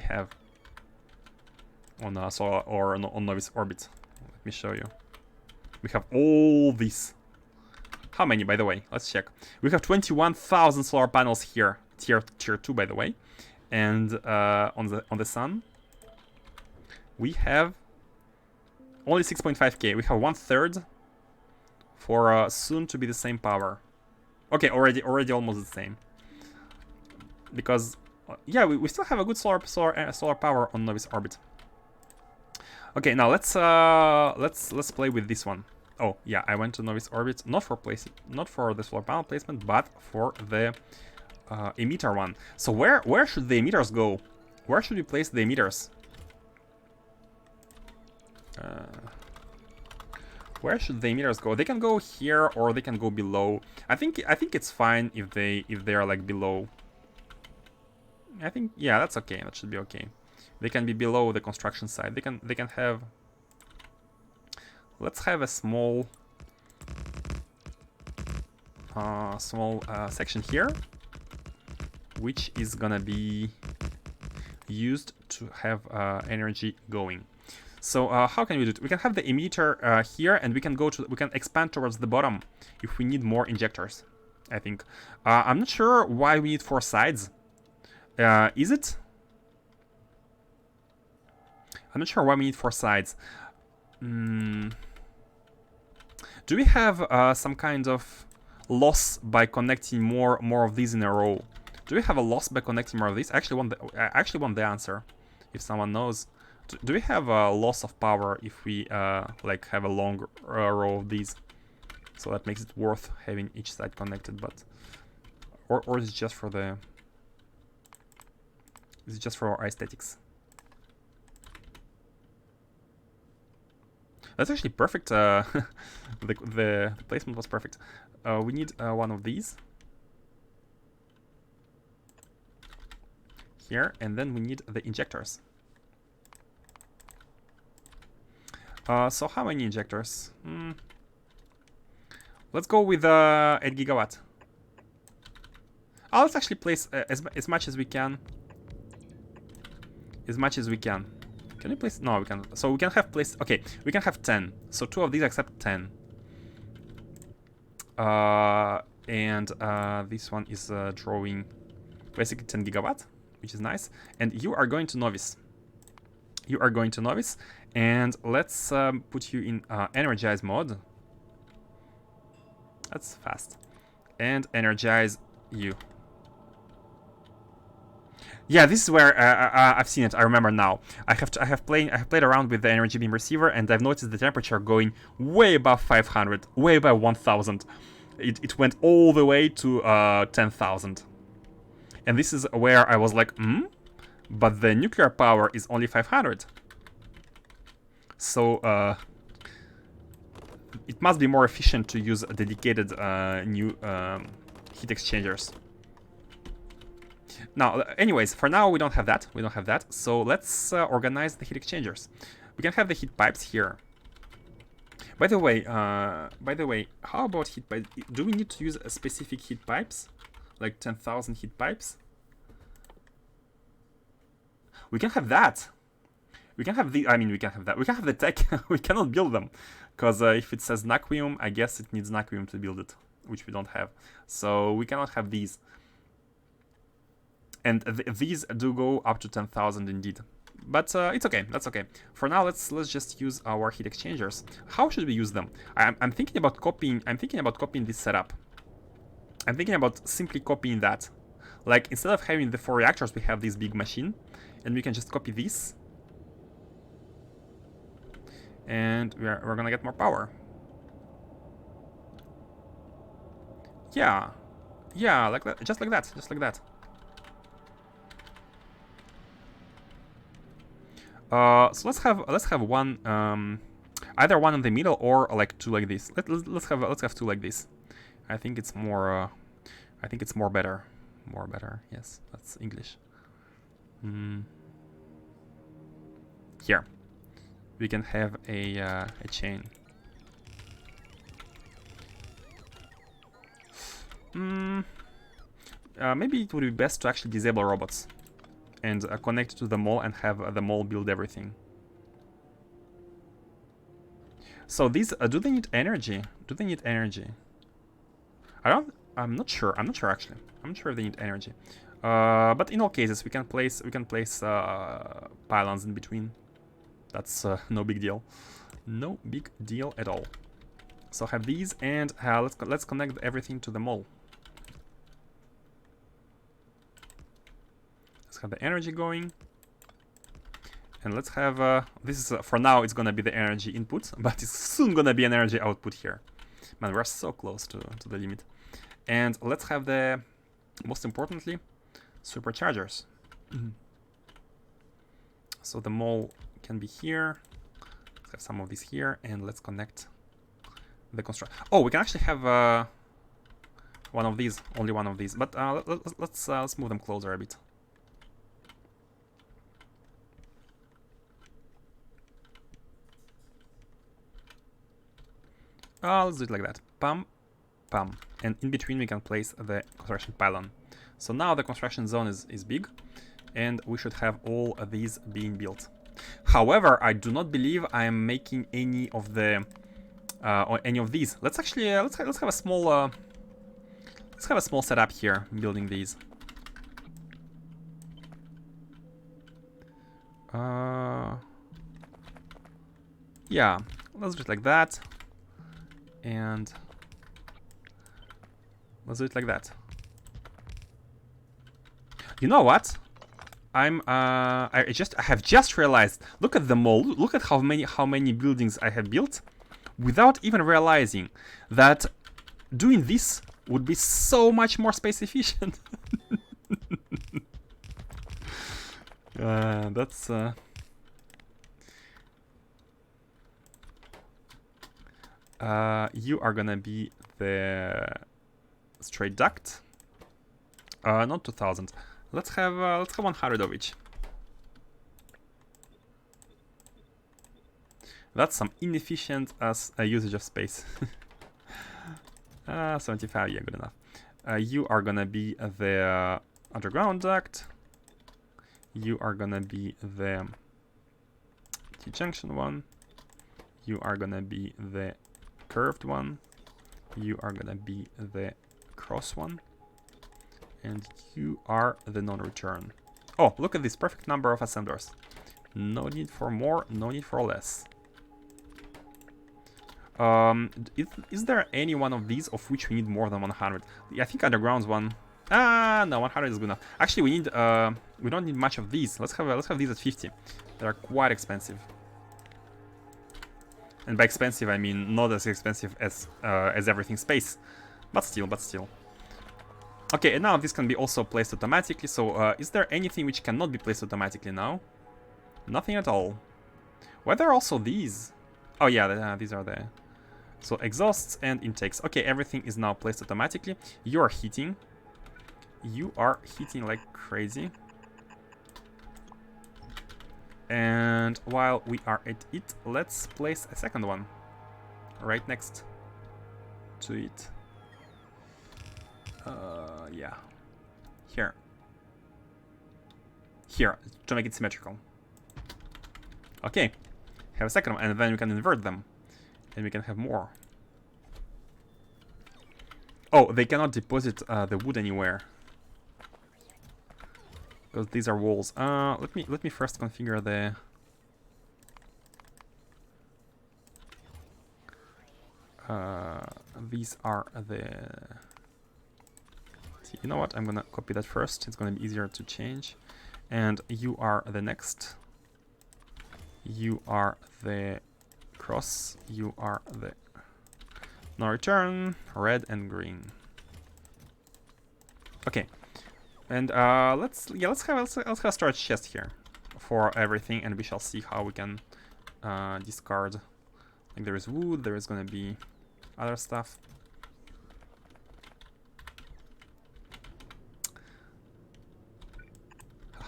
have on solar or on Novice orbit. Let me show you. We have all these. How many, by the way? Let's check. We have 21,000 solar panels here, tier 2, by the way, and on the sun we have only 6.5k. We have 1/3 for soon to be the same power. Okay, already almost the same. Because yeah, we still have a good solar power on Novice orbit. Okay, now let's play with this one. Oh yeah, I went to Novice orbit not for the solar panel placement, but for the emitter one. So where should the emitters go? Where should we place the emitters? Where should the emitters go? They can go here or they can go below. I think it's fine if they are like below. I think, yeah, that's okay. That should be okay. They can be below the construction site. They can have. Let's have a small section here, which is gonna be used to have energy going. So how can we do it? We can have the emitter here, and we can expand towards the bottom if we need more injectors. I think. I'm not sure why we need 4 sides. Is it? I'm not sure why we need 4 sides. Do we have some kind of loss by connecting more of these in a row? Do we have a loss by connecting more of these? I actually want the answer, if someone knows. Do we have a loss of power if we like have a long row of these? So that makes it worth having each side connected, but or is it just for the? Is it just for our aesthetics? That's actually perfect. The placement was perfect. We need one of these here, and then we need the injectors. So how many injectors? Let's go with 8 gigawatt. Let's actually place as much as we can. As much as we can. Can we place? No, we can. So we can have placed. Okay, we can have 10. So 2 of these accept 10. And this one is drawing basically 10 gigawatt, which is nice. And you are going to novice. You are going to novice, and let's put you in energize mode. That's fast. And energize you. Yeah, this is where I've seen it. I remember now. I have played around with the energy beam receiver, and I've noticed the temperature going way above 500, way above 1000. It went all the way to 10,000. And this is where I was like, but the nuclear power is only 500. So it must be more efficient to use dedicated new heat exchangers. Now, anyways, for now we don't have that. We don't have that. So let's organize the heat exchangers. We can have the heat pipes here. By the way, how about heat pipes? Do we need to use a specific heat pipes, like 10,000 heat pipes? We can have that. We can have the. I mean, we can have that. We can have the tech. We cannot build them, because if it says naquium, I guess it needs naquium to build it, which we don't have. So we cannot have these. And these do go up to 10,000 indeed, but it's okay. That's okay. For now, let's just use our heat exchangers. How should we use them? I'm thinking about copying. I'm thinking about copying this setup. I'm thinking about simply copying that. Like, instead of having the 4 reactors, we have this big machine, and we can just copy this, and we're gonna get more power. Yeah, like that, just like that, just like that. So let's have one, either one in the middle or like 2 like this. Let's have 2 like this. I think it's more. I think it's more better. More better. Yes, that's English. Here, we can have a chain. Maybe it would be best to actually disable robots and connect to the mall and have the mall build everything. So these, do they need energy? Do they need energy? I'm not sure. I'm not sure actually. I'm not sure if they need energy. But in all cases, we can place pylons in between. That's no big deal. No big deal at all. So have these, and let's connect everything to the mall. Let's have the energy going, and let's have this is for now. It's gonna be the energy input, but it's soon gonna be an energy output here. Man, we're so close to the limit. And let's have the, most importantly, superchargers. So the mall can be here. Let's have some of these here, and let's connect the construct. Oh, we can actually have one of these, only one of these. But let's move them closer a bit. Let's do it like that. Pam, pam. And in between we can place the construction pylon. So now the construction zone is big, and we should have all of these being built. However, I do not believe I am making any of the any of these. Let's actually let's have a small setup here building these. Yeah, let's do it like that. And let's do it like that. You know what? I have just realized. Look at the mall. Look at how many buildings I have built, without even realizing that doing this would be so much more space efficient. That's you are gonna be the straight duct. Not 2000. Let's have 100 of each. That's some inefficient usage of space. 75, yeah, good enough. You are gonna be the underground duct. You are gonna be the T-junction one. You are gonna be the curved one. You are gonna be the cross one. And you are the non-return. Oh, look at this perfect number of assemblers. No need for more, no need for less. Is there any one of these of which we need more than 100? I think underground's one. No, 100 is good enough. Actually, we don't need much of these. Let's have these at 50. They're quite expensive. And by expensive, I mean not as expensive as everything space, but still. Okay, and now this can be also placed automatically. So, is there anything which cannot be placed automatically now? Nothing at all. Why are there also these? Oh yeah, these are the... So, exhausts and intakes. Okay, everything is now placed automatically. You are heating. You are heating like crazy. And while we are at it, let's place a second one right next to it. Yeah. Here, to make it symmetrical. Okay, have a second one, and then we can invert them, and we can have more. Oh, they cannot deposit the wood anywhere, because these are walls. Let me first configure the... these are the... You know what? I'm gonna copy that first. It's gonna be easier to change. And you are the next. You are the cross. You are the no return. Red and green. Okay. And let's have a storage chest here for everything, and we shall see how we can discard. Like there is wood. There is gonna be other stuff.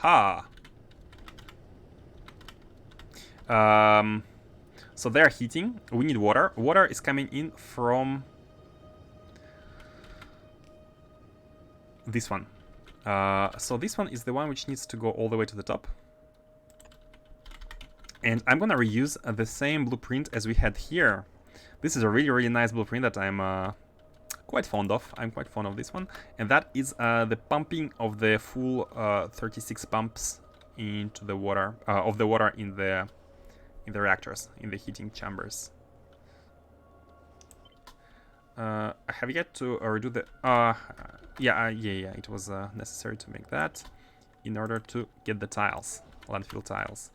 Ha! So they're heating. We need water. Water is coming in from this one. So this one is the one which needs to go all the way to the top. And I'm gonna reuse the same blueprint as we had here. This is a really nice blueprint that I'm quite fond of. I'm quite fond of this one, and that is the pumping of the full 36 pumps into the water of the water in the reactors, in the heating chambers. I have yet to redo the yeah, it was necessary to make that in order to get the tiles, landfill tiles.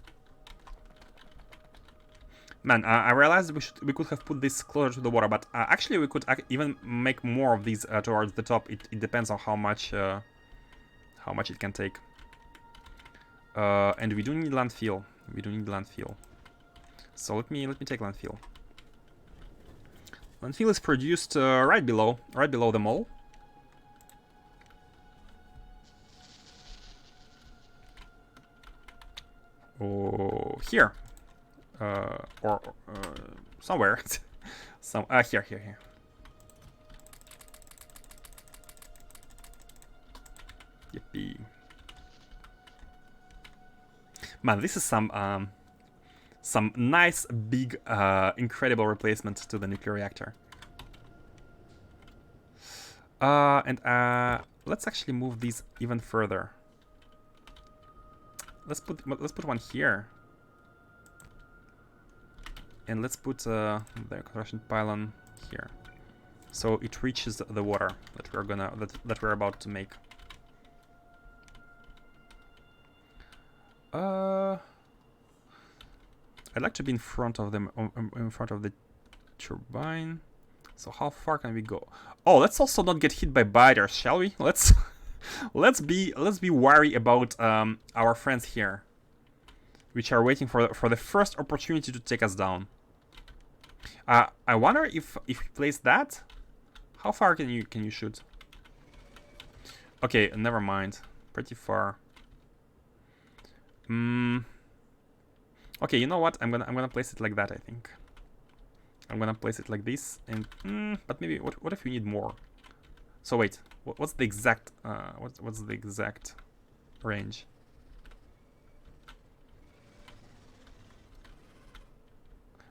Man, I realized we could have put this closer to the water, but actually we could even make more of these towards the top. It depends on how much it can take. And we do need landfill. So let me take landfill. Landfill is produced right below the mall. Oh, here. Or somewhere. Here. Yippee. Man, this is some nice, big, incredible replacement to the nuclear reactor. And let's actually move these even further. Let's put one here. And let's put the construction pylon here, so it reaches the water that we're about to make. I'd like to be in front of them, in front of the turbine. So how far can we go? Oh, let's also not get hit by biters, shall we? Let's let's be wary about our friends here, which are waiting for the first opportunity to take us down. I wonder if we place that, how far can you shoot? Okay, never mind. Pretty far. Okay, you know what? I'm gonna place it like that. I think I'm gonna place it like this, and but maybe what if we need more? So wait, what's the exact what's the exact range?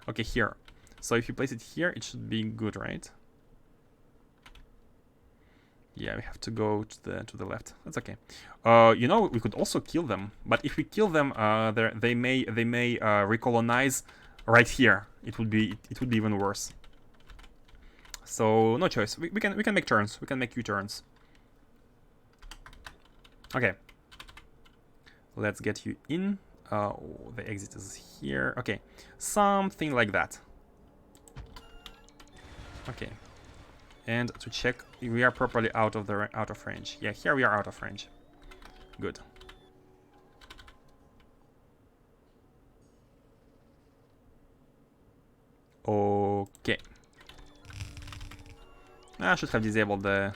Okay, here. So if you place it here, it should be good, right? Yeah, we have to go to the left. That's okay. You know, we could also kill them, but if we kill them, they may recolonize right here. It would be even worse. So no choice. We can make turns. We can make U-turns. Okay. Let's get you in. The exit is here. Okay, something like that. Okay. And to check we are properly out of range. Yeah, here we are out of range. Good. Okay. I should have disabled the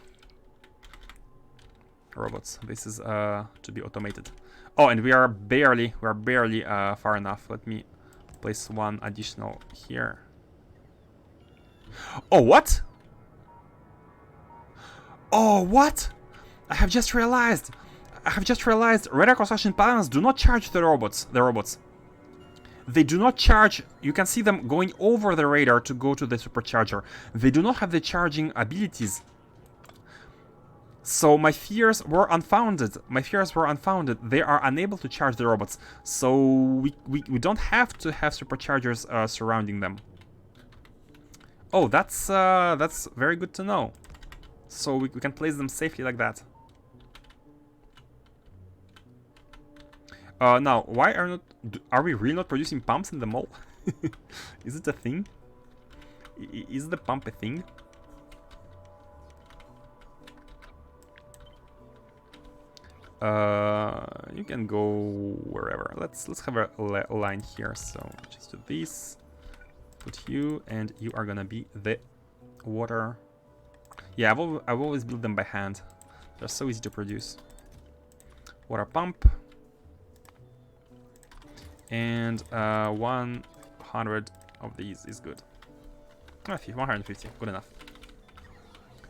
robots. This is to be automated. Oh, and we are barely far enough. Let me place one additional here. Oh, what? Oh, what? I have just realized. Radar construction pylons do not charge the robots. They do not charge. You can see them going over the radar to go to the supercharger. They do not have the charging abilities. So my fears were unfounded. They are unable to charge the robots. So we don't have to have superchargers surrounding them. Oh, that's very good to know. So we can place them safely like that. Now, why are we really not producing pumps in the mall? Is it a thing? Is the pump a thing? You can go wherever. Let's have a line here. So just do this. Put you, and you are gonna be the water. Yeah, I've always built them by hand. They're so easy to produce. Water pump. And 100 of these is good. 150, good enough.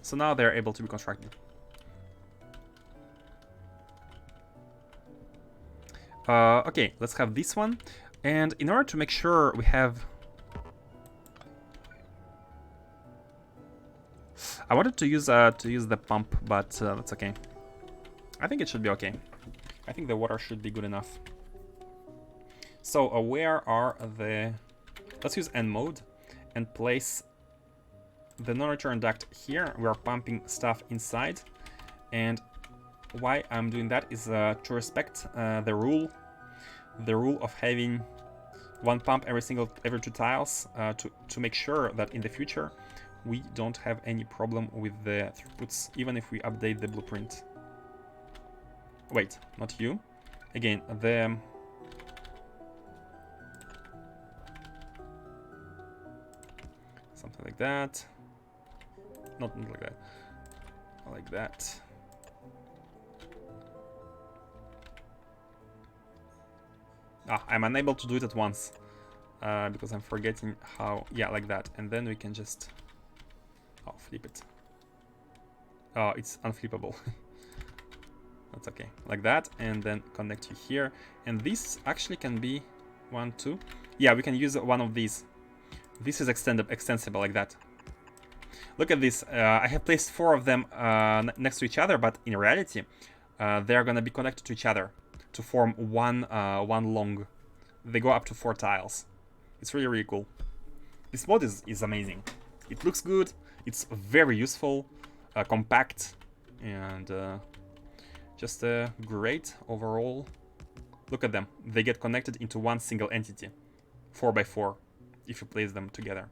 So now they're able to be constructed. Okay, let's have this one. And in order to make sure we have... I wanted to use the pump, but that's okay. I think it should be okay. I think the water should be good enough. So where are the... Let's use N mode and place the non-return duct here. We are pumping stuff inside. And why I'm doing that is to respect the rule of having one pump every 2 tiles to make sure that in the future we don't have any problem with the throughputs, even if we update the blueprint. Wait, not you. Again, the... Something like that. Not like that. Like that. I'm unable to do it at once because I'm forgetting how. Yeah, like that, and then we can just flip it. Oh, it's unflippable. That's okay, like that, and then connect you here. And this actually can be 1, 2. Yeah, we can use one of these. This is extensible like that. Look at this. I have placed 4 of them next to each other, but in reality, they're gonna be connected to each other to form one long. They go up to 4 tiles. It's really, really cool. This mod is amazing. It looks good. It's very useful, compact, and just great overall. Look at them. They get connected into one single entity, 4x4, if you place them together.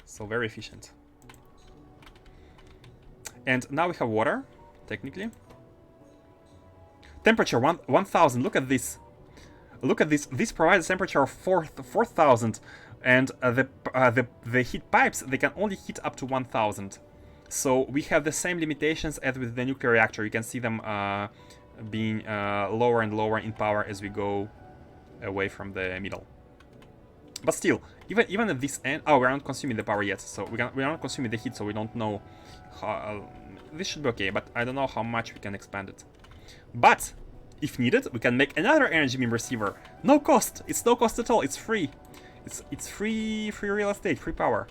So very efficient. And now we have water, technically. Temperature 1000. Look at this. Look at this. This provides a temperature of 4000, and the heat pipes, they can only heat up to 1000. So we have the same limitations as with the nuclear reactor. You can see them being lower and lower in power as we go away from the middle. But still, even at this end, oh, we're not consuming the power yet, so we're not consuming the heat, so we don't know how. This should be okay, but I don't know how much we can expand it. But if needed, we can make another energy beam receiver. No cost. It's no cost at all. It's free. It's free real estate, free power.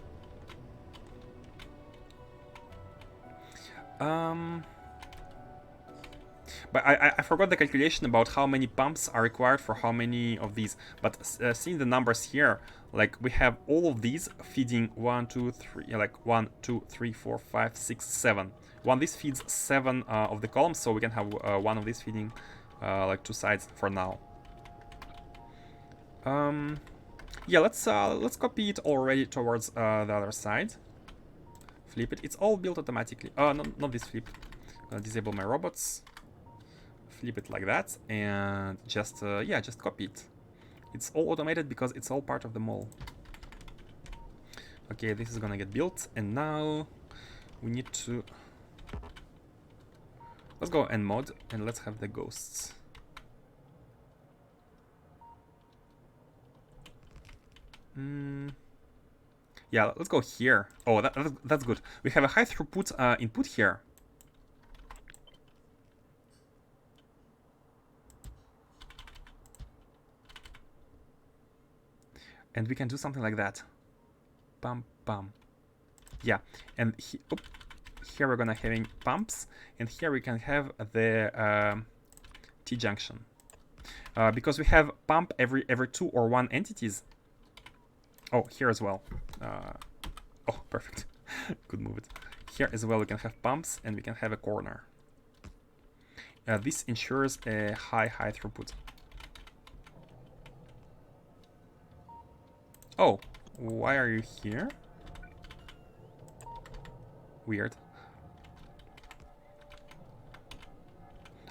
But I forgot the calculation about how many pumps are required for how many of these. But seeing the numbers here, like we have all of these feeding 1, 2, 3, like 1, 2, 3, 4, 5, 6, 7. One this feeds 7 of the columns, so we can have one of these feeding like 2 sides for now. Yeah, let's copy it already towards the other side. Flip it. It's all built automatically. No, not this flip. Disable my robots. Flip it like that, and just yeah, just copy it. It's all automated because it's all part of the mall. Okay, this is gonna get built, and now we need to let's go and mod, and let's have the ghosts. Yeah, let's go here. Oh, that's good. We have a high throughput input here. And we can do something like that. Bum, bum. Yeah, and here we're gonna having pumps, and here we can have the T-junction. Because we have pump every 2 or 1 entities. Oh, here as well. Oh, perfect. Could move it. Here as well we can have pumps, and we can have a corner. This ensures a high throughput. Oh, why are you here? Weird.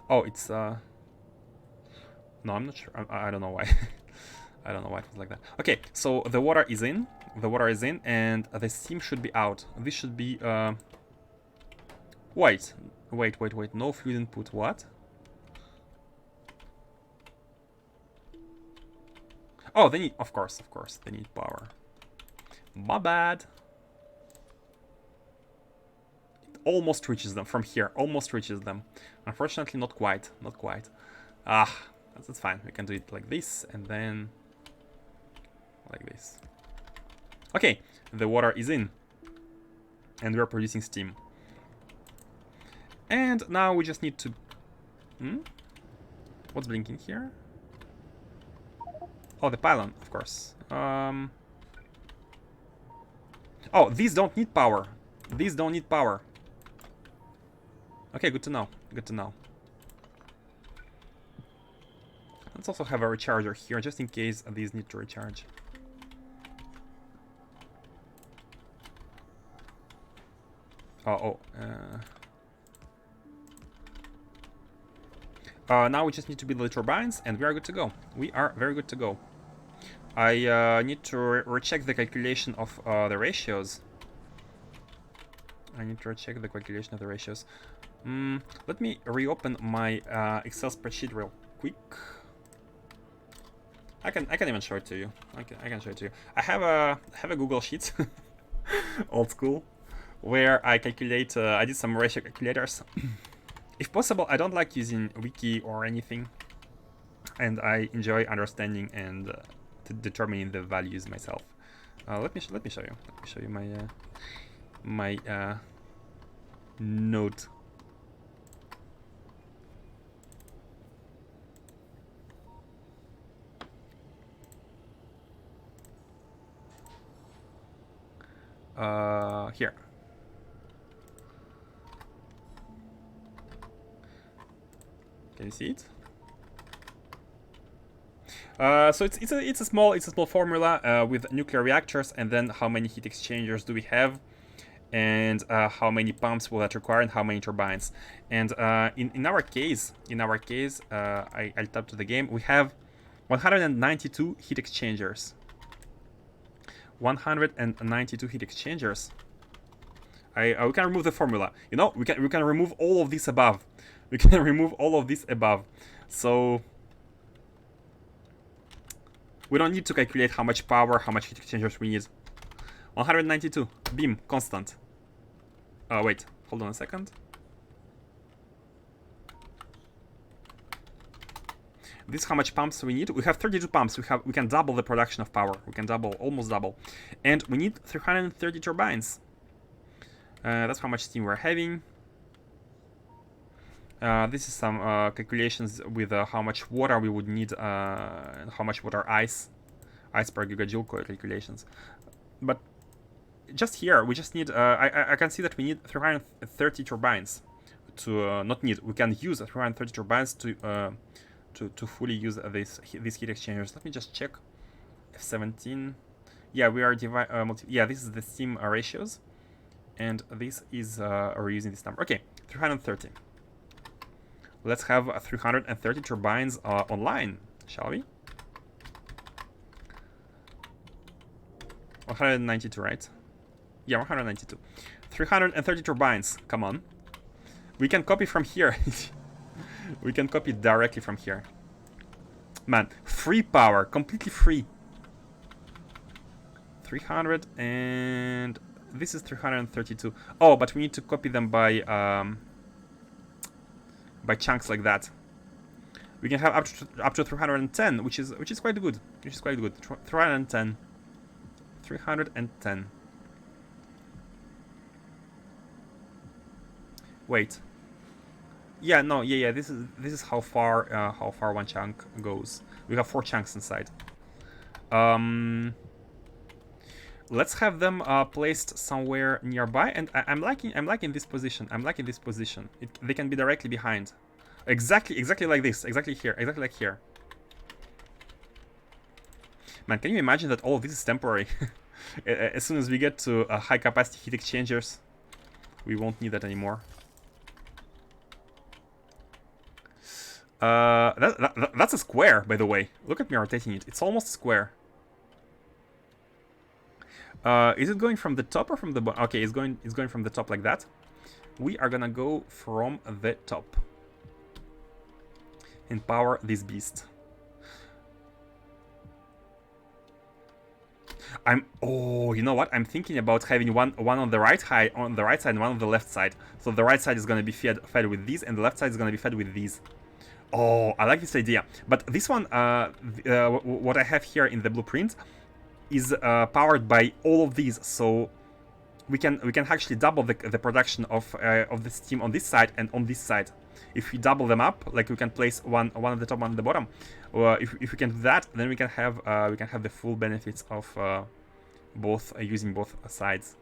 Oh, it's no, I'm not sure. I don't know why. I don't know why it was like that. Okay, so the water is in. The water is in, and the steam should be out. This should be wait. No fluid input. What? Oh, they need, of course, they need power. My bad. It almost reaches them from here. Almost reaches them. Unfortunately, not quite. Ah, that's fine. We can do it like this, and then like this. Okay, the water is in, and we're producing steam. And now we just need to. What's blinking here? Oh, the pylon, of course. Oh, these don't need power. These don't need power. Okay, good to know. Good to know. Let's also have a recharger here, just in case these need to recharge. Now we just need to build the turbines, and we are good to go. We are very good to go. I need to recheck the calculation of the ratios. Let me reopen my Excel spreadsheet real quick. I can even show it to you. I can show it to you. I have a Google Sheet, old school, where I calculate. I did some ratio calculators. If possible, I don't like using wiki or anything, and I enjoy understanding and determining the values myself. Let me show you. Let me show you my note. Here. Can you see it? So it's a small formula with nuclear reactors, and then how many heat exchangers do we have, and how many pumps will that require, and how many turbines. And in our case, I'll tap to the game. We have 192 heat exchangers. 192 heat exchangers. We can remove the formula. You know, we can remove all of this above. We can remove all of this above. So we don't need to calculate how much power, how much heat exchangers we need. 192. Beam, constant. Wait, hold on a second. This is how much pumps we need. We have 32 pumps. We can double the production of power. We can double, almost double. And we need 330 turbines. That's how much steam we're having. This is some calculations with how much water we would need, and how much water ice per gigajoule calculations. But just here, we just need, I can see that we need 330 turbines to, not need, we can use 330 turbines to fully use these heat exchangers. Let me just check. F17. Yeah, we are yeah, this is the steam ratios. And this is, we're using this number. Okay, 330. Let's have 330 turbines online, shall we? 192, right? Yeah, 192. 330 turbines, come on. We can copy from here. We can copy directly from here. Man, free power, completely free. 300 and... This is 332. Oh, but we need to copy them by chunks like that. We can have up to 310, which is quite good. 310. 310. Wait. Yeah, no, yeah. This is how far one chunk goes. We have 4 chunks inside. Let's have them placed somewhere nearby, and I'm liking this position. They can be directly behind. Exactly like this. Exactly like here. Man, can you imagine that all of this is temporary? As soon as we get to high capacity heat exchangers, we won't need that anymore. That's a square, by the way. Look at me rotating it. It's almost a square. Is it going from the top or from the bottom? Okay, it's going from the top like that. We are gonna go from the top and power this beast. Oh, you know what? I'm thinking about having one on the right side, and one on the left side. So the right side is gonna be fed with these, and the left side is gonna be fed with these. Oh, I like this idea. But this one, what I have here in the blueprint, is powered by all of these, so we can actually double the production of the steam on this side and on this side. If we double them up, like we can place one at the top, one at the bottom. If we can do that, then we can have the full benefits of both using both sides.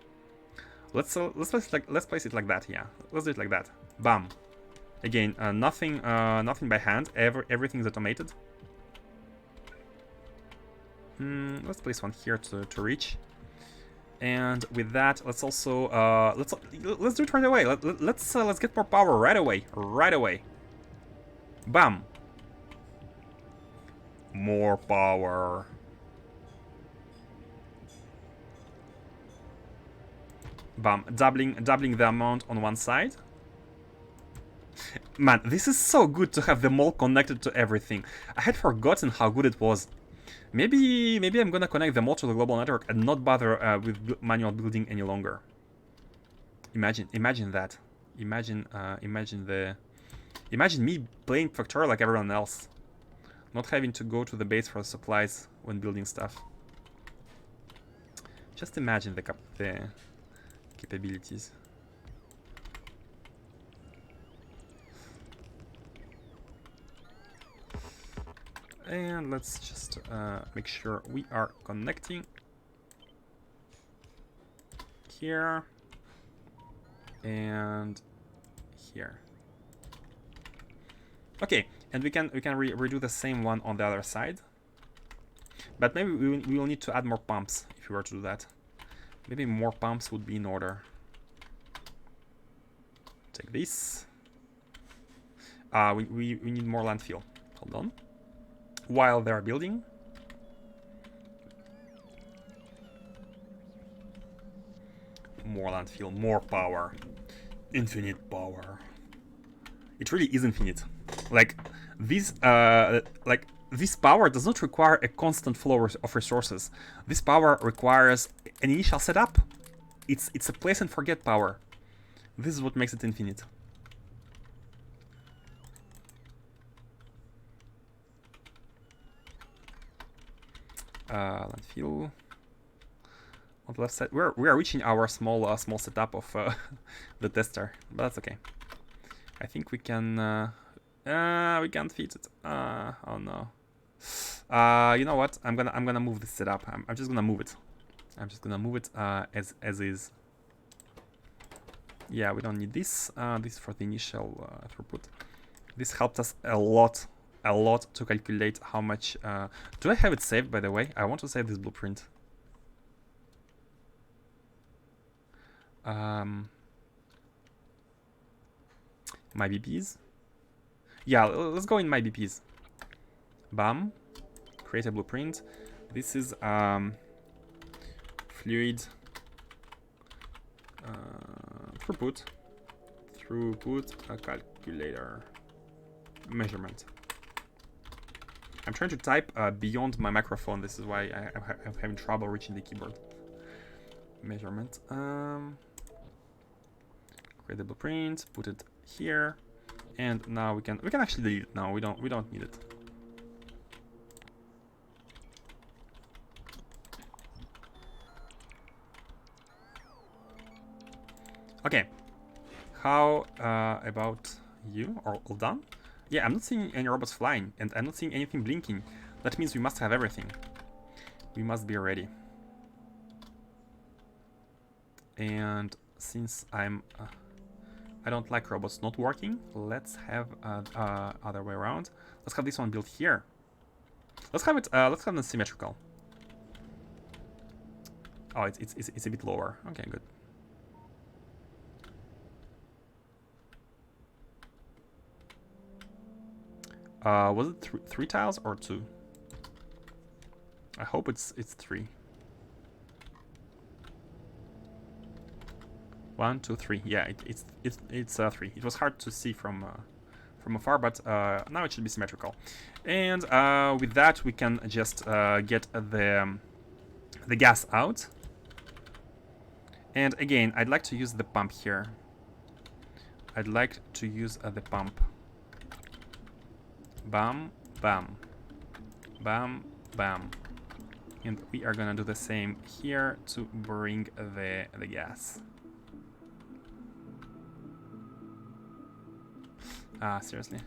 Let's place it like that. Yeah, let's do it like that. Bam. Again, nothing by hand. Everything is automated. Let's place one here to reach, and with that, let's also let's do it right away. Let's get more power right away. Bam. More power. Bam. Doubling the amount on one side. Man, this is so good to have them all connected to everything. I had forgotten how good it was. Maybe I'm gonna connect them all to the global network and not bother with manual building any longer. Imagine that. Imagine me playing Factorio like everyone else, not having to go to the base for supplies when building stuff. Just imagine the capabilities. And let's just make sure we are connecting here and here. Okay, and we can redo the same one on the other side. But maybe we will need to add more pumps if we were to do that. Maybe more pumps would be in order. Take this. We need more landfill. Hold on. While they're building. More landfill, more power. Infinite power. It really is infinite. Like this power does not require a constant flow of resources. This power requires an initial setup. It's a place and forget power. This is what makes it infinite. Landfill. On the left side, we are reaching our small setup of the tester, but that's okay. I think we can. We can't fit it. Oh no. You know what? I'm gonna move this setup. I'm just gonna move it. I'm just gonna move it as is. Yeah, we don't need this. This for the initial throughput. This helped us a lot to calculate how much. Do I have it saved, by the way? I want to save this blueprint. My BPs. Yeah, let's go in my BPs. Bam. Create a blueprint. This is fluid throughput calculator measurement. I'm trying to type beyond my microphone. This is why I'm having trouble reaching the keyboard. Measurement. Create the blueprint. Put it here, and now we can actually delete it. Now we don't need it. Okay. How about you? All done? Yeah, I'm not seeing any robots flying, and I'm not seeing anything blinking. That means we must have everything. We must be ready. And since I don't like robots not working, let's have other way around. Let's have this one built here. Let's have it symmetrical. Oh, it's a bit lower. Okay, good. Was it three tiles or 2? I hope it's 3. 1, 2, 3. Yeah, it's 3. It was hard to see from afar, but now it should be symmetrical. And with that, we can just get the gas out. And again, I'd like to use the pump here. I'd like to use the pump. Bam, bam, bam, bam. And we are gonna do the same here to bring the gas. Seriously?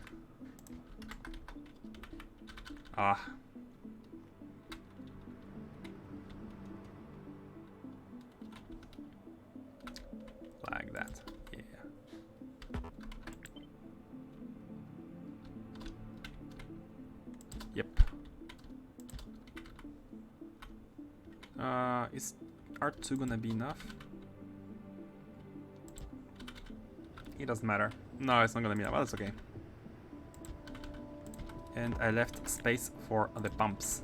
Like that. Yeah. Yep. Is R2 gonna be enough? It doesn't matter. No, it's not gonna be enough. Well, that's okay. And I left space for the pumps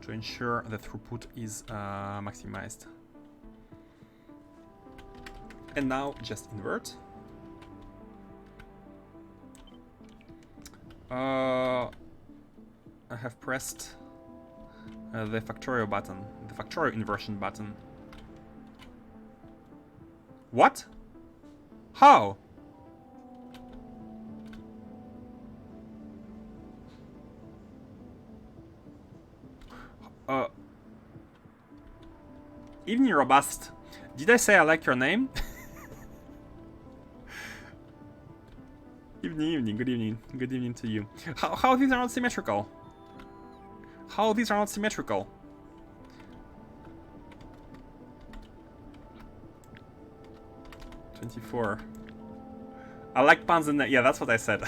to ensure the throughput is maximized. And now just invert. I have pressed the Factorio button, the Factorio inversion button. What? How? Evening Robust. Did I say I like your name? Evening, good evening. Good evening to you. How these are not symmetrical? How these are not symmetrical? 24. I like puns in that. Yeah, that's what I said.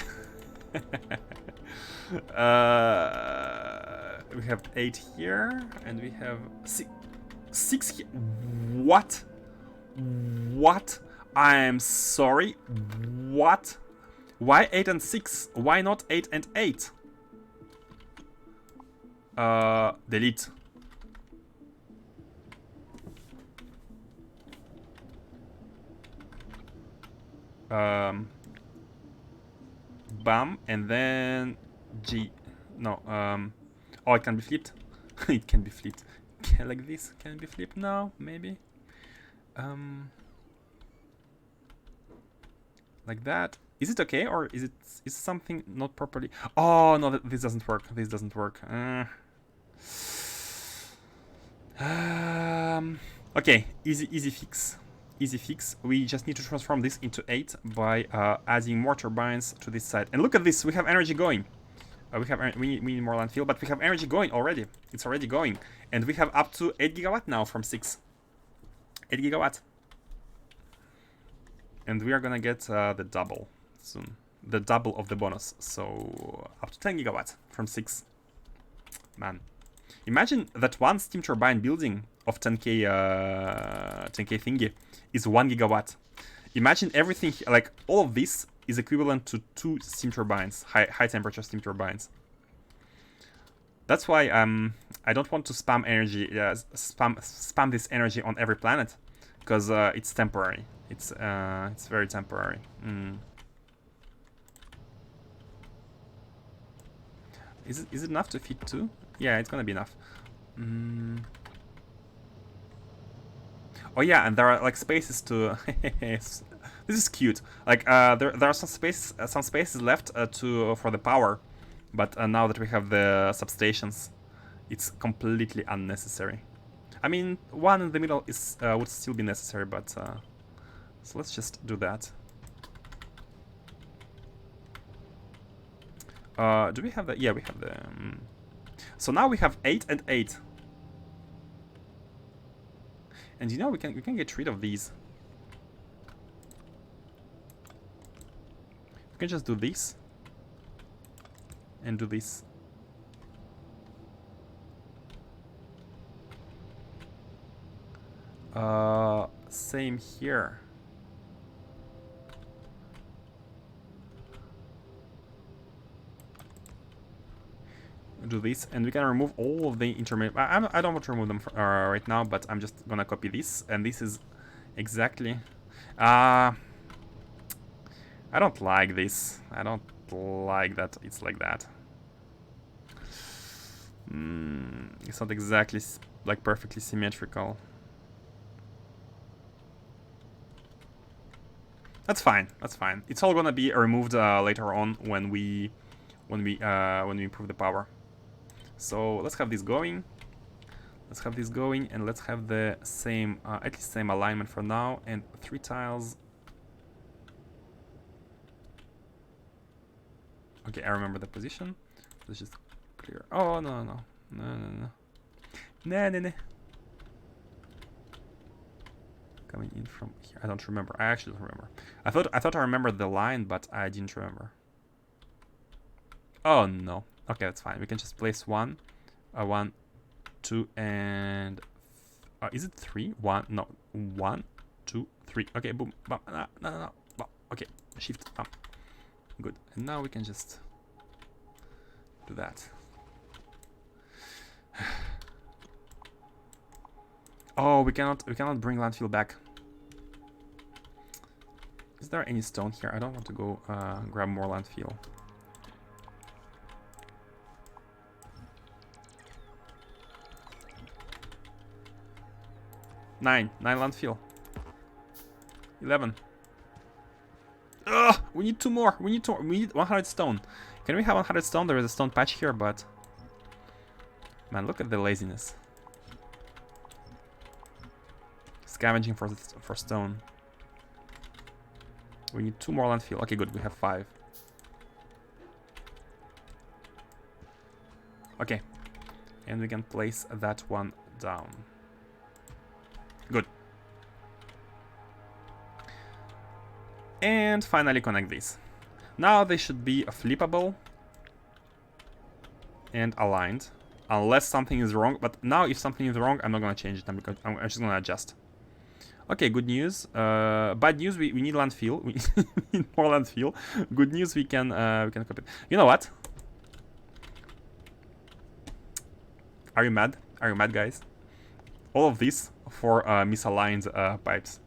We have 8 here, and we have 6 here. What? What? I'm sorry. What? Why 8 and 6? Why not 8 and 8? Delete. Bam, and then G. No, oh, it can be flipped. It can be flipped. Like this, can it be flipped now? Maybe. Like that. Is it okay, or is something not properly? Oh no, this doesn't work. This doesn't work. Okay, easy fix. Easy fix. We just need to transform this into 8 by adding more turbines to this side. And look at this. We have energy going. We need more landfill, but we have energy going already. It's already going, and we have up to 8 gigawatt now from 6. 8 gigawatt. And we are gonna get the double soon. The double of the bonus. So up to 10 gigawatt from 6. Man. Imagine that one steam turbine building of 10k 10k thingy is 1 gigawatt. Imagine everything, like all of this is equivalent to 2 steam turbines, high temperature steam turbines. That's why I don't want to spam energy, spam this energy on every planet, because it's temporary. It's very temporary. Is it enough to fit 2? Yeah, it's gonna be enough. Oh yeah, and there are like spaces to. This is cute. Like there are some spaces left for the power, but now that we have the substations, it's completely unnecessary. I mean, one in the middle is would still be necessary, but so let's just do that. Do we have the? Yeah, we have the. So now we have 8 and 8. And you know, we can get rid of these. We can just do this and do this. Same here. Do this, and we can remove all of the intermediate. I don't want to remove them right now, but I'm just gonna copy this, and this is exactly. I don't like this. I don't like that it's like that. It's not exactly like perfectly symmetrical. That's fine. That's fine. It's all gonna be removed later on when we improve the power. So let's have this going. Let's have this going, and let's have the same, at least same alignment for now, and 3 tiles. Okay, I remember the position. Let's just clear. Oh no. Coming in from here. I don't remember. I actually don't remember. I thought I remembered the line, but I didn't remember. Oh no. Okay, that's fine. We can just place 1, 1, 2, and is it 3? 1, no, 1, 2, 3. Okay, boom, bam, no. Bam. Okay, shift, bam. Good. And now we can just do that. Oh, we cannot bring landfill back. Is there any stone here? I don't want to go grab more landfill. Nine landfill. 11. Ugh! We need 2 more. We need 100 stone. Can we have 100 stone? There is a stone patch here, but man, look at the laziness. Scavenging for stone. We need 2 more landfill. Okay, good. We have 5. Okay, and we can place that one down. Good. And finally connect these. Now they should be flippable and aligned, unless something is wrong. But now if something is wrong, I'm not gonna change it. I'm just gonna adjust. Okay, good news. Bad news, we need landfill. We need more landfill. Good news, we can copy it. You know what? Are you mad? Are you mad, guys? All of this for misaligned pipes.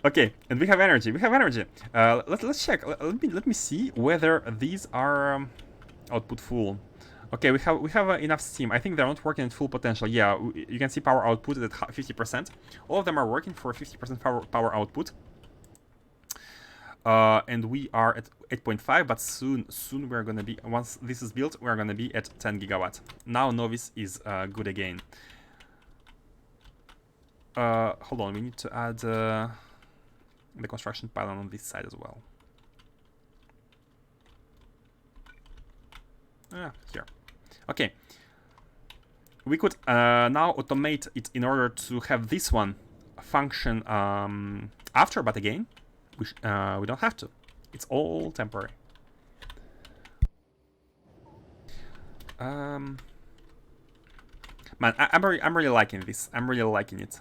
Okay, and we have energy. We have energy. Let's check. Let me see whether these are output full. Okay, we have enough steam. I think they're not working at full potential. Yeah, you can see power output at 50%. All of them are working for 50% power output. And we are at 8.5, but soon we're gonna be, once this is built, we're gonna be at 10 gigawatt. Now Novice is good again. Hold on, we need to add the construction pylon on this side as well. Here. Okay. We could now automate it in order to have this one function after, but again, we don't have to. It's all temporary. Man, I'm really liking this. I'm really liking it.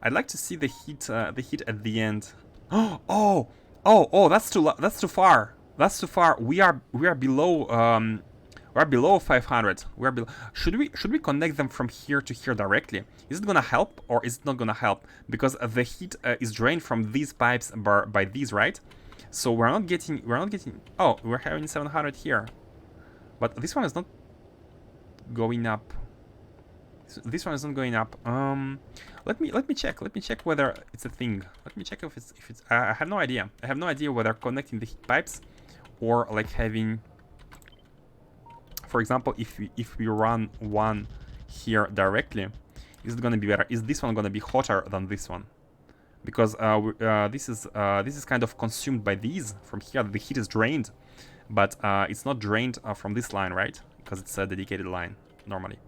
I'd like to see the heat at the end. Oh, that's too far. That's too far. We are below 500. Should we connect them from here to here directly? Is it gonna help or is it not gonna help? Because the heat is drained from these pipes by these, right? So we're not getting. Oh, we're having 700 here, but this one is not going up. This one is not going up. Let me check. Let me check whether it's a thing. Let me check if it's. I have no idea. I have no idea whether connecting the heat pipes or like having. For example, if we run one here directly, is it gonna be better? Is this one gonna be hotter than this one? Because this is kind of consumed by these from here. The heat is drained, but it's not drained from this line, right? Because it's a dedicated line normally.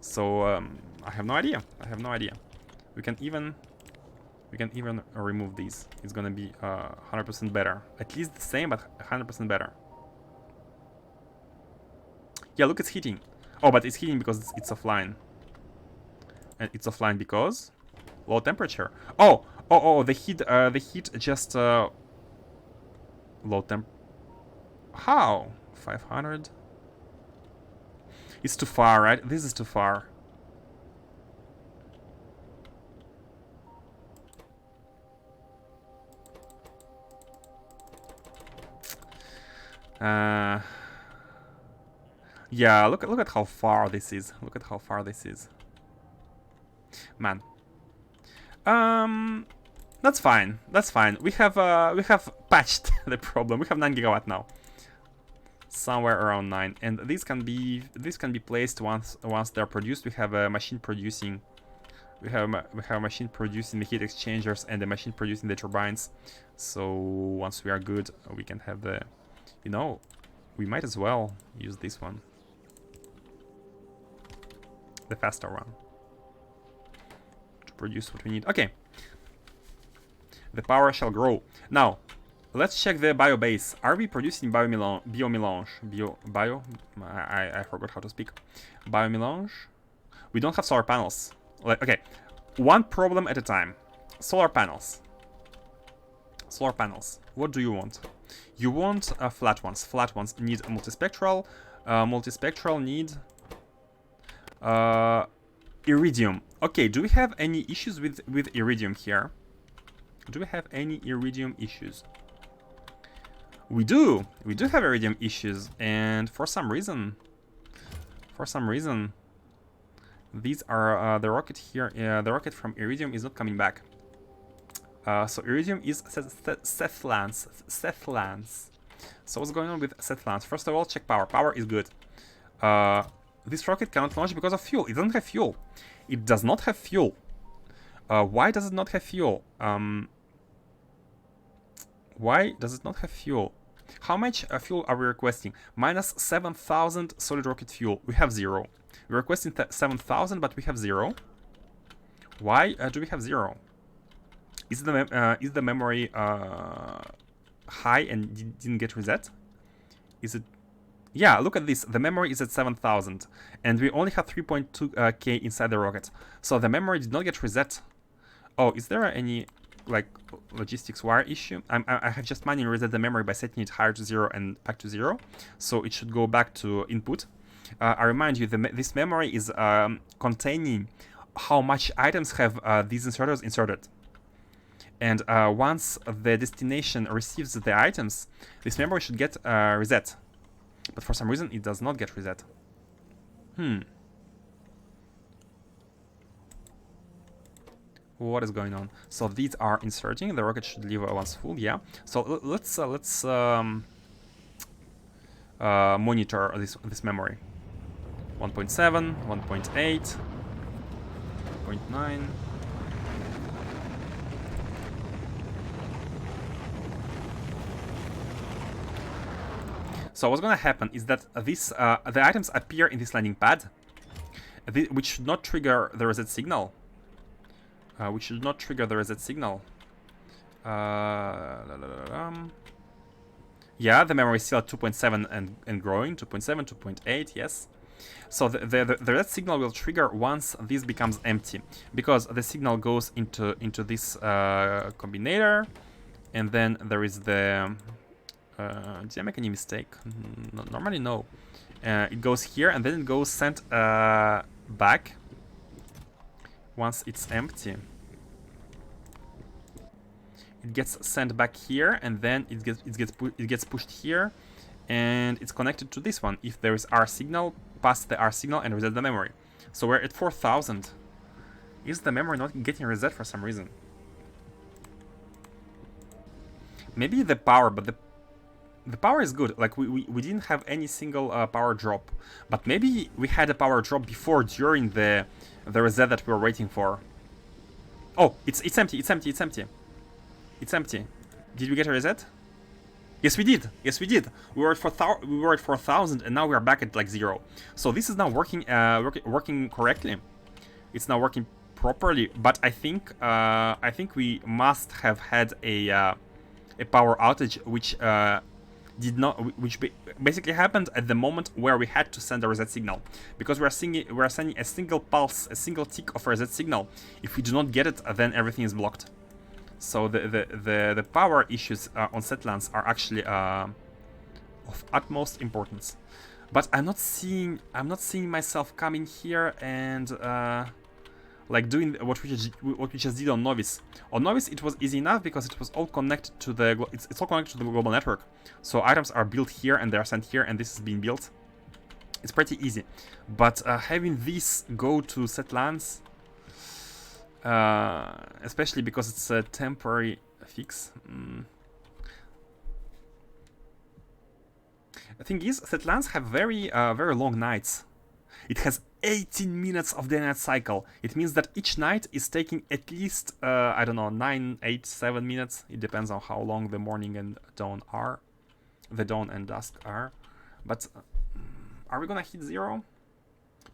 So I have no idea. We can even remove these. It's gonna be 100% better. At least the same, but 100% better. Yeah, look, it's heating. Oh, but it's heating because it's offline. And it's offline because low temperature. Oh, the heat just low temp. How? 500. It's too far, right? This is too far. Yeah, look at how far this is. Man. That's fine. We have patched the problem. We have 9 gigawatt now. Somewhere around 9, and these can be placed once they're produced. We have a machine producing. We have a machine producing the heat exchangers and a machine producing the turbines. So once we are good, we can have the. We might as well use this one, the faster one, to produce what we need. Okay. The power shall grow now. Let's check the bio base. Are we producing biomelange? I forgot how to speak. Biomelange. We don't have solar panels. Okay, one problem at a time. Solar panels. What do you want? You want flat ones. Flat ones need a multispectral. Multispectral need iridium. Okay, do we have any issues with iridium here? Do we have any iridium issues? We do have iridium issues, and for some reason, these are the rocket here. The rocket from iridium is not coming back. So iridium is Sethlans. So what's going on with Sethlans? First of all, check power. Power is good. This rocket cannot launch because of fuel. It doesn't have fuel. It does not have fuel. Why does it not have fuel? Why does it not have fuel? How much fuel are we requesting? Minus 7,000 solid rocket fuel. We have 0. We're requesting 7,000, but we have 0. Why do we have 0? Is the memory high and didn't get reset? Is it? Yeah, look at this. The memory is at 7,000, and we only have 3.2 K inside the rocket. So the memory did not get reset. Oh, is there any like logistics wire issue? I have just manually reset the memory by setting it higher to 0 and back to 0, so it should go back to input. I remind you, this memory is containing how much items have these inserters inserted. And once the destination receives the items, this memory should get reset. But for some reason, it does not get reset. What is going on? So these are inserting. The rocket should leave once full. Yeah. So let's monitor this memory. 1.7, 1.8, 1.9. So what's going to happen is that the items appear in this landing pad, which should not trigger the reset signal. Yeah, the memory is still at 2.7 and growing. 2.7, 2.8, yes. So the reset signal will trigger once this becomes empty, because the signal goes into this combinator, and then there is the... did I make any mistake? Normally no. It goes here and then it goes sent back once it's empty. It gets sent back here and then it gets pushed here, and it's connected to this one. If there is R signal, pass the R signal and reset the memory. So we're at 4,000. Is the memory not getting reset for some reason? Maybe the power, but the power is good. Like we didn't have any single power drop, but maybe we had a power drop before, during the reset that we were waiting for. Oh, it's empty. It's empty. It's empty. It's empty. Did we get a reset? Yes, we did. Yes, we did. We were at 4,000, and now we are back at like 0. So this is now working working correctly. It's now working properly. But I think we must have had a power outage, which basically happened at the moment where we had to send a reset signal, because we are sending a single pulse, a single tick of a reset signal. If we do not get it, then everything is blocked. So the power issues on setlands are actually of utmost importance. But I'm not seeing myself coming here and like doing what we just did on Novice. On Novice it was easy enough because it was all connected to it's all connected to the global network. So items are built here and they are sent here, and this is being built. It's pretty easy. But having this go to setlands, especially because it's a temporary fix. The thing is, setlands have very long nights. It has 18 minutes of day-night cycle. It means that each night is taking at least, I don't know, 9, 8, 7 minutes. It depends on how long the morning and dawn are. The dawn and dusk are. But are we gonna hit 0?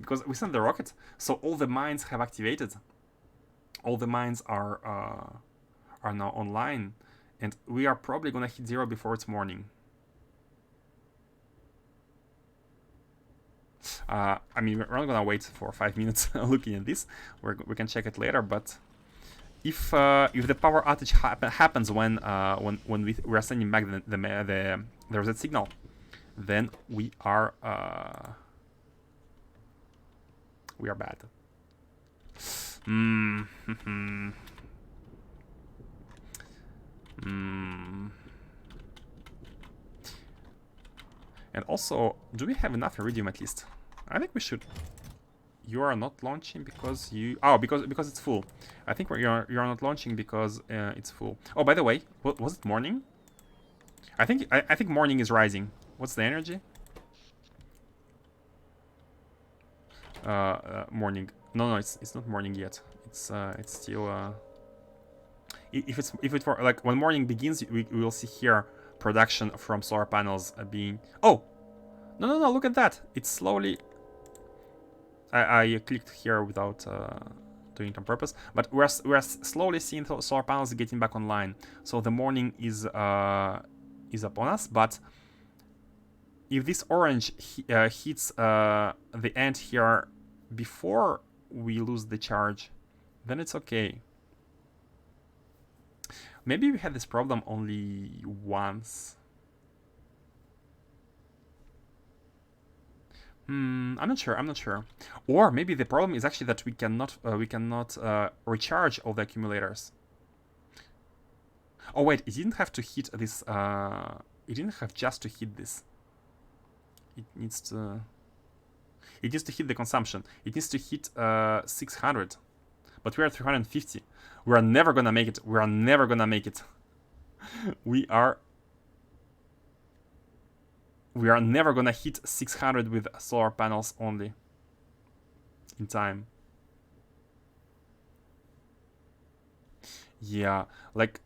Because we sent the rocket, so all the mines have activated. All the mines are now online, and we are probably gonna hit 0 before it's morning. I mean, we're not gonna wait for 5 minutes looking at this. We can check it later. But if the power outage happens when we are sending back the reset signal, then we are bad. And also, do we have enough iridium at least? I think we should. You are not launching because you... Oh, because it's full. I think you're not launching because it's full. Oh, by the way, was it morning? I think morning is rising. What's the energy? Morning. No, it's not morning yet. It's still. If it were like when morning begins, we will see here production from solar panels being. Oh, no! Look at that! It's slowly. I clicked here without doing it on purpose, but we're slowly seeing the solar panels getting back online. So the morning is upon us. But if this orange hits the end here before we lose the charge, then it's okay. Maybe we had this problem only once. I'm not sure. Or maybe the problem is actually that we cannot recharge all the accumulators. Oh wait, it didn't have to hit this. It didn't have just to hit this. It needs to hit the consumption. It needs to hit 600, but we're at 350. We are never gonna make it. We are never gonna make it. We are never gonna hit 600 with solar panels only in time. Yeah, like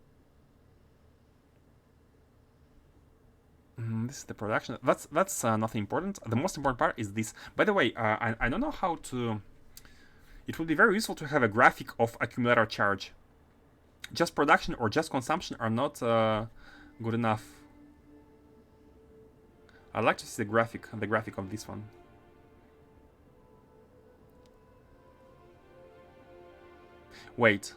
this is the production. That's nothing important. The most important part is this. By the way, I don't know how to. It would be very useful to have a graphic of accumulator charge. Just production or just consumption are not good enough. I'd like to see the graphic of this one. Wait.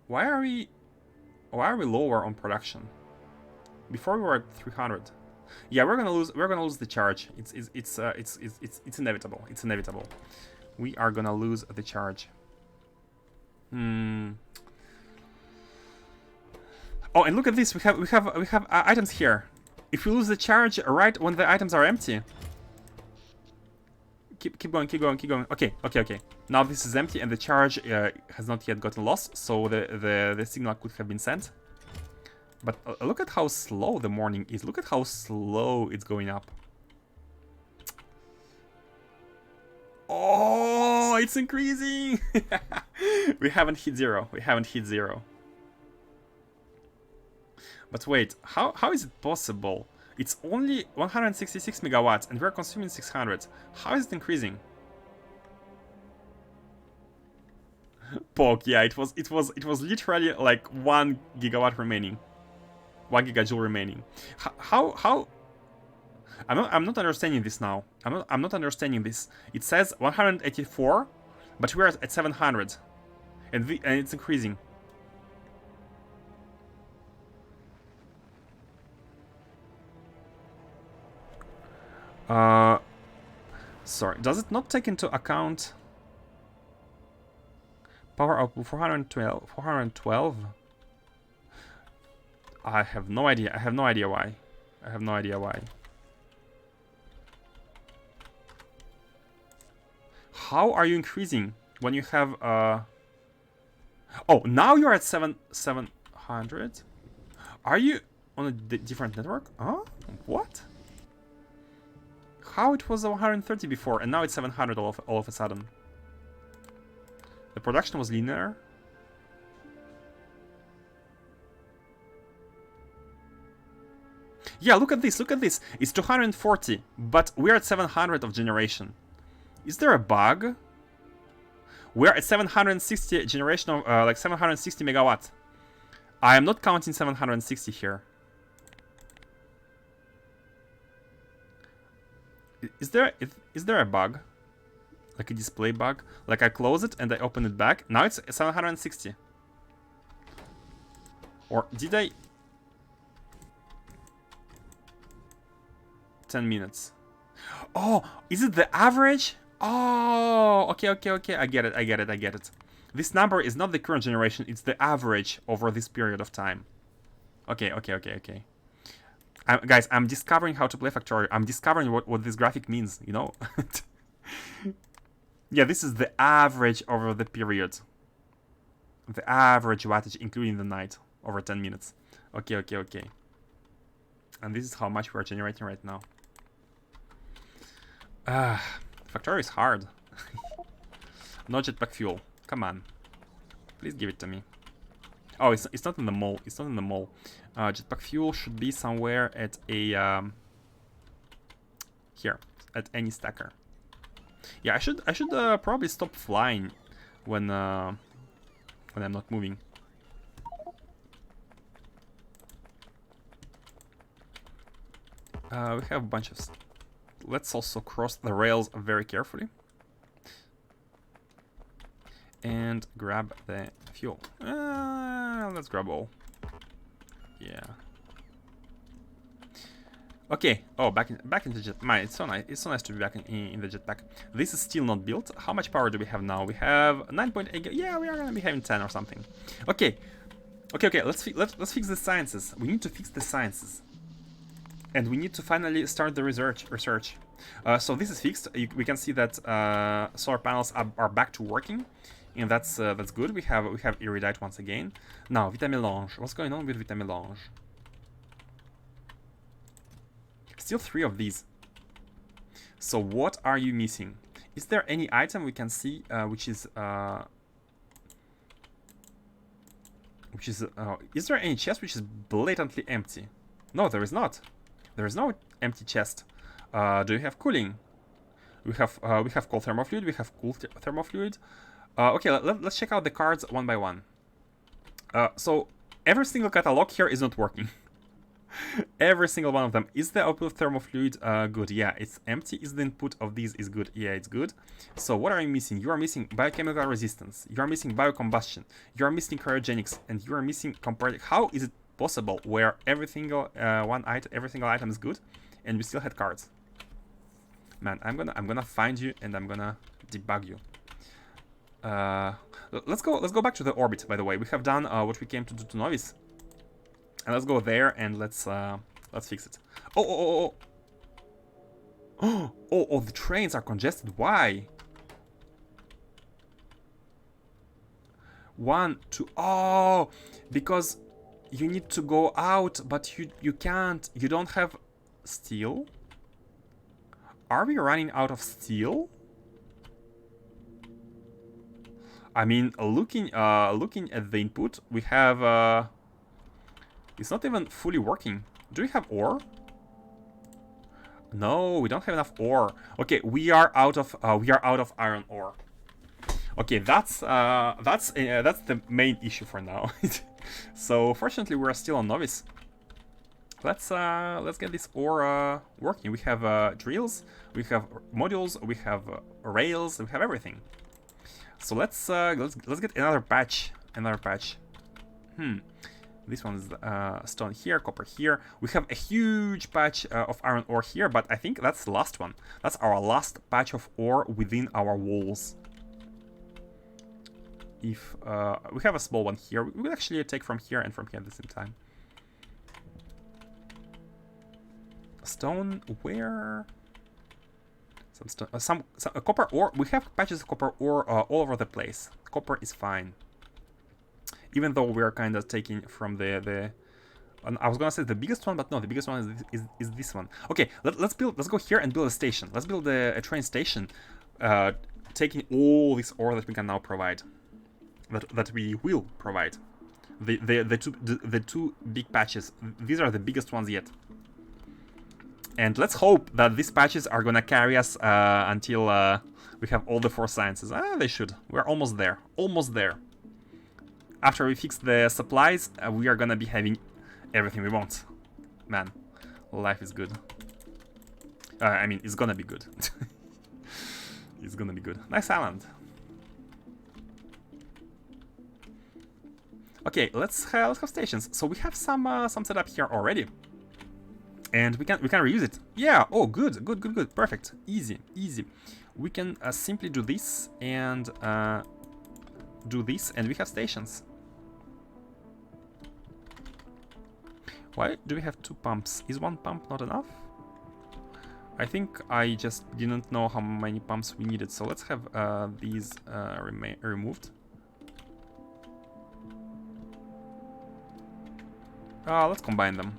Why are we lower on production? Before we were at 300. Yeah, we're gonna lose the charge. It's inevitable. It's inevitable. We are gonna lose the charge. Oh, and look at this. We have items here. If we lose the charge right when the items are empty. Keep going. Okay. Now this is empty and the charge has not yet gotten lost, so the signal could have been sent. But look at how slow the morning is. Look at how slow it's going up. Oh, it's increasing. We haven't hit zero. But wait, how is it possible? It's only 166 megawatts and we're consuming 600. How is it increasing? Poke, yeah, it was literally like 1 gigawatt remaining. 1 gigajoule remaining. How I'm not understanding this now. I'm not understanding this. It says 184, but we're at 700. And it's increasing. Sorry, does it not take into account power output 412? I have no idea. Why. How are you increasing when you have Oh, now you're at 700? Are you on a different network? Huh? What? How it was 130 before and now it's 700 all of a sudden? The production was linear. Yeah, look at this. It's 240, but we're at 700 of generation. Is there a bug? We're at 760 generation of like 760 megawatts. I am not counting 760 here. Is there a bug? Like a display bug? Like I close it and I open it back. Now it's 760. Or did I? 10 minutes. Oh, is it the average? Oh, okay. I get it. This number is not the current generation, it's the average over this period of time. Okay. Guys, I'm discovering how to play Factorio. I'm discovering what this graphic means, you know? Yeah, this is the average over the period. The average wattage, including the night, over 10 minutes. Okay. And this is how much we're generating right now. Factorio is hard. No jetpack fuel. Come on. Please give it to me. Oh, it's not in the mall. Jetpack fuel should be somewhere at a... here. At any stacker. Yeah, I should probably stop flying when I'm not moving. We have a bunch of... Let's also cross the rails very carefully. And grab the fuel. Let's grab all. Yeah. Okay. Oh, back in the jet. Man, it's so nice. It's so nice to be back in the jetpack. This is still not built. How much power do we have now? We have 9.8. Yeah, we are gonna be having 10 or something. Okay. Okay. Let's fix the sciences. We need to fix the sciences, and we need to finally start the research. So this is fixed. We can see that solar panels are back to working, and that's good. We have iridite once again. Now Vitamelange. What's going on with Vitamelange? Still 3 of these. So what are you missing? Is there any item we can see which is is there any chest which is blatantly empty? No, there is not. There is no empty chest. Do you have cooling? We have cold thermofluid. We have cool thermofluid. Okay, let's check out the cards one by one. So every single catalog here is not working. Every single one of them. Is the output of thermofluid good? Yeah, it's empty. Is the input of these is good? Yeah, it's good. So what are you missing? You are missing biochemical resistance. You are missing biocombustion. You are missing cryogenics, and you are missing comparative. How is it possible where every single every single item is good, and we still had cards? Man, I'm gonna find you and I'm gonna debug you. Let's go back to the orbit. By the way, we have done what we came to do to Novice. And let's go there and let's fix it. Oh, the trains are congested. Why? 1, 2. Oh, because you need to go out, but you can't. You don't have steel. Are we running out of steel? I mean, looking at the input, we have. It's not even fully working. Do we have ore? No, we don't have enough ore. Okay, we are out of iron ore. Okay, that's the main issue for now. So fortunately, we're still on Novice. Let's get this ore working. We have drills, we have modules, we have rails, we have everything. So let's get another patch. This one's stone here, copper here. We have a huge patch of iron ore here, but I think that's the last one. That's our last patch of ore within our walls. If we have a small one here, we will actually take from here and from here at the same time. Stone, where? Some stone, some copper ore. We have patches of copper ore all over the place. Copper is fine. Even though we are kind of taking from the I was gonna say the biggest one, but no, the biggest one is this one. Okay, let's go here and build a station. Let's build a train station, taking all this ore that we can now provide, that we will provide. The two big patches. These are the biggest ones yet. And let's hope that these patches are gonna carry us until we have all the 4 sciences. They should. We're almost there. Almost there. After we fix the supplies, we are gonna be having everything we want. Man, life is good. I mean, it's gonna be good. It's gonna be good. Nice island. Okay, let's have stations. So we have some set up here already, and we can reuse it. Yeah. Oh, good. Perfect. Easy. We can simply do this and we have stations. Why do we have 2 pumps? Is 1 pump not enough? I think I just didn't know how many pumps we needed, so let's have these removed. Let's combine them.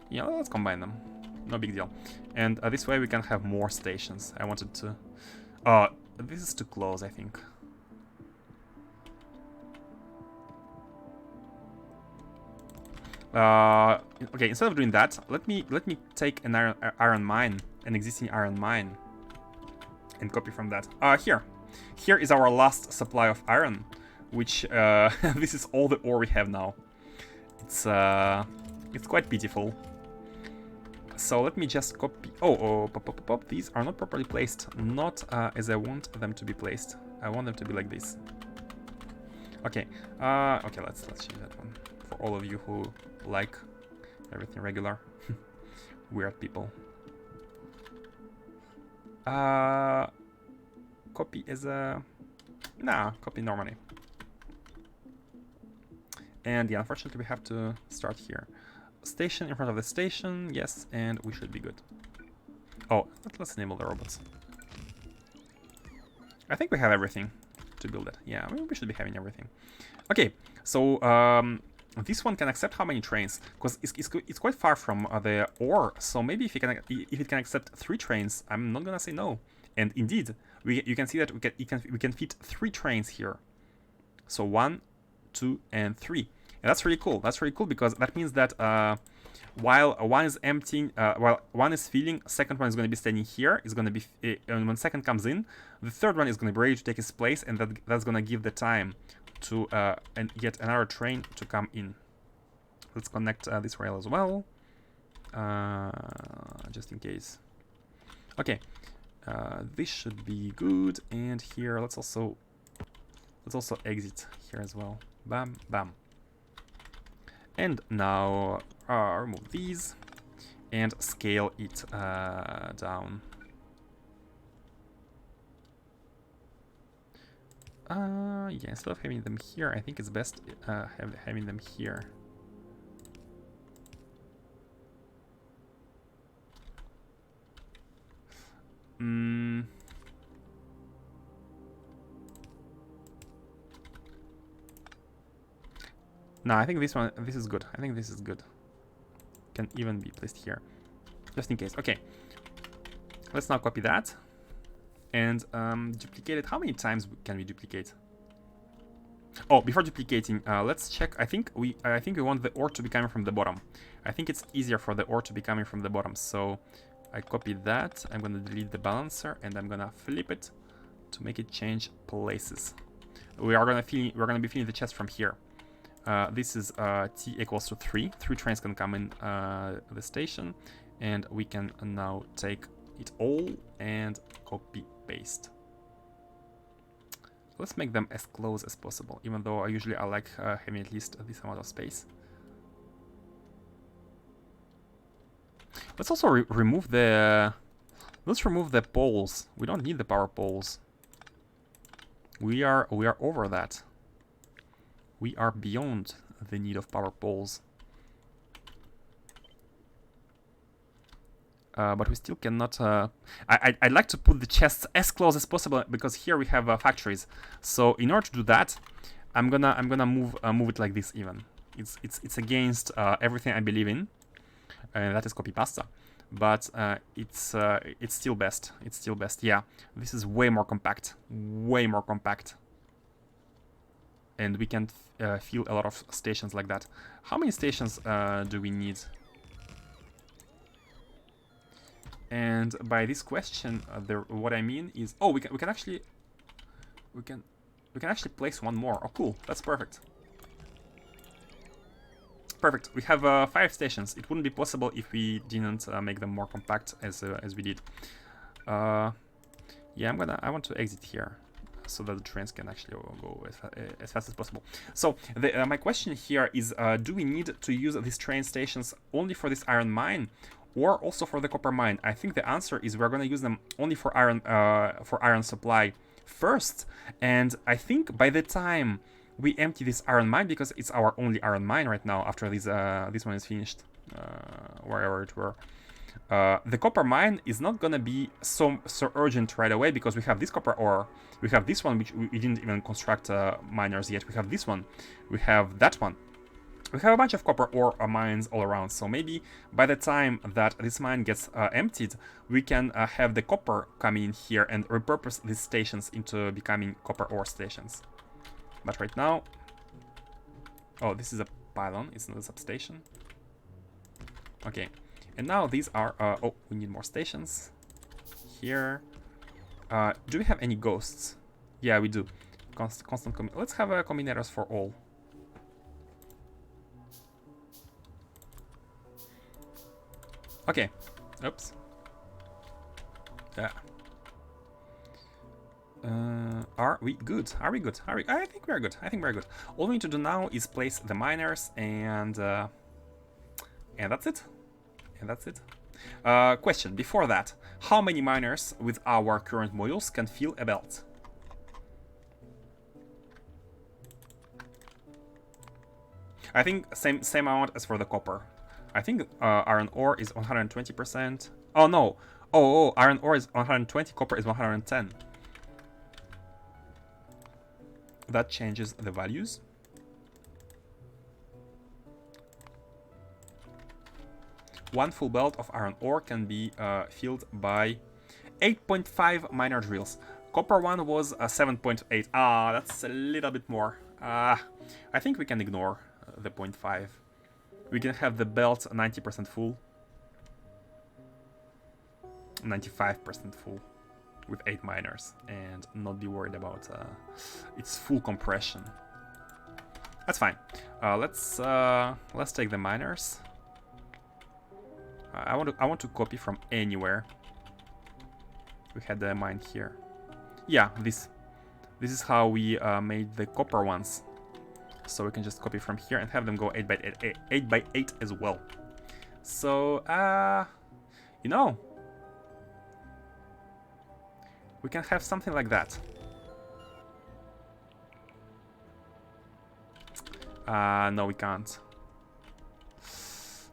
Yeah, let's combine them. No big deal. And this way we can have more stations. I wanted to... this is too close, I think. Okay, instead of doing that, let me take an iron mine, an existing iron mine, and copy from that. Here is our last supply of iron, which this is all the ore we have now. It's quite pitiful. So let me just copy. Pop. These are not properly placed. Not as I want them to be placed. I want them to be like this. Okay. Okay. Let's change that one for all of you who like everything regular. Weird people. Copy as a... Nah, copy normally. And yeah, unfortunately we have to start here. Station in front of the station, yes, and we should be good. Oh, let's enable the robots. I think we have everything to build it. Yeah, we should be having everything. Okay, so this one can accept how many trains? Because it's quite far from the ore, so maybe if it can accept 3 trains, I'm not gonna say no. And indeed, you can see that we can fit 3 trains here. So 1, 2, and 3. And that's really cool. That's really cool because that means that while one is emptying, while one is filling, second one is going to be standing here. It's going to be, and when second comes in, the third one is going to be ready to take its place, and that's going to give the time to and get another train to come in. Let's connect this rail as well, just in case. Okay, this should be good. And here, let's also exit here as well. Bam, bam. And now remove these and scale it down. Yeah, instead of having them here, I think it's best having them here. No, I think this is good. I think this is good. Can even be placed here, just in case. Okay, let's now copy that and duplicate it. How many times can we duplicate? Oh, before duplicating, let's check. I think we want the ore to be coming from the bottom. I think it's easier for the ore to be coming from the bottom. So I copy that. I'm gonna delete the balancer and I'm gonna flip it to make it change places. We're gonna be filling the chest from here. This is t equals to 3. 3 trains can come in the station, and we can now take it all and copy paste. Let's make them as close as possible, even though I like having at least this amount of space. Let's also remove the... Let's remove the poles. We don't need the power poles. We are over that. We are beyond the need of power poles. But we still cannot... I'd like to put the chests as close as possible, because here we have factories. So in order to do that, I'm gonna move it like this even. It's against everything I believe in. That is copy pasta. But it's still best. It's still best. Yeah, this is way more compact. Way more compact. And we can fill a lot of stations like that. How many stations do we need? And by this question, what I mean is, oh, we can actually place one more. Oh, cool! That's perfect. Perfect. We have 5 stations. It wouldn't be possible if we didn't make them more compact as we did. Yeah, I want to exit here, so that the trains can actually go as fast as possible. So my question here is, do we need to use these train stations only for this iron mine, or also for the copper mine? I think the answer is we're going to use them only for iron supply first. And I think by the time we empty this iron mine, because it's our only iron mine right now after this one is finished, wherever it were. The copper mine is not gonna be so urgent right away, because we have this copper ore, we have this one, which we didn't even construct miners yet, we have this one, we have that one. We have a bunch of copper ore mines all around, so maybe by the time that this mine gets emptied, we can have the copper coming in here and repurpose these stations into becoming copper ore stations. But right now... Oh, this is a pylon. It's not a substation. Okay, and now these are... oh, we need more stations. Here. Do we have any ghosts? Yeah, we do. Constant let's have combinators for all. Okay. Oops. Yeah. Are we good? Are we good? I think we are good. I think we're good. All we need to do now is place the miners, and that's it. And that's it. Question before that: how many miners with our current modules can fill a belt? I think same amount as for the copper. I think iron ore is 120%. Oh no! Oh, iron ore is 120, copper is 110. That changes the values. One full belt of iron ore can be filled by 8.5 miner drills. Copper one was 7.8. Ah, that's a little bit more. I think we can ignore the 0.5. We can have the belt 90% full. 95% full with 8 miners and not be worried about its full compression. That's fine. Let's take the miners. I want to copy from anywhere. We had the mine here. Yeah, this is how we made the copper ones. So we can just copy from here and have them go 8 by 8 as well. So you know, we can have something like that. No, we can't.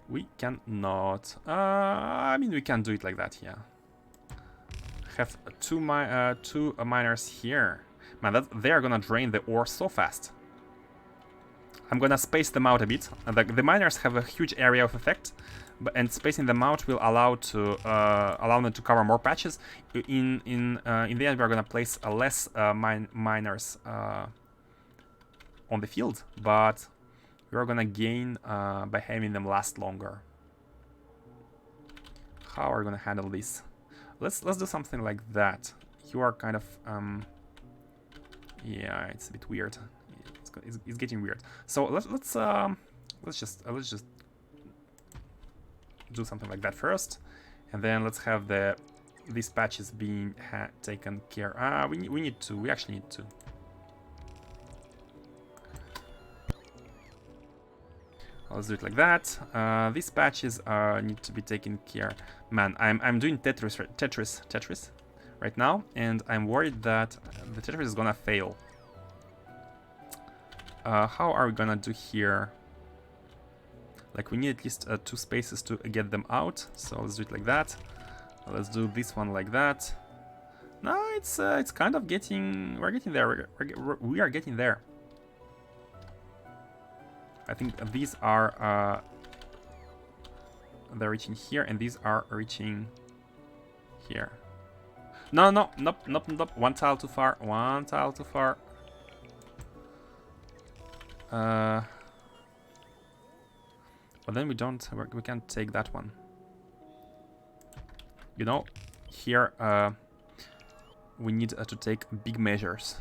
We cannot. I mean, we can do it like that, yeah. Have two miners here. Man, they are gonna drain the ore so fast. I'm gonna space them out a bit. The miners have a huge area of effect, and spacing them out will allow them to cover more patches. In the end, we are gonna place less miners on the field, but we are gonna gain by having them last longer. How are we gonna handle this? Let's do something like that. You are kind of yeah, it's a bit weird. It's getting weird. So let's just do something like that first, and then let's have these patches being taken care. We actually need to. Let's do it like that. These patches need to be taken care. Man, I'm doing Tetris right now, and I'm worried that the Tetris is gonna fail. How are we gonna do here? Like, we need at least 2 spaces to get them out. So let's do it like that. Let's do this one like that. No, it's kind of getting. We're getting there. We are getting there. I think these are they're reaching here, and these are reaching here. No, nope. One tile too far. One tile too far. But then we can't take that one. You know, here we need to take big measures.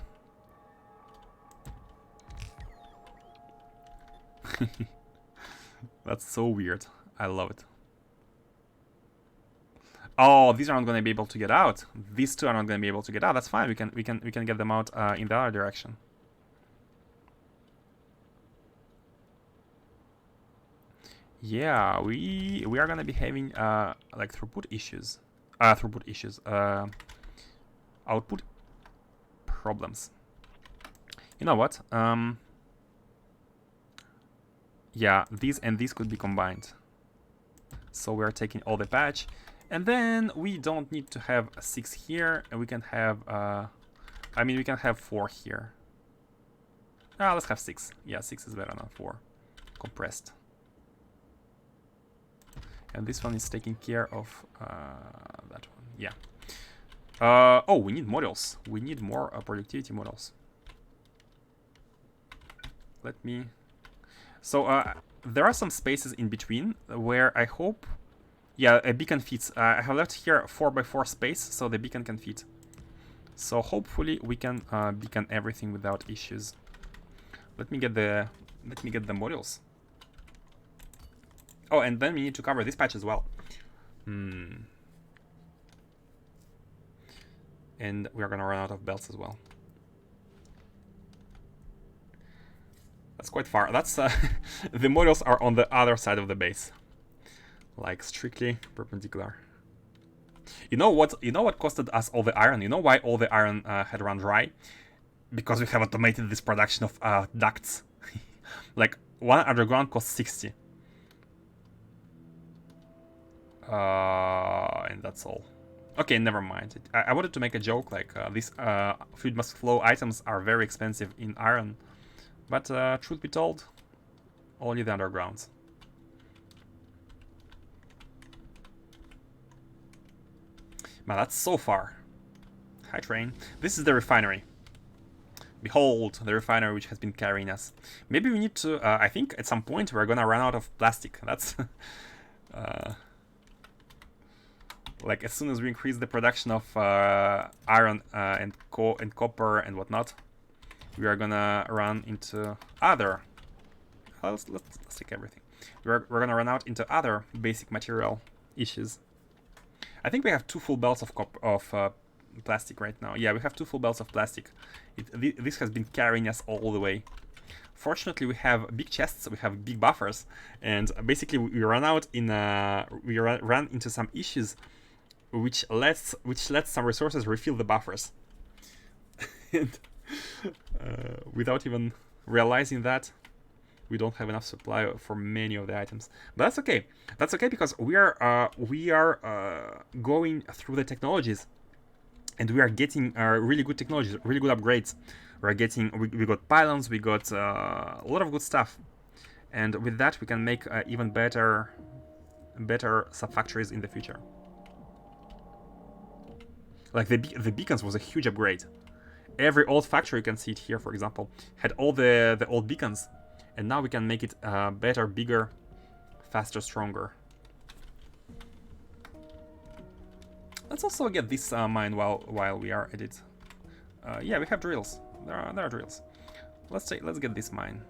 That's so weird. I love it. Oh, these are not going to be able to get out. These two are not going to be able to get out. That's fine. We can get them out in the other direction. Yeah, we are going to be having like throughput issues. Output problems. You know what? Yeah, these and these could be combined. So we are taking all the patch, and then we don't need to have 6 here, and we can have I mean, we can have 4 here. Let's have 6. Yeah, 6 is better than 4 compressed. And this one is taking care of that one. Yeah. Oh, we need models. We need more productivity models. Let me. So there are some spaces in between where I hope, yeah, a beacon fits. I have left here 4x4 space, so the beacon can fit. So hopefully we can beacon everything without issues. Let me get the modules. Oh, and then we need to cover this patch as well. And we are gonna run out of belts as well. That's quite far. That's the modules are on the other side of the base, like strictly perpendicular. You know what? You know what costed us all the iron? You know why all the iron had run dry? Because we have automated this production of ducts. Like one underground costs 60. And that's all. Okay, never mind. I wanted to make a joke like these fluid must flow items are very expensive in iron, but truth be told, only the undergrounds. Man, that's so far. Hi, train. This is the refinery. Behold, the refinery which has been carrying us. Maybe we need to... I think at some point we're gonna run out of plastic. That's... like, as soon as we increase the production of iron and copper and whatnot, we are gonna run into other... let's take everything. We're gonna run out into other basic material issues. I think we have 2 full belts of plastic right now. Yeah, we have 2 full belts of plastic. This has been carrying us all the way. Fortunately, we have big chests, we have big buffers, and basically we run out in we run into some issues, which lets some resources refill the buffers, and without even realizing that, we don't have enough supply for many of the items. But that's okay. That's okay because we are going through the technologies, and we are getting really good technologies, really good upgrades. We're getting we got pylons, we got a lot of good stuff, and with that we can make even better sub-factories in the future. Like the beacons was a huge upgrade. Every old factory, you can see it here, for example, had all the old beacons. And now we can make it better, bigger, faster, stronger. Let's also get this mine while we are at it. Yeah, we have drills. There are drills. Let's get this mine.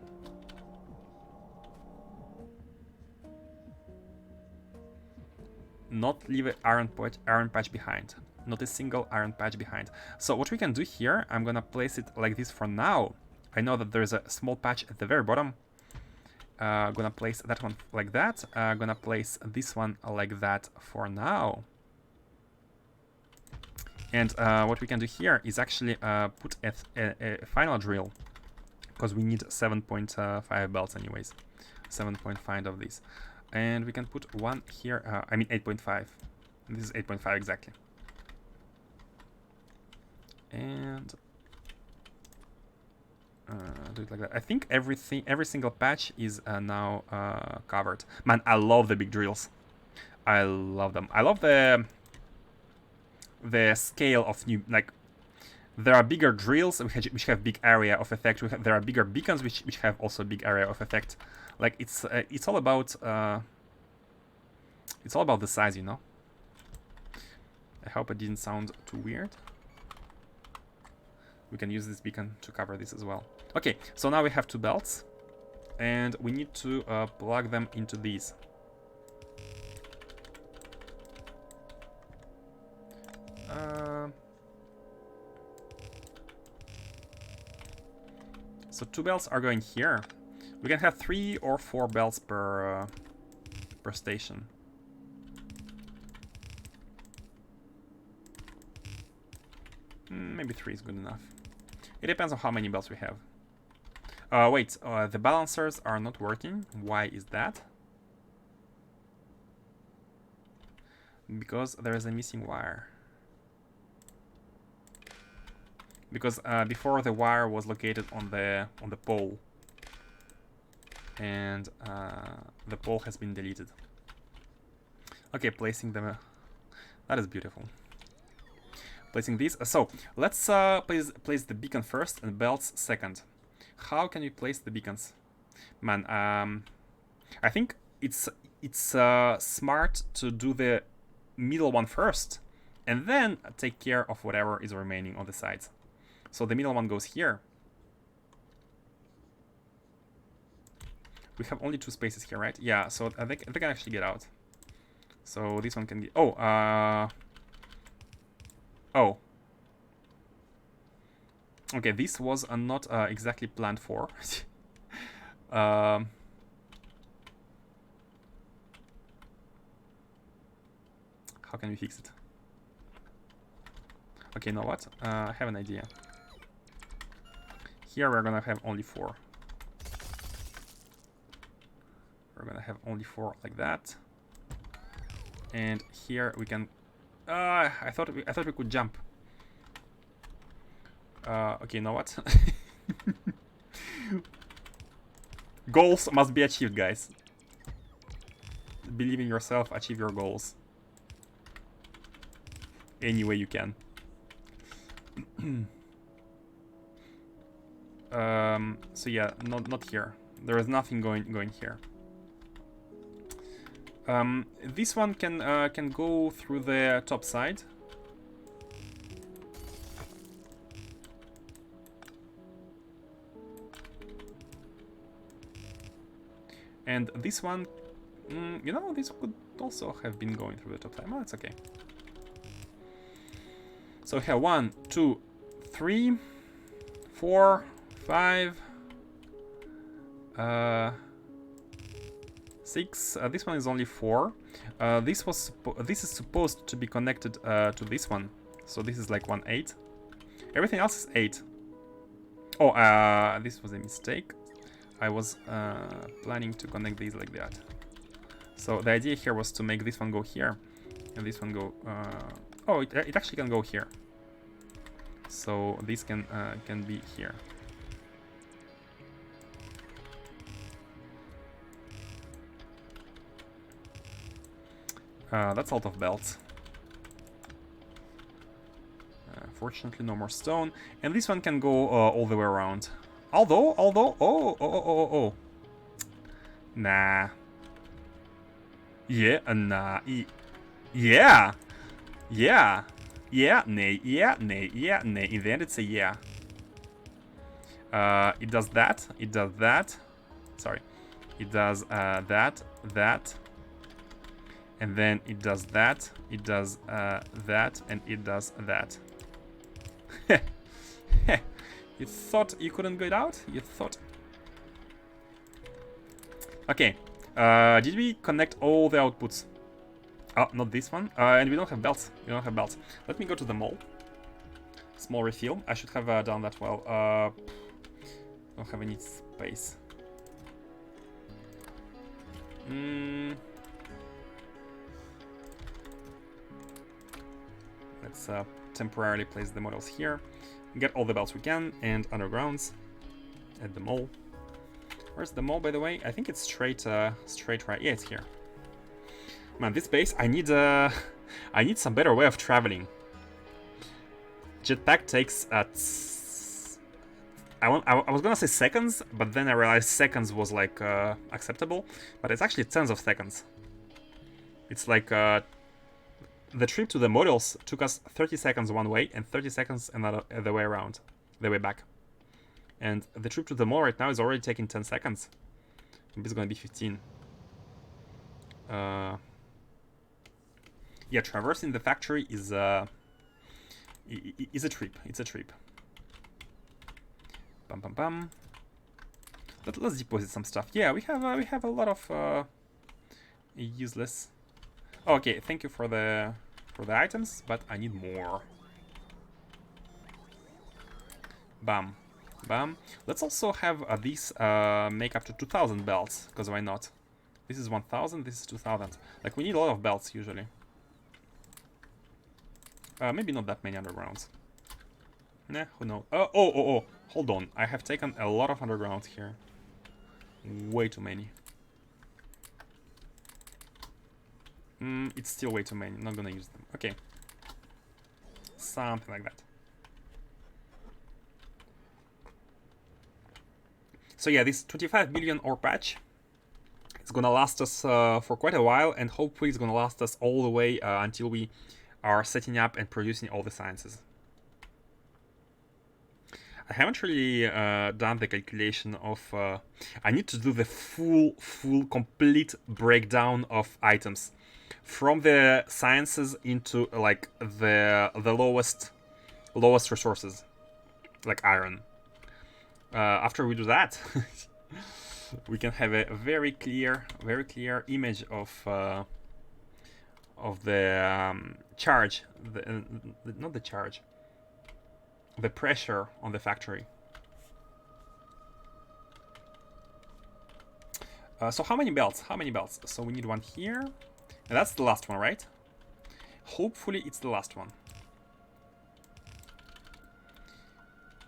Not leave an iron patch behind. Not a single iron patch behind. So what we can do here, I'm gonna place it like this for now. I know that there's a small patch at the very bottom. Gonna place that one like that. Gonna place this one like that for now. And what we can do here is actually put a final drill, because we need 7.5 belts anyways. 7.5 of these. And we can put one here, I mean 8.5. This is 8.5 exactly. And do it like that. I think every single patch is now covered. Man, I love the big drills. I love them. I love the scale of new, like, there are bigger drills which have big area of effect. There are bigger beacons which have also big area of effect. Like it's all about the size, you know. I hope it didn't sound too weird. We can use this beacon to cover this as well. Okay, so now we have 2 belts, and we need to plug them into these. So 2 belts are going here. We can have 3 or 4 belts per station. Maybe 3 is good enough. It depends on how many belts we have. Wait, the balancers are not working. Why is that? Because there is a missing wire. Because before the wire was located on the pole, and the pole has been deleted. Okay, placing them. That is beautiful. Placing these. So let's place the beacon first and belts second. How can we place the beacons? Man, I think it's smart to do the middle one first, and then take care of whatever is remaining on the sides. So the middle one goes here. We have only 2 spaces here, right? Yeah, so they can actually get out. So this one can get... Oh, oh. Okay, this was not exactly planned for. How can we fix it? Okay, you know what? I have an idea. Here we're gonna have only 4. We're gonna have only 4 like that. And here we can... I thought we could jump. Okay, you know what? Goals must be achieved, guys. Believe in yourself, achieve your goals. Any way you can. So yeah, not here. There is nothing going here. This one can go through the top side. And this one, you know, this could also have been going through the top side. Oh, it's okay. So we have 1, 2, 3, 4, 5, 6. This one is only 4. This is supposed to be connected to this one. So this is like 1, 8. Everything else is 8. Oh, this was a mistake. I was planning to connect these like that. So the idea here was to make this one go here, and this one go. Oh, it actually can go here. So this can be here. That's out of belts. Fortunately, no more stone, and this one can go all the way around. Although, oh, nah. Yeah, nah. Yeah, nay, yeah, nay. In the end, it's a yeah. It does that. It does that. Sorry. It does that, and then it does that. It does that, and it does that. You thought you couldn't get out? You thought. Okay. Did we connect all the outputs? Oh, not this one. And we don't have belts. We don't have belts. Let me go to the mall. Small refill. I should have done that well. Don't have any space. Let's temporarily place the models here. Get all the belts we can and undergrounds at the mall. Where's the mall, by the way? I think it's straight right. Yeah, it's here. Man, this base, I need some better way of traveling. Jetpack takes I was gonna say seconds, but then I realized seconds was like acceptable, but it's actually tens of seconds. It's like the trip to the models took us 30 seconds one way and 30 seconds another the way around, the way back. And the trip to the mall right now is already taking 10 seconds. Maybe it's gonna be 15. Yeah, traversing the factory is a trip. It's a trip. Bum bum bum. Let's deposit some stuff. Yeah, we have a lot of useless. Okay, thank you for the items, but I need more. Bam, bam. Let's also have these make up to 2,000 belts, because why not? This is 1,000. This is 2,000. Like, we need a lot of belts usually. Maybe not that many undergrounds. Nah, who knows? Oh! Hold on. I have taken a lot of undergrounds here. Way too many. It's still way too many. Not gonna use them. Okay. Something like that. So yeah, this 25 million ore patch is gonna last us for quite a while, and hopefully it's gonna last us all the way until we are setting up and producing all the sciences. I haven't really done the calculation of... I need to do the complete breakdown of items. From the sciences into like the lowest resources, like iron. After we do that, we can have a very clear image of the charge, not the charge, the pressure on the factory. So how many belts? How many belts? So we need one here, and that's the last one, right? Hopefully it's the last one.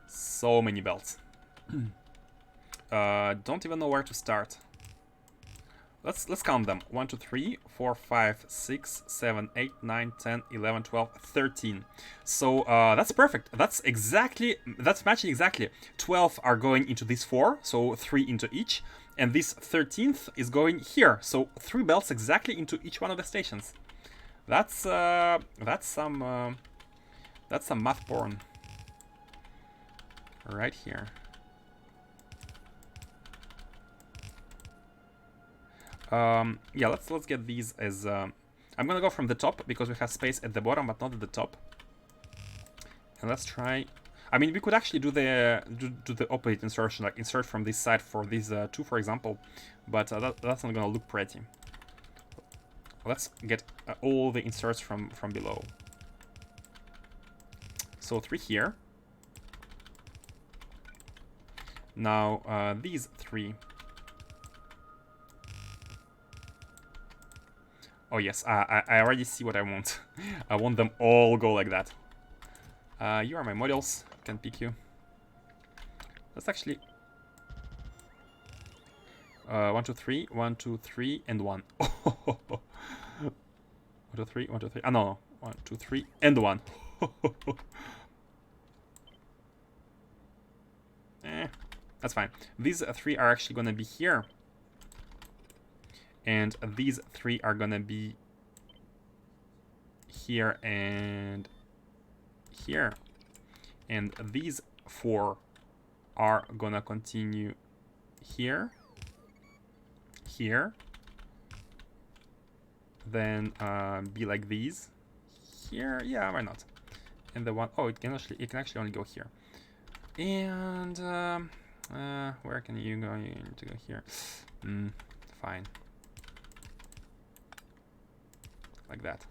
So many belts. Don't even know where to start. Let's count them. 1, 2, 3, 4, 5, 6, 7, 8, 9, 10, 11, 12, 13. So that's perfect. That's matching exactly. 12 are going into these 4, so 3 into each. And this 13th is going here. So 3 belts exactly into each one of the stations. That's some math porn. Right here. Yeah, let's get these as... I'm gonna go from the top, because we have space at the bottom, but not at the top. And let's try... I mean, we could actually do the opposite insertion, like insert from this side for these 2, for example, but that's not gonna look pretty. Let's get all the inserts from below. So 3 here. Now, these 3... Oh yes, I already see what I want. I want them all go like that. You are my models. Can pick you. Let's actually... 1, 2, 3, 1, 2, 3, and 1. 1, 2, 3, 1, 2, 3. Ah, no. 1, 2, 3, and 1. That's fine. These 3 are actually gonna be here. And these 3 are gonna be here and here. And these 4 are gonna continue here, here, then be like these here. Yeah, why not? And the one, oh, it can actually only go here. And where can you go? You need to go here. Fine. Like that.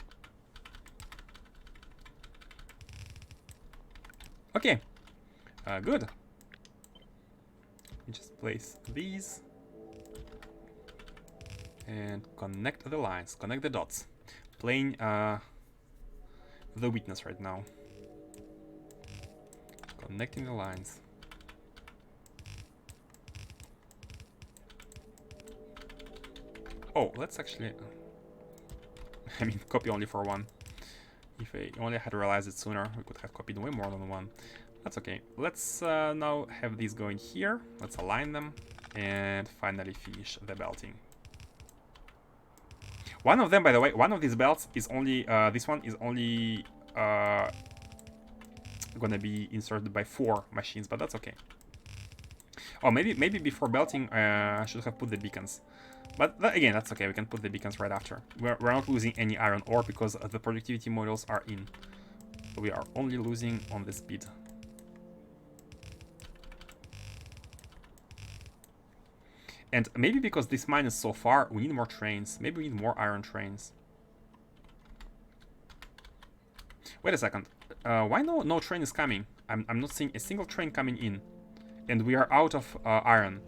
Okay. Good. You just place these and connect the lines, connect the dots. Playing the witness right now. Connecting the lines. Oh, let's actually... I mean, copy only for 1. If I only had realized it sooner, we could have copied way more than 1. That's okay. Let's now have these going here. Let's align them and finally finish the belting. One of them, by the way, one of these belts is only... this one is only gonna be inserted by 4 machines, but that's okay. Oh, maybe before belting, I should have put the beacons. But again, that's okay. We can put the beacons right after. We're not losing any iron ore because the productivity modules are in. We are only losing on the speed. And maybe because this mine is so far, we need more trains. Maybe we need more iron trains. Wait a second. Why no train is coming? I'm not seeing a single train coming in. And we are out of iron.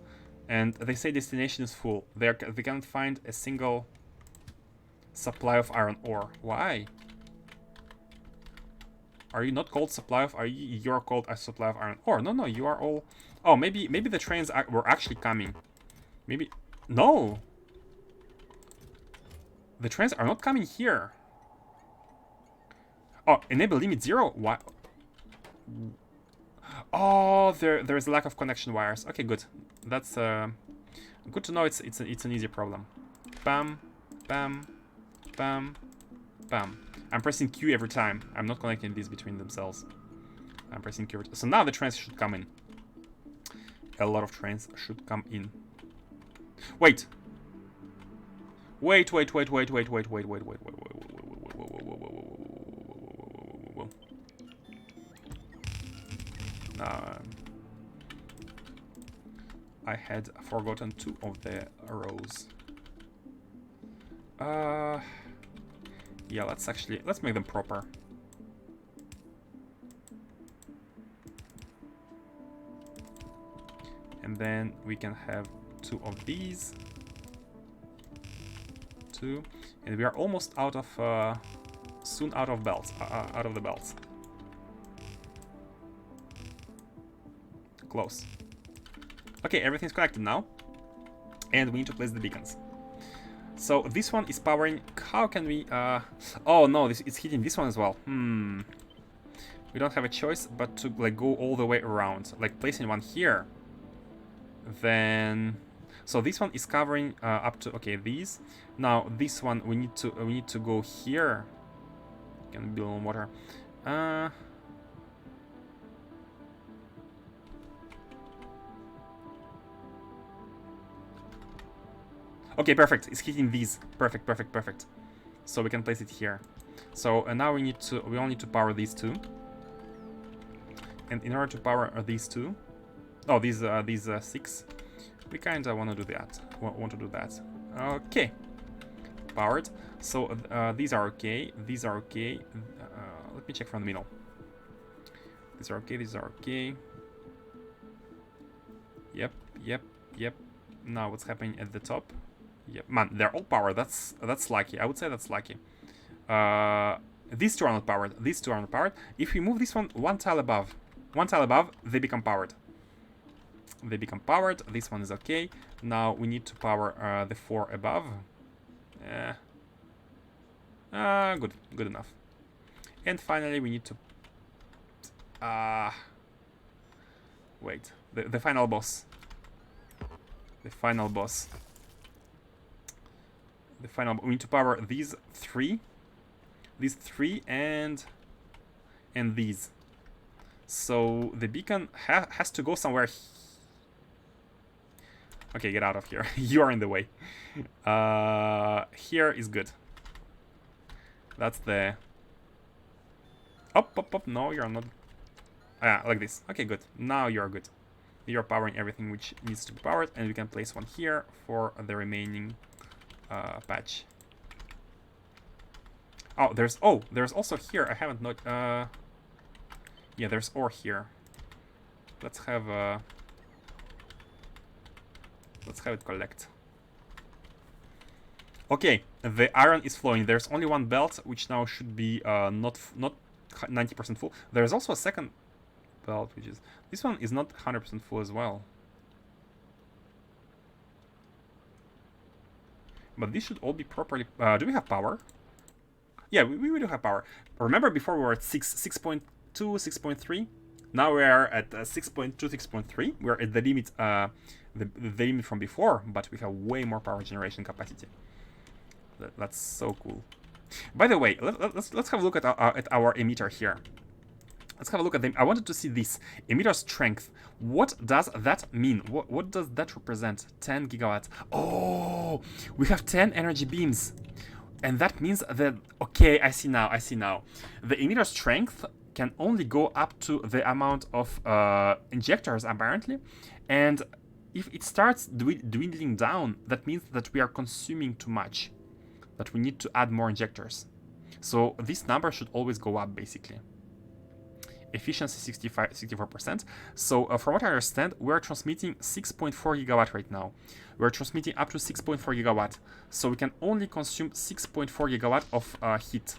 And they say destination is full. They can't find a single supply of iron ore. Why? Are you not called supply of... You're called a supply of iron ore. No, you are all... Oh, maybe the trains were actually coming. Maybe... No! The trains are not coming here. Oh, enable limit 0? Why? Oh, there's a lack of connection wires. Okay, good. That's good to know. It's an easy problem. Bam, bam, bam, bam. I'm pressing Q every time. I'm not connecting these between themselves. I'm pressing Q. So now the trains should come in. A lot of trains should come in. Wait. Wait. I had forgotten 2 of the rows. Yeah, let's make them proper. And then we can have 2 of these. 2, and we are almost out of soon out of belts, out of the belts. Close. Okay, everything's connected now, and we need to place the beacons. So this one is powering. How can we? Oh no, it's hitting this one as well. We don't have a choice but to like go all the way around, like placing one here. Then, so this one is covering up to these. Now this one we need to go here. Can build on water. Okay, perfect. It's hitting these. Perfect. So we can place it here. So now we only need to power these 2. And in order to power these 2, oh, these 6, we kind of want to do that. Okay, powered. So these are okay. These are okay. Let me check from the middle. These are okay. Yep. Now what's happening at the top? Yep, man, they're all powered. That's lucky. I would say that's lucky. These 2 are not powered. If we move this one tile above, they become powered. This one is okay. Now we need to power the 4 above. Good enough. And finally we need to wait, the final boss. We need to power these 3, and these. So the beacon has to go somewhere. Okay, get out of here. You are in the way. Here is good. That's the... Up. No, you're not. Like this. Okay, good. Now you're good. You're powering everything which needs to be powered, and we can place one here for the remaining patch. There's also here. I haven't noticed. Yeah, there's ore here. Let's have it collect. Okay, the iron is flowing. There's only one belt, which now should be not 90% full. There's also a second belt, which is... This one is not 100% full as well. But this should all be properly... do we have power? Yeah, we do have power. Remember before we were at 6.2, 6.3? Now we are at 6.2, 6.3. We're at the limit, the limit from before, but we have way more power generation capacity. That's so cool. By the way, let's have a look at our emitter here. Let's have a look at them. I wanted to see this emitter strength. What does that mean? What does that represent? 10 gigawatts. Oh, we have 10 energy beams, and that means that, okay, I see now. The emitter strength can only go up to the amount of injectors, apparently, and if it starts dwindling down, that means that we are consuming too much, that we need to add more injectors. So this number should always go up, basically. Efficiency 64%. So from what I understand, we're transmitting 6.4 gigawatt right now. We're transmitting up to 6.4 gigawatt. So we can only consume 6.4 gigawatt of heat.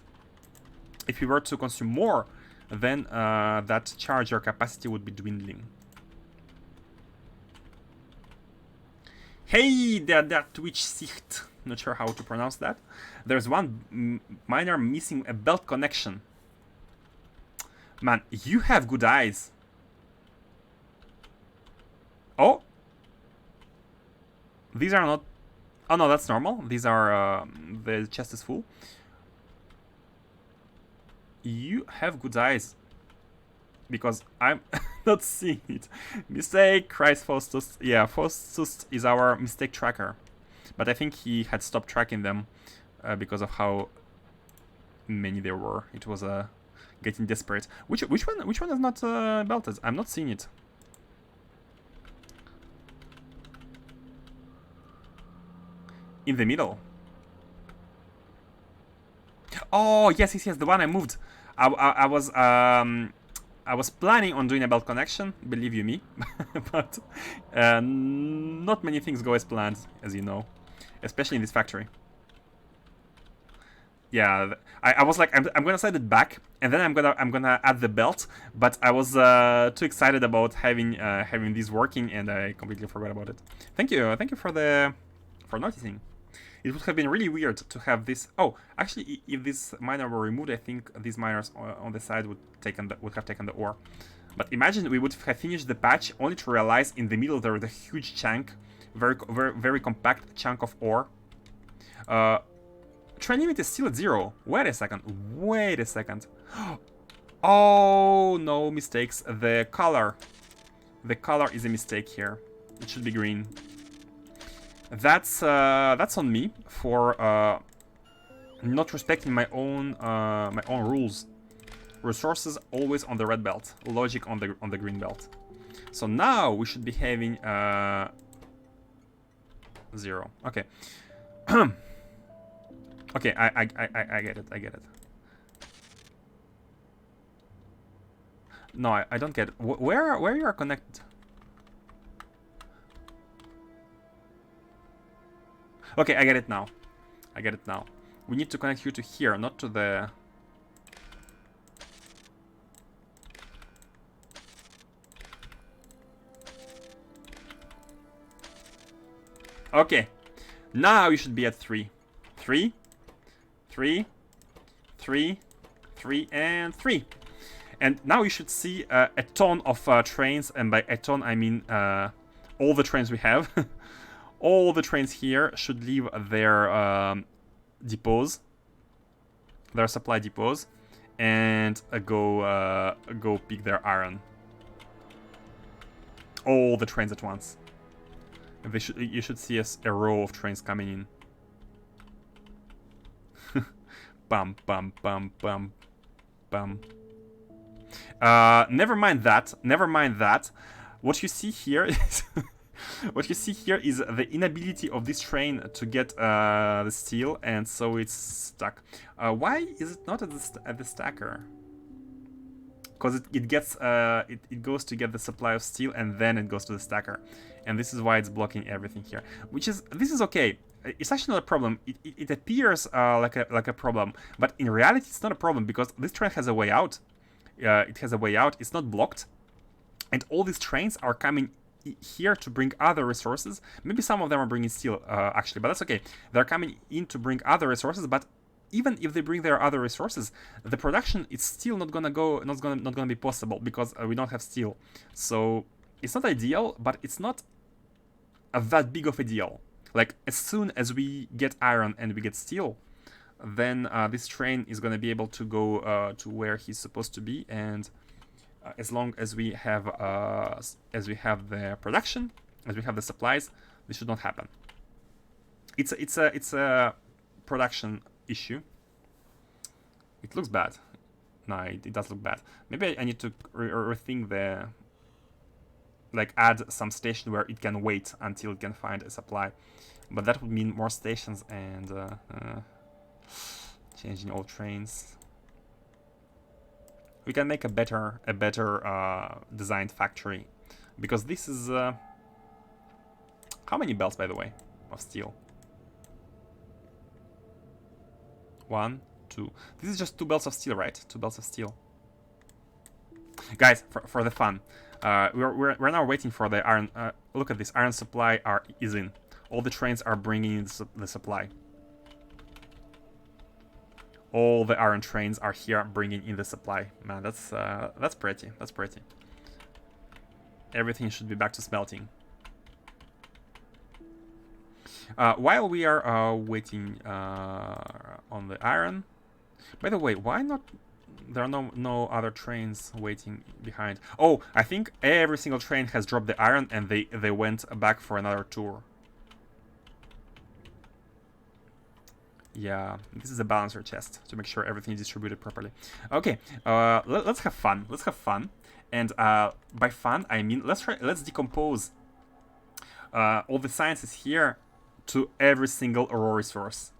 If we were to consume more, then that charger capacity would be dwindling. Hey there, Twitch Sicht. Not sure how to pronounce that. There's one miner missing a belt connection. Man, you have good eyes. Oh, These are not... Oh no, that's normal. These are... the chest is full. You have good eyes. Because I'm not seeing it. Mistake, Christ Faustus. Yeah, Faustus is our mistake tracker. But I think he had stopped tracking them because of how many there were. It was getting desperate. Which one is not belted? I'm not seeing it. In the middle. Oh yes, the one I moved. I was planning on doing a belt connection, believe you me, but not many things go as planned, as you know, especially in this factory. Yeah, I was like, I'm gonna slide it back, and then I'm gonna add the belt, but I was too excited about having these working, and I completely forgot about it. Thank you for noticing. It would have been really weird to have this. Oh, actually, if this miner were removed, I think these miners on the side would have taken the ore. But imagine we would have finished the patch only to realize in the middle there was a huge chunk, very compact chunk of ore. Train limit is still at 0. Wait a second. Oh no, mistakes. The color is a mistake here. It should be green. That's on me for not respecting my own rules. Resources always on the red belt, logic on the green belt. So now we should be having 0. Okay. Okay, I get it. No, I don't get it. Where you are connected? Okay, I get it now. We need to connect you to here, not to the... Okay. Now you should be at 3. 3, 3, 3, 3, and 3. And now you should see a ton of trains, and by a ton I mean all the trains we have. All the trains here should leave their depots, their supply depots, and go pick their iron. All the trains at once. You should see a row of trains coming in. Bum bum bum bum bum. Never mind that. What you see here is the inability of this train to get the steel, and so it's stuck. Why is it not at the stacker? Because it goes to get the supply of steel, and then it goes to the stacker, and this is why it's blocking everything here. This is okay. It's actually not a problem. It appears like a problem, but in reality it's not a problem because this train has a way out. It has a way out. It's not blocked, and all these trains are coming here to bring other resources. Maybe some of them are bringing steel actually, but that's okay. They're coming in to bring other resources, but even if they bring their other resources, the production is still not gonna be possible because we don't have steel. So it's not ideal, but it's not that big of a deal. Like as soon as we get iron and we get steel, then this train is gonna be able to go to where he's supposed to be, and as long as we have the production, as we have the supplies, this should not happen. It's a production issue. It looks bad. No, it does look bad. Maybe I need to rethink the... like add some station where it can wait until it can find a supply. But that would mean more stations and changing all trains. We can make a better designed factory, because this is how many belts, by the way, of steel? 1, 2. This is just 2 belts of steel, right? 2 belts of steel. Guys, for the fun, we're now waiting for the iron. Look at this, iron supply is in. All the trains are bringing in the supply. All the iron trains are here bringing in the supply. Man, that's pretty. That's pretty. Everything should be back to smelting. While we are waiting on the iron, by the way, why not? There are no other trains waiting behind. Oh, I think every single train has dropped the iron and they went back for another tour. Yeah, this is a balancer chest to make sure everything is distributed properly. Okay, let's have fun. Let's have fun, and by fun I mean let's decompose all the sciences here to every single raw resource.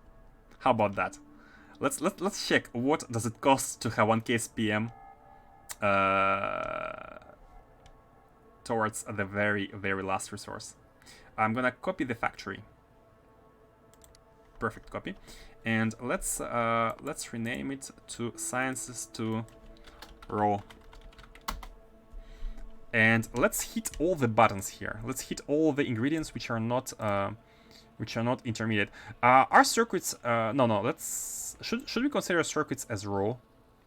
How about that? Let's check what does it cost to have 1k SPM towards the very last resource. I'm gonna copy the factory. Perfect copy, and let's rename it to sciences to raw. And let's hit all the buttons here. Let's hit all the ingredients which are not intermediate. Our circuits, no. Should we consider circuits as raw?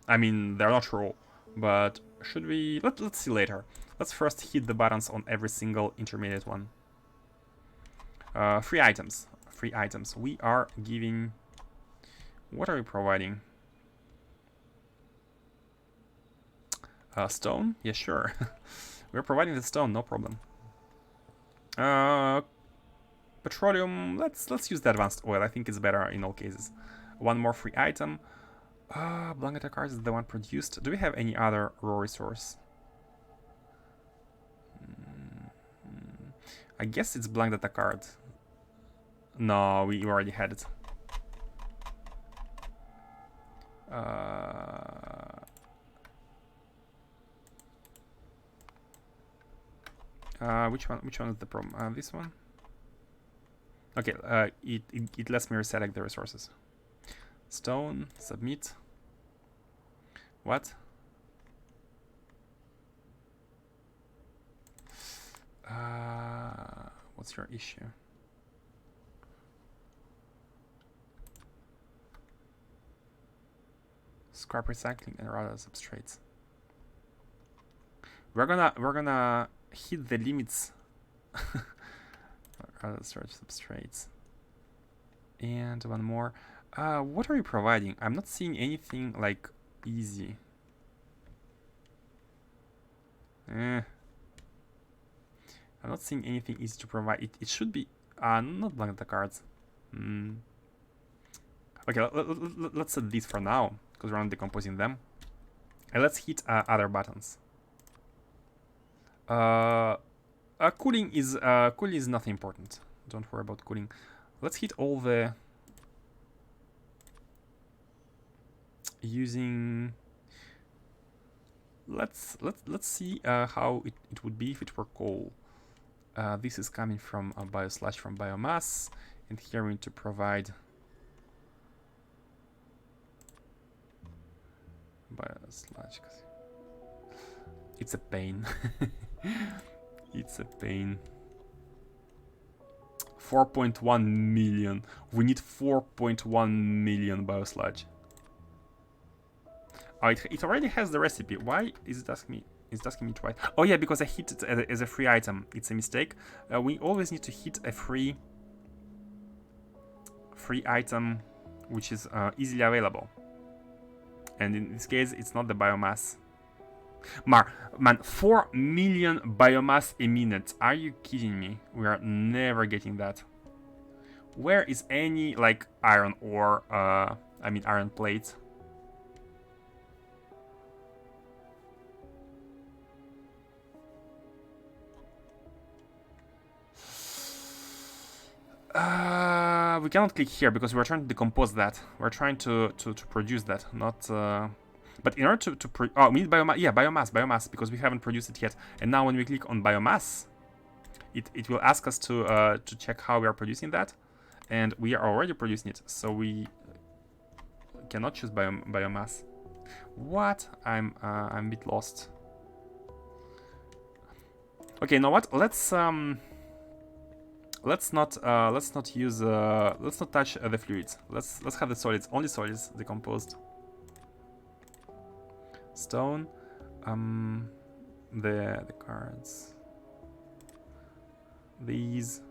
I mean, they're not raw, but should we? Let's see later. Let's first hit the buttons on every single intermediate one. Free items. Free items. We are giving. What are we providing? Stone? Yeah, sure. We're providing the stone, no problem. Petroleum. Let's use the advanced oil. I think it's better in all cases. One more free item. Blanket cards is the one produced. Do we have any other raw resource? I guess it's blank data card. No, we already had it. Which one is the problem? This one? Okay, it lets me reselect the resources. Stone, submit. What? What's your issue? Scrap recycling and rather substrates. We're gonna hit the limits. Rather storage substrates. And one more. What are you providing? I'm not seeing anything like easy. I'm not seeing anything easy to provide. It should be not blank the cards. Okay, let's set these for now because we're not decomposing them. And let's hit other buttons. Cooling is nothing important. Don't worry about cooling. Let's hit all the using. Let's see how it would be if it were coal. This is coming from a biosludge from biomass, and here we need to provide biosludge. It's a pain. It's a pain. 4.1 million. We need 4.1 million biosludge. Oh, it already has the recipe. Why is it asking me? It's asking me twice. Oh yeah, because I hit it as a free item. It's a mistake. We always need to hit a free item, which is easily available. And in this case, it's not the biomass. Man, 4 million biomass a minute. Are you kidding me? We are never getting that. Where is any like iron ore? I mean iron plate. We cannot click here because we're trying to decompose that. We're trying to produce that, not. But in order to we need biomass. Yeah, biomass, because we haven't produced it yet. And now when we click on biomass, it will ask us to check how we are producing that, and we are already producing it, so we cannot choose biomass. What? I'm a bit lost. Okay, you know what? Let's not touch the fluids. Let's have the solids, only solids decomposed. Stone, the cards, these,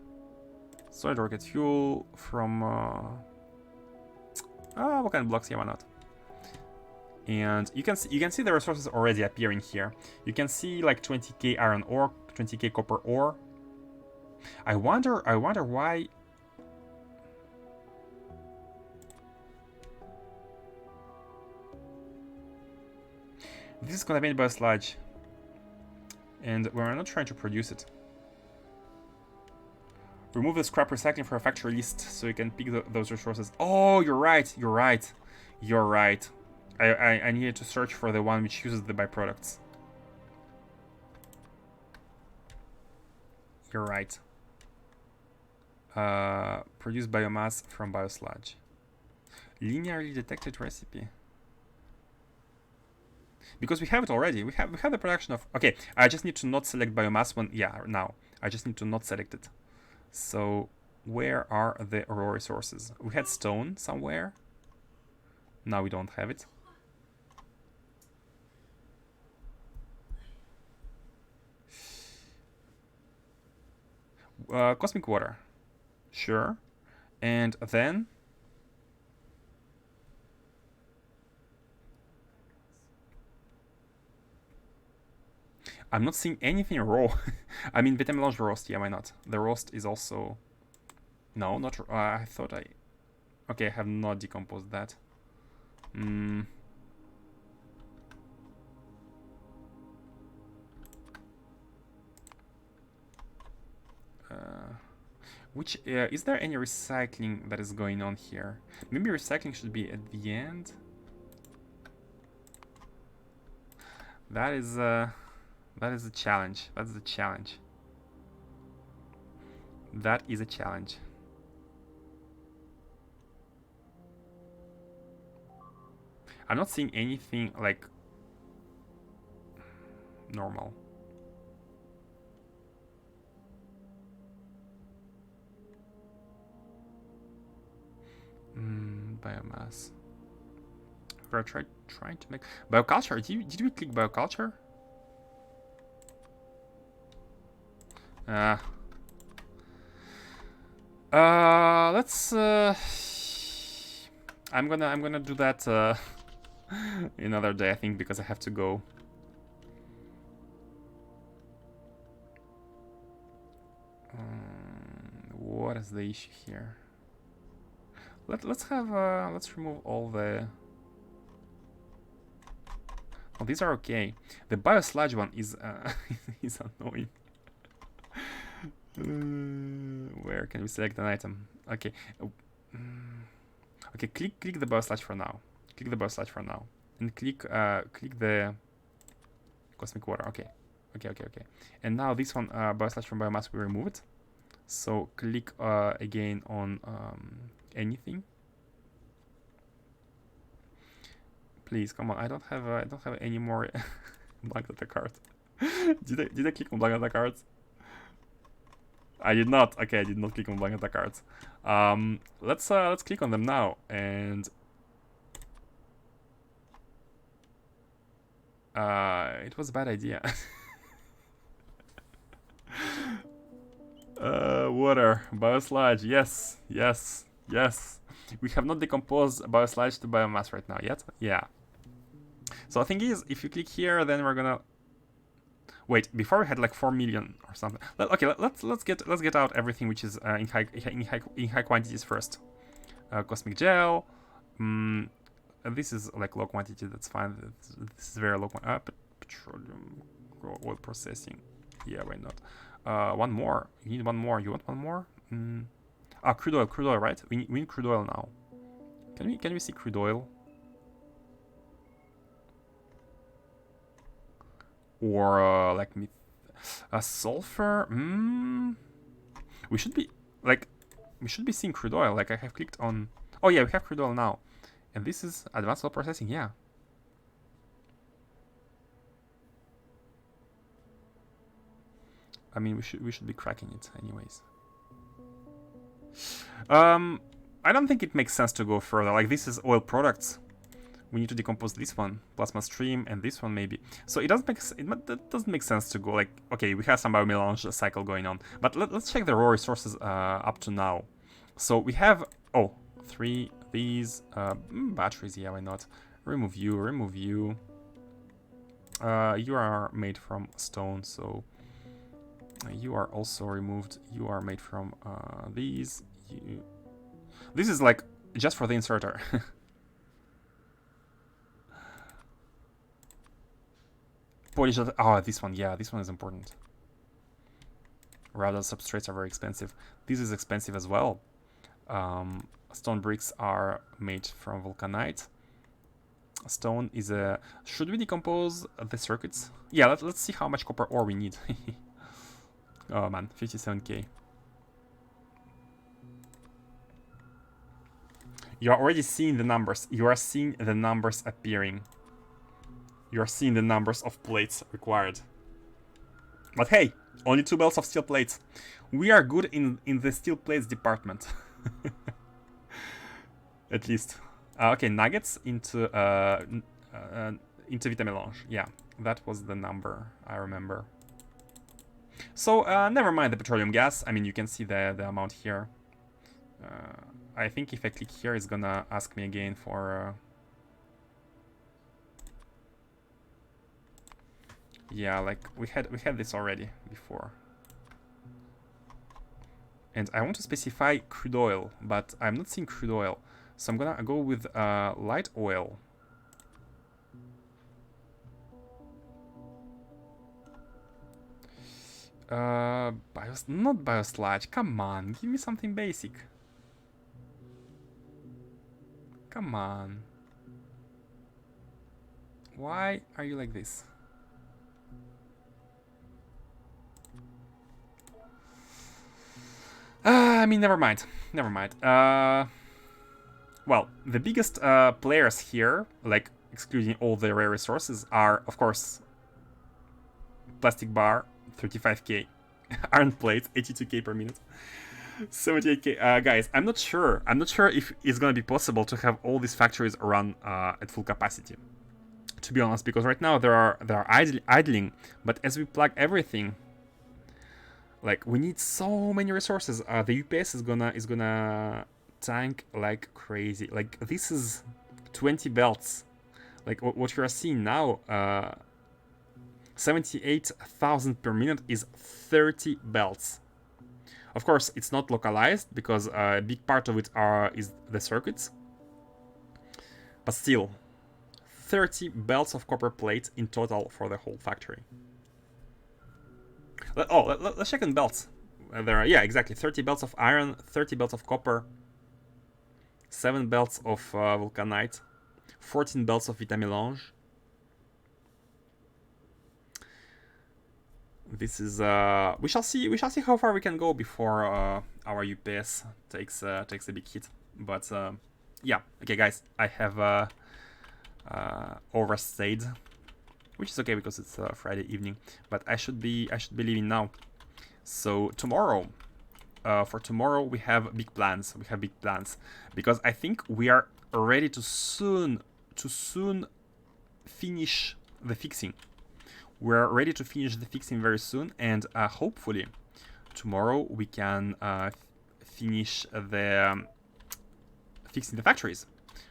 Solid rocket fuel from what kind of blocks? Yeah, why not? And you can see the resources already appearing here. You can see like 20k iron ore, 20k copper ore. I wonder why. This is contaminated by a sludge, and we're not trying to produce it. Remove the scrap recycling from a factory list so you can pick those resources. Oh, you're right. You're right. You're right. I needed to search for the one which uses the byproducts. You're right. Produce biomass from biosludge. Linearly detected recipe. Because we have it already. We have the production of. Okay, I just need to not select biomass when. Yeah, now I just need to not select it. So where are the raw resources? We had stone somewhere. Now we don't have it. Cosmic water. Sure. And then I'm not seeing anything raw. I mean, vitamelange roast. Yeah, why not? The roast is also... No, not... I thought I... Okay, I have not decomposed that. Which... is there any recycling that is going on here? Maybe recycling should be at the end? That is a challenge. That's the challenge. That is a challenge. I'm not seeing anything like normal. Biomass. We're trying to make bioculture. Did we click bioculture? Let's. I'm gonna do that another day, I think, because I have to go. What is the issue here? Let's remove all the. Oh, these are okay. The biosludge one is is annoying. Where can we select an item? Okay. Okay, click the biosludge for now. Click the biosludge for now, and click the cosmic water. Okay. And now this one, biosludge from biomass, we remove it. So click again on anything. Please, come on. I don't have any more blank data cards. Did I click on blank data cards? I did not. Okay, I did not click on blank data cards. Let's click on them now, and it was a bad idea. Water, biosludge, yes. We have not decomposed biosludge to biomass right now yet. Yeah. So the thing is, if you click here, then we're gonna wait. Before we had like 4 million or something. Okay, let's get out everything which is in high quantities first. Cosmic gel. This is like low quantity. That's fine. This is very low. Petroleum oil processing. Yeah, why not? One more. You need one more. You want one more? Crude oil, right? We need crude oil now. Can we see crude oil? Or like sulfur? We should be seeing crude oil. Like I have clicked on. Oh yeah, we have crude oil now, and this is advanced oil processing. Yeah. I mean, we should be cracking it anyways. I don't think it makes sense to go further. Like, this is oil products. We need to decompose this one, plasma stream, and this one maybe. So it doesn't make it doesn't make sense to go like, okay, we have some biomelange cycle going on, but let's check the raw resources up to now. So we have 3 these batteries. Yeah, why not? Remove you, remove you. You are made from stone, so you are also removed. You are made from these. This is like just for the inserter. Polish. Oh, this one. Yeah, this one is important. Rather, substrates are very expensive. This is expensive as well. Stone bricks are made from vulcanite. Stone is a... Should we decompose the circuits? Yeah, let's see how much copper ore we need. Oh man, 57k. You are already seeing the numbers. You are seeing the numbers appearing. You are seeing the numbers of plates required. But hey, only 2 belts of steel plates. We are good in the steel plates department. At least. Okay, nuggets into vitamelange. Yeah, that was the number I remember. So never mind the petroleum gas. I mean, you can see the amount here. I think if I click here, it's gonna ask me again for. Yeah, like we had this already before. And I want to specify crude oil, but I'm not seeing crude oil. So I'm gonna go with light oil. Not biosludge. Come on, give me something basic. Come on. Why are you like this? I mean, never mind. Never mind. Well, the biggest players here, like excluding all the rare resources, are, of course, plastic bar, 35k, iron plate, 82k per minute, 78k. Guys, I'm not sure if it's gonna be possible to have all these factories run at full capacity. To be honest, because right now they are idling, but as we plug everything, like we need so many resources. The UPS is gonna tank like crazy. Like this is 20 belts. Like what you are seeing now, 78,000 per minute is 30 belts. Of course, it's not localized because a big part of it is the circuits. But still, 30 belts of copper plate in total for the whole factory. Let's check on belts. There are, yeah, exactly, 30 belts of iron, 30 belts of copper, 7 belts of vulcanite, 14 belts of vitamelange. This is we shall see how far we can go before our UPS takes a big hit. But yeah, okay, guys, I have overstayed, which is okay because it's Friday evening. But I should be leaving now. So tomorrow, for tomorrow we have big plans. Because I think we are ready to soon finish the fixing. We're ready to finish the fixing very soon, and hopefully tomorrow we can finish the fixing the factories.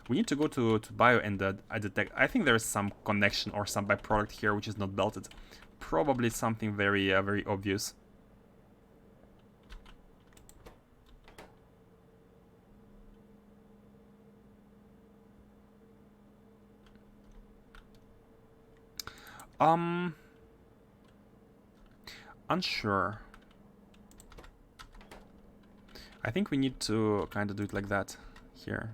We need to go to bio and detect. I think there is some connection or some byproduct here which is not belted. Probably something very very obvious. Unsure. I think we need to kind of do it like that here,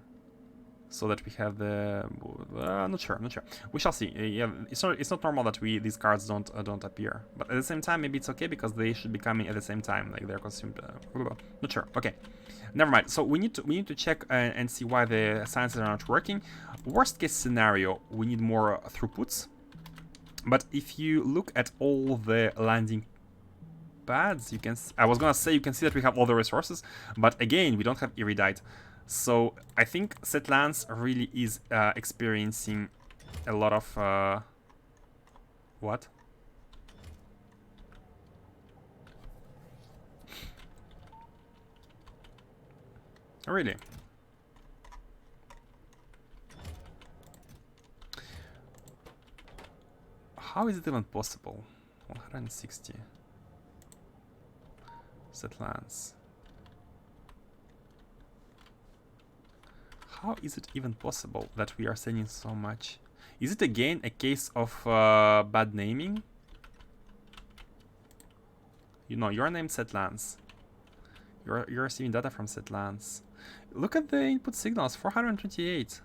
so that we have the. Not sure. We shall see. Yeah, it's not normal that these cards don't appear, but at the same time maybe it's okay because they should be coming at the same time, like they're consumed. Not sure. Okay, never mind. So we need to check and see why the sciences are not working. Worst case scenario, we need more throughputs. But if you look at all the landing pads, you can. I was gonna say you can see that we have all the resources, but again we don't have iridite. So I think Setlands really is experiencing a lot of what? Really? How is it even possible? 160 Setlands. How is it even possible that we are sending so much? Is it again a case of bad naming? You know, you're named Setlands. You're receiving data from Setlands. Look at the input signals, 428.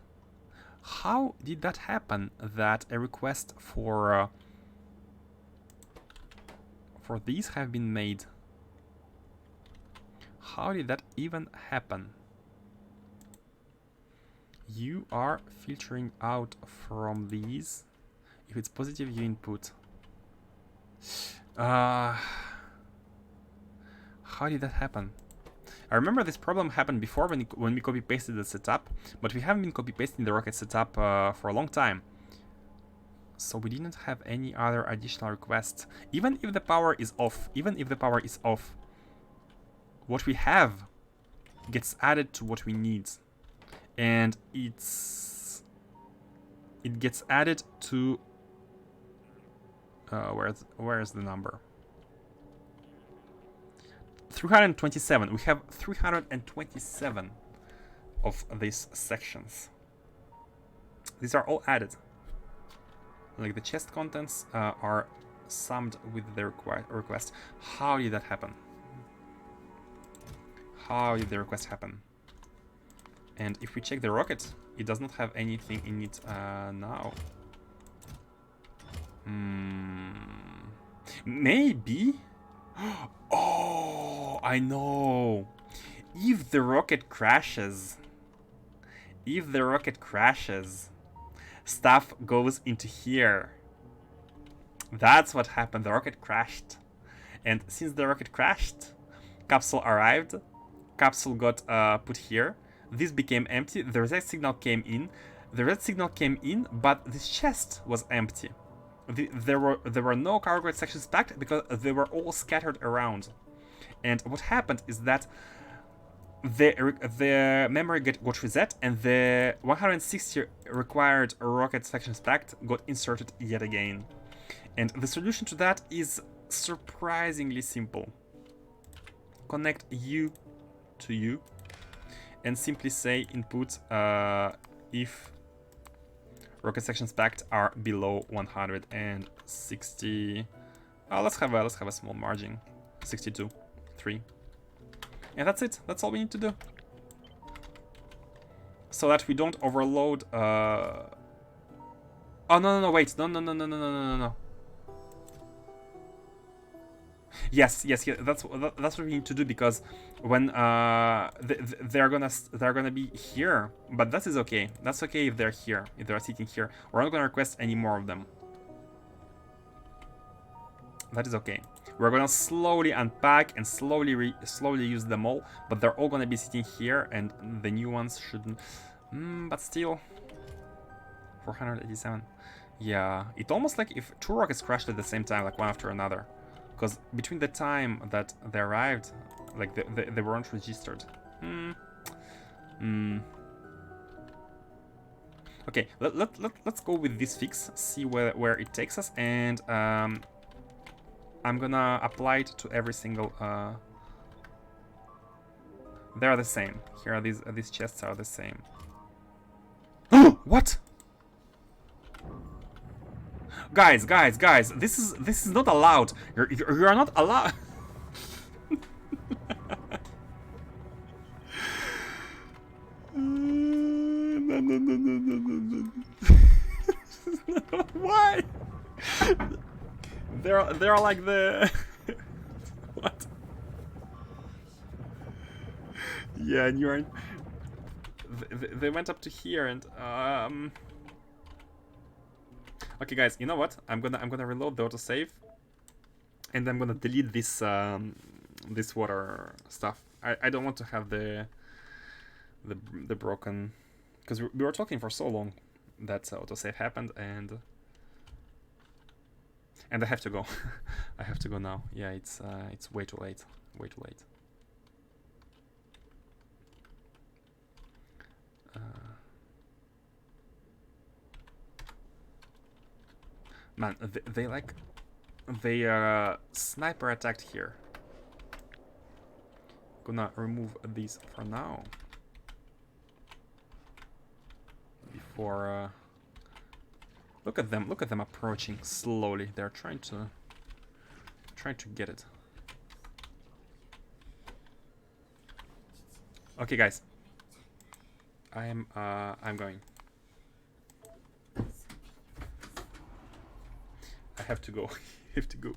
How did that happen? That a request for these have been made? How did that even happen? You are filtering out from these. If it's positive, you input. How did that happen? I remember this problem happened before when we copy-pasted the setup, but we haven't been copy-pasting the rocket setup for a long time. So we didn't have any other additional requests. Even if the power is off, what we have gets added to what we need. And it gets added to where's the number? 327. We have 327 of these sections. These are all added. Like the chest contents are summed with the request. How did that happen? How did the request happen? And if we check the rocket, it does not have anything in it now. Maybe? Oh, I know. If the rocket crashes, stuff goes into here. That's what happened. The rocket crashed. And since the rocket crashed, capsule arrived, capsule got put here. This became empty. The red signal came in. But this chest was empty. There were no cargo sections packed because they were all scattered around. And what happened is that the memory got reset, and the 160 required rocket sections packed got inserted yet again. And the solution to that is surprisingly simple. Connect U to U and simply say input if rocket sections packed are below 160. Let's have a small margin, 62, 3, and that's it. That's all we need to do, so that we don't overload. Oh no, wait, no. Yes. That's what we need to do, because when they're gonna be here, but that is okay. That's okay if they're here, if they're sitting here. We're not gonna request any more of them. That is okay. We're gonna slowly unpack and slowly use them all, but they're all gonna be sitting here, and the new ones shouldn't. But still, 487. Yeah, it almost like if two rockets crashed at the same time, like one after another. Because between the time that they arrived, like they weren't registered. Okay, let's go with this fix, see where it takes us, and I'm gonna apply it to every single. They are the same. Here are these chests are the same. What? Guys, this is not allowed. You're not allowed. No. Why? They're like the what? Yeah, and you're. They went up to here and Okay, guys, you know what? I'm gonna reload the autosave, and I'm gonna delete this this water stuff. I don't want to have the the broken, because we were talking for so long that autosave happened, and I have to go. I have to go now. Yeah, it's way too late. Way too late. Man, they sniper attacked here. Gonna remove these for now. Before look at them approaching slowly. They're trying to get it. Okay, guys. I'm going. I have to go. I have to go.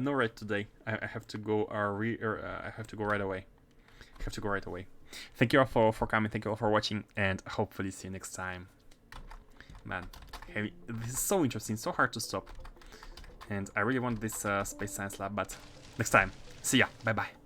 No raid today. I have to go. I have to go right away. I have to go right away. Thank you all for coming. Thank you all for watching, and hopefully see you next time. Man, this is so interesting. So hard to stop, and I really want this space science lab. But next time. See ya. Bye bye.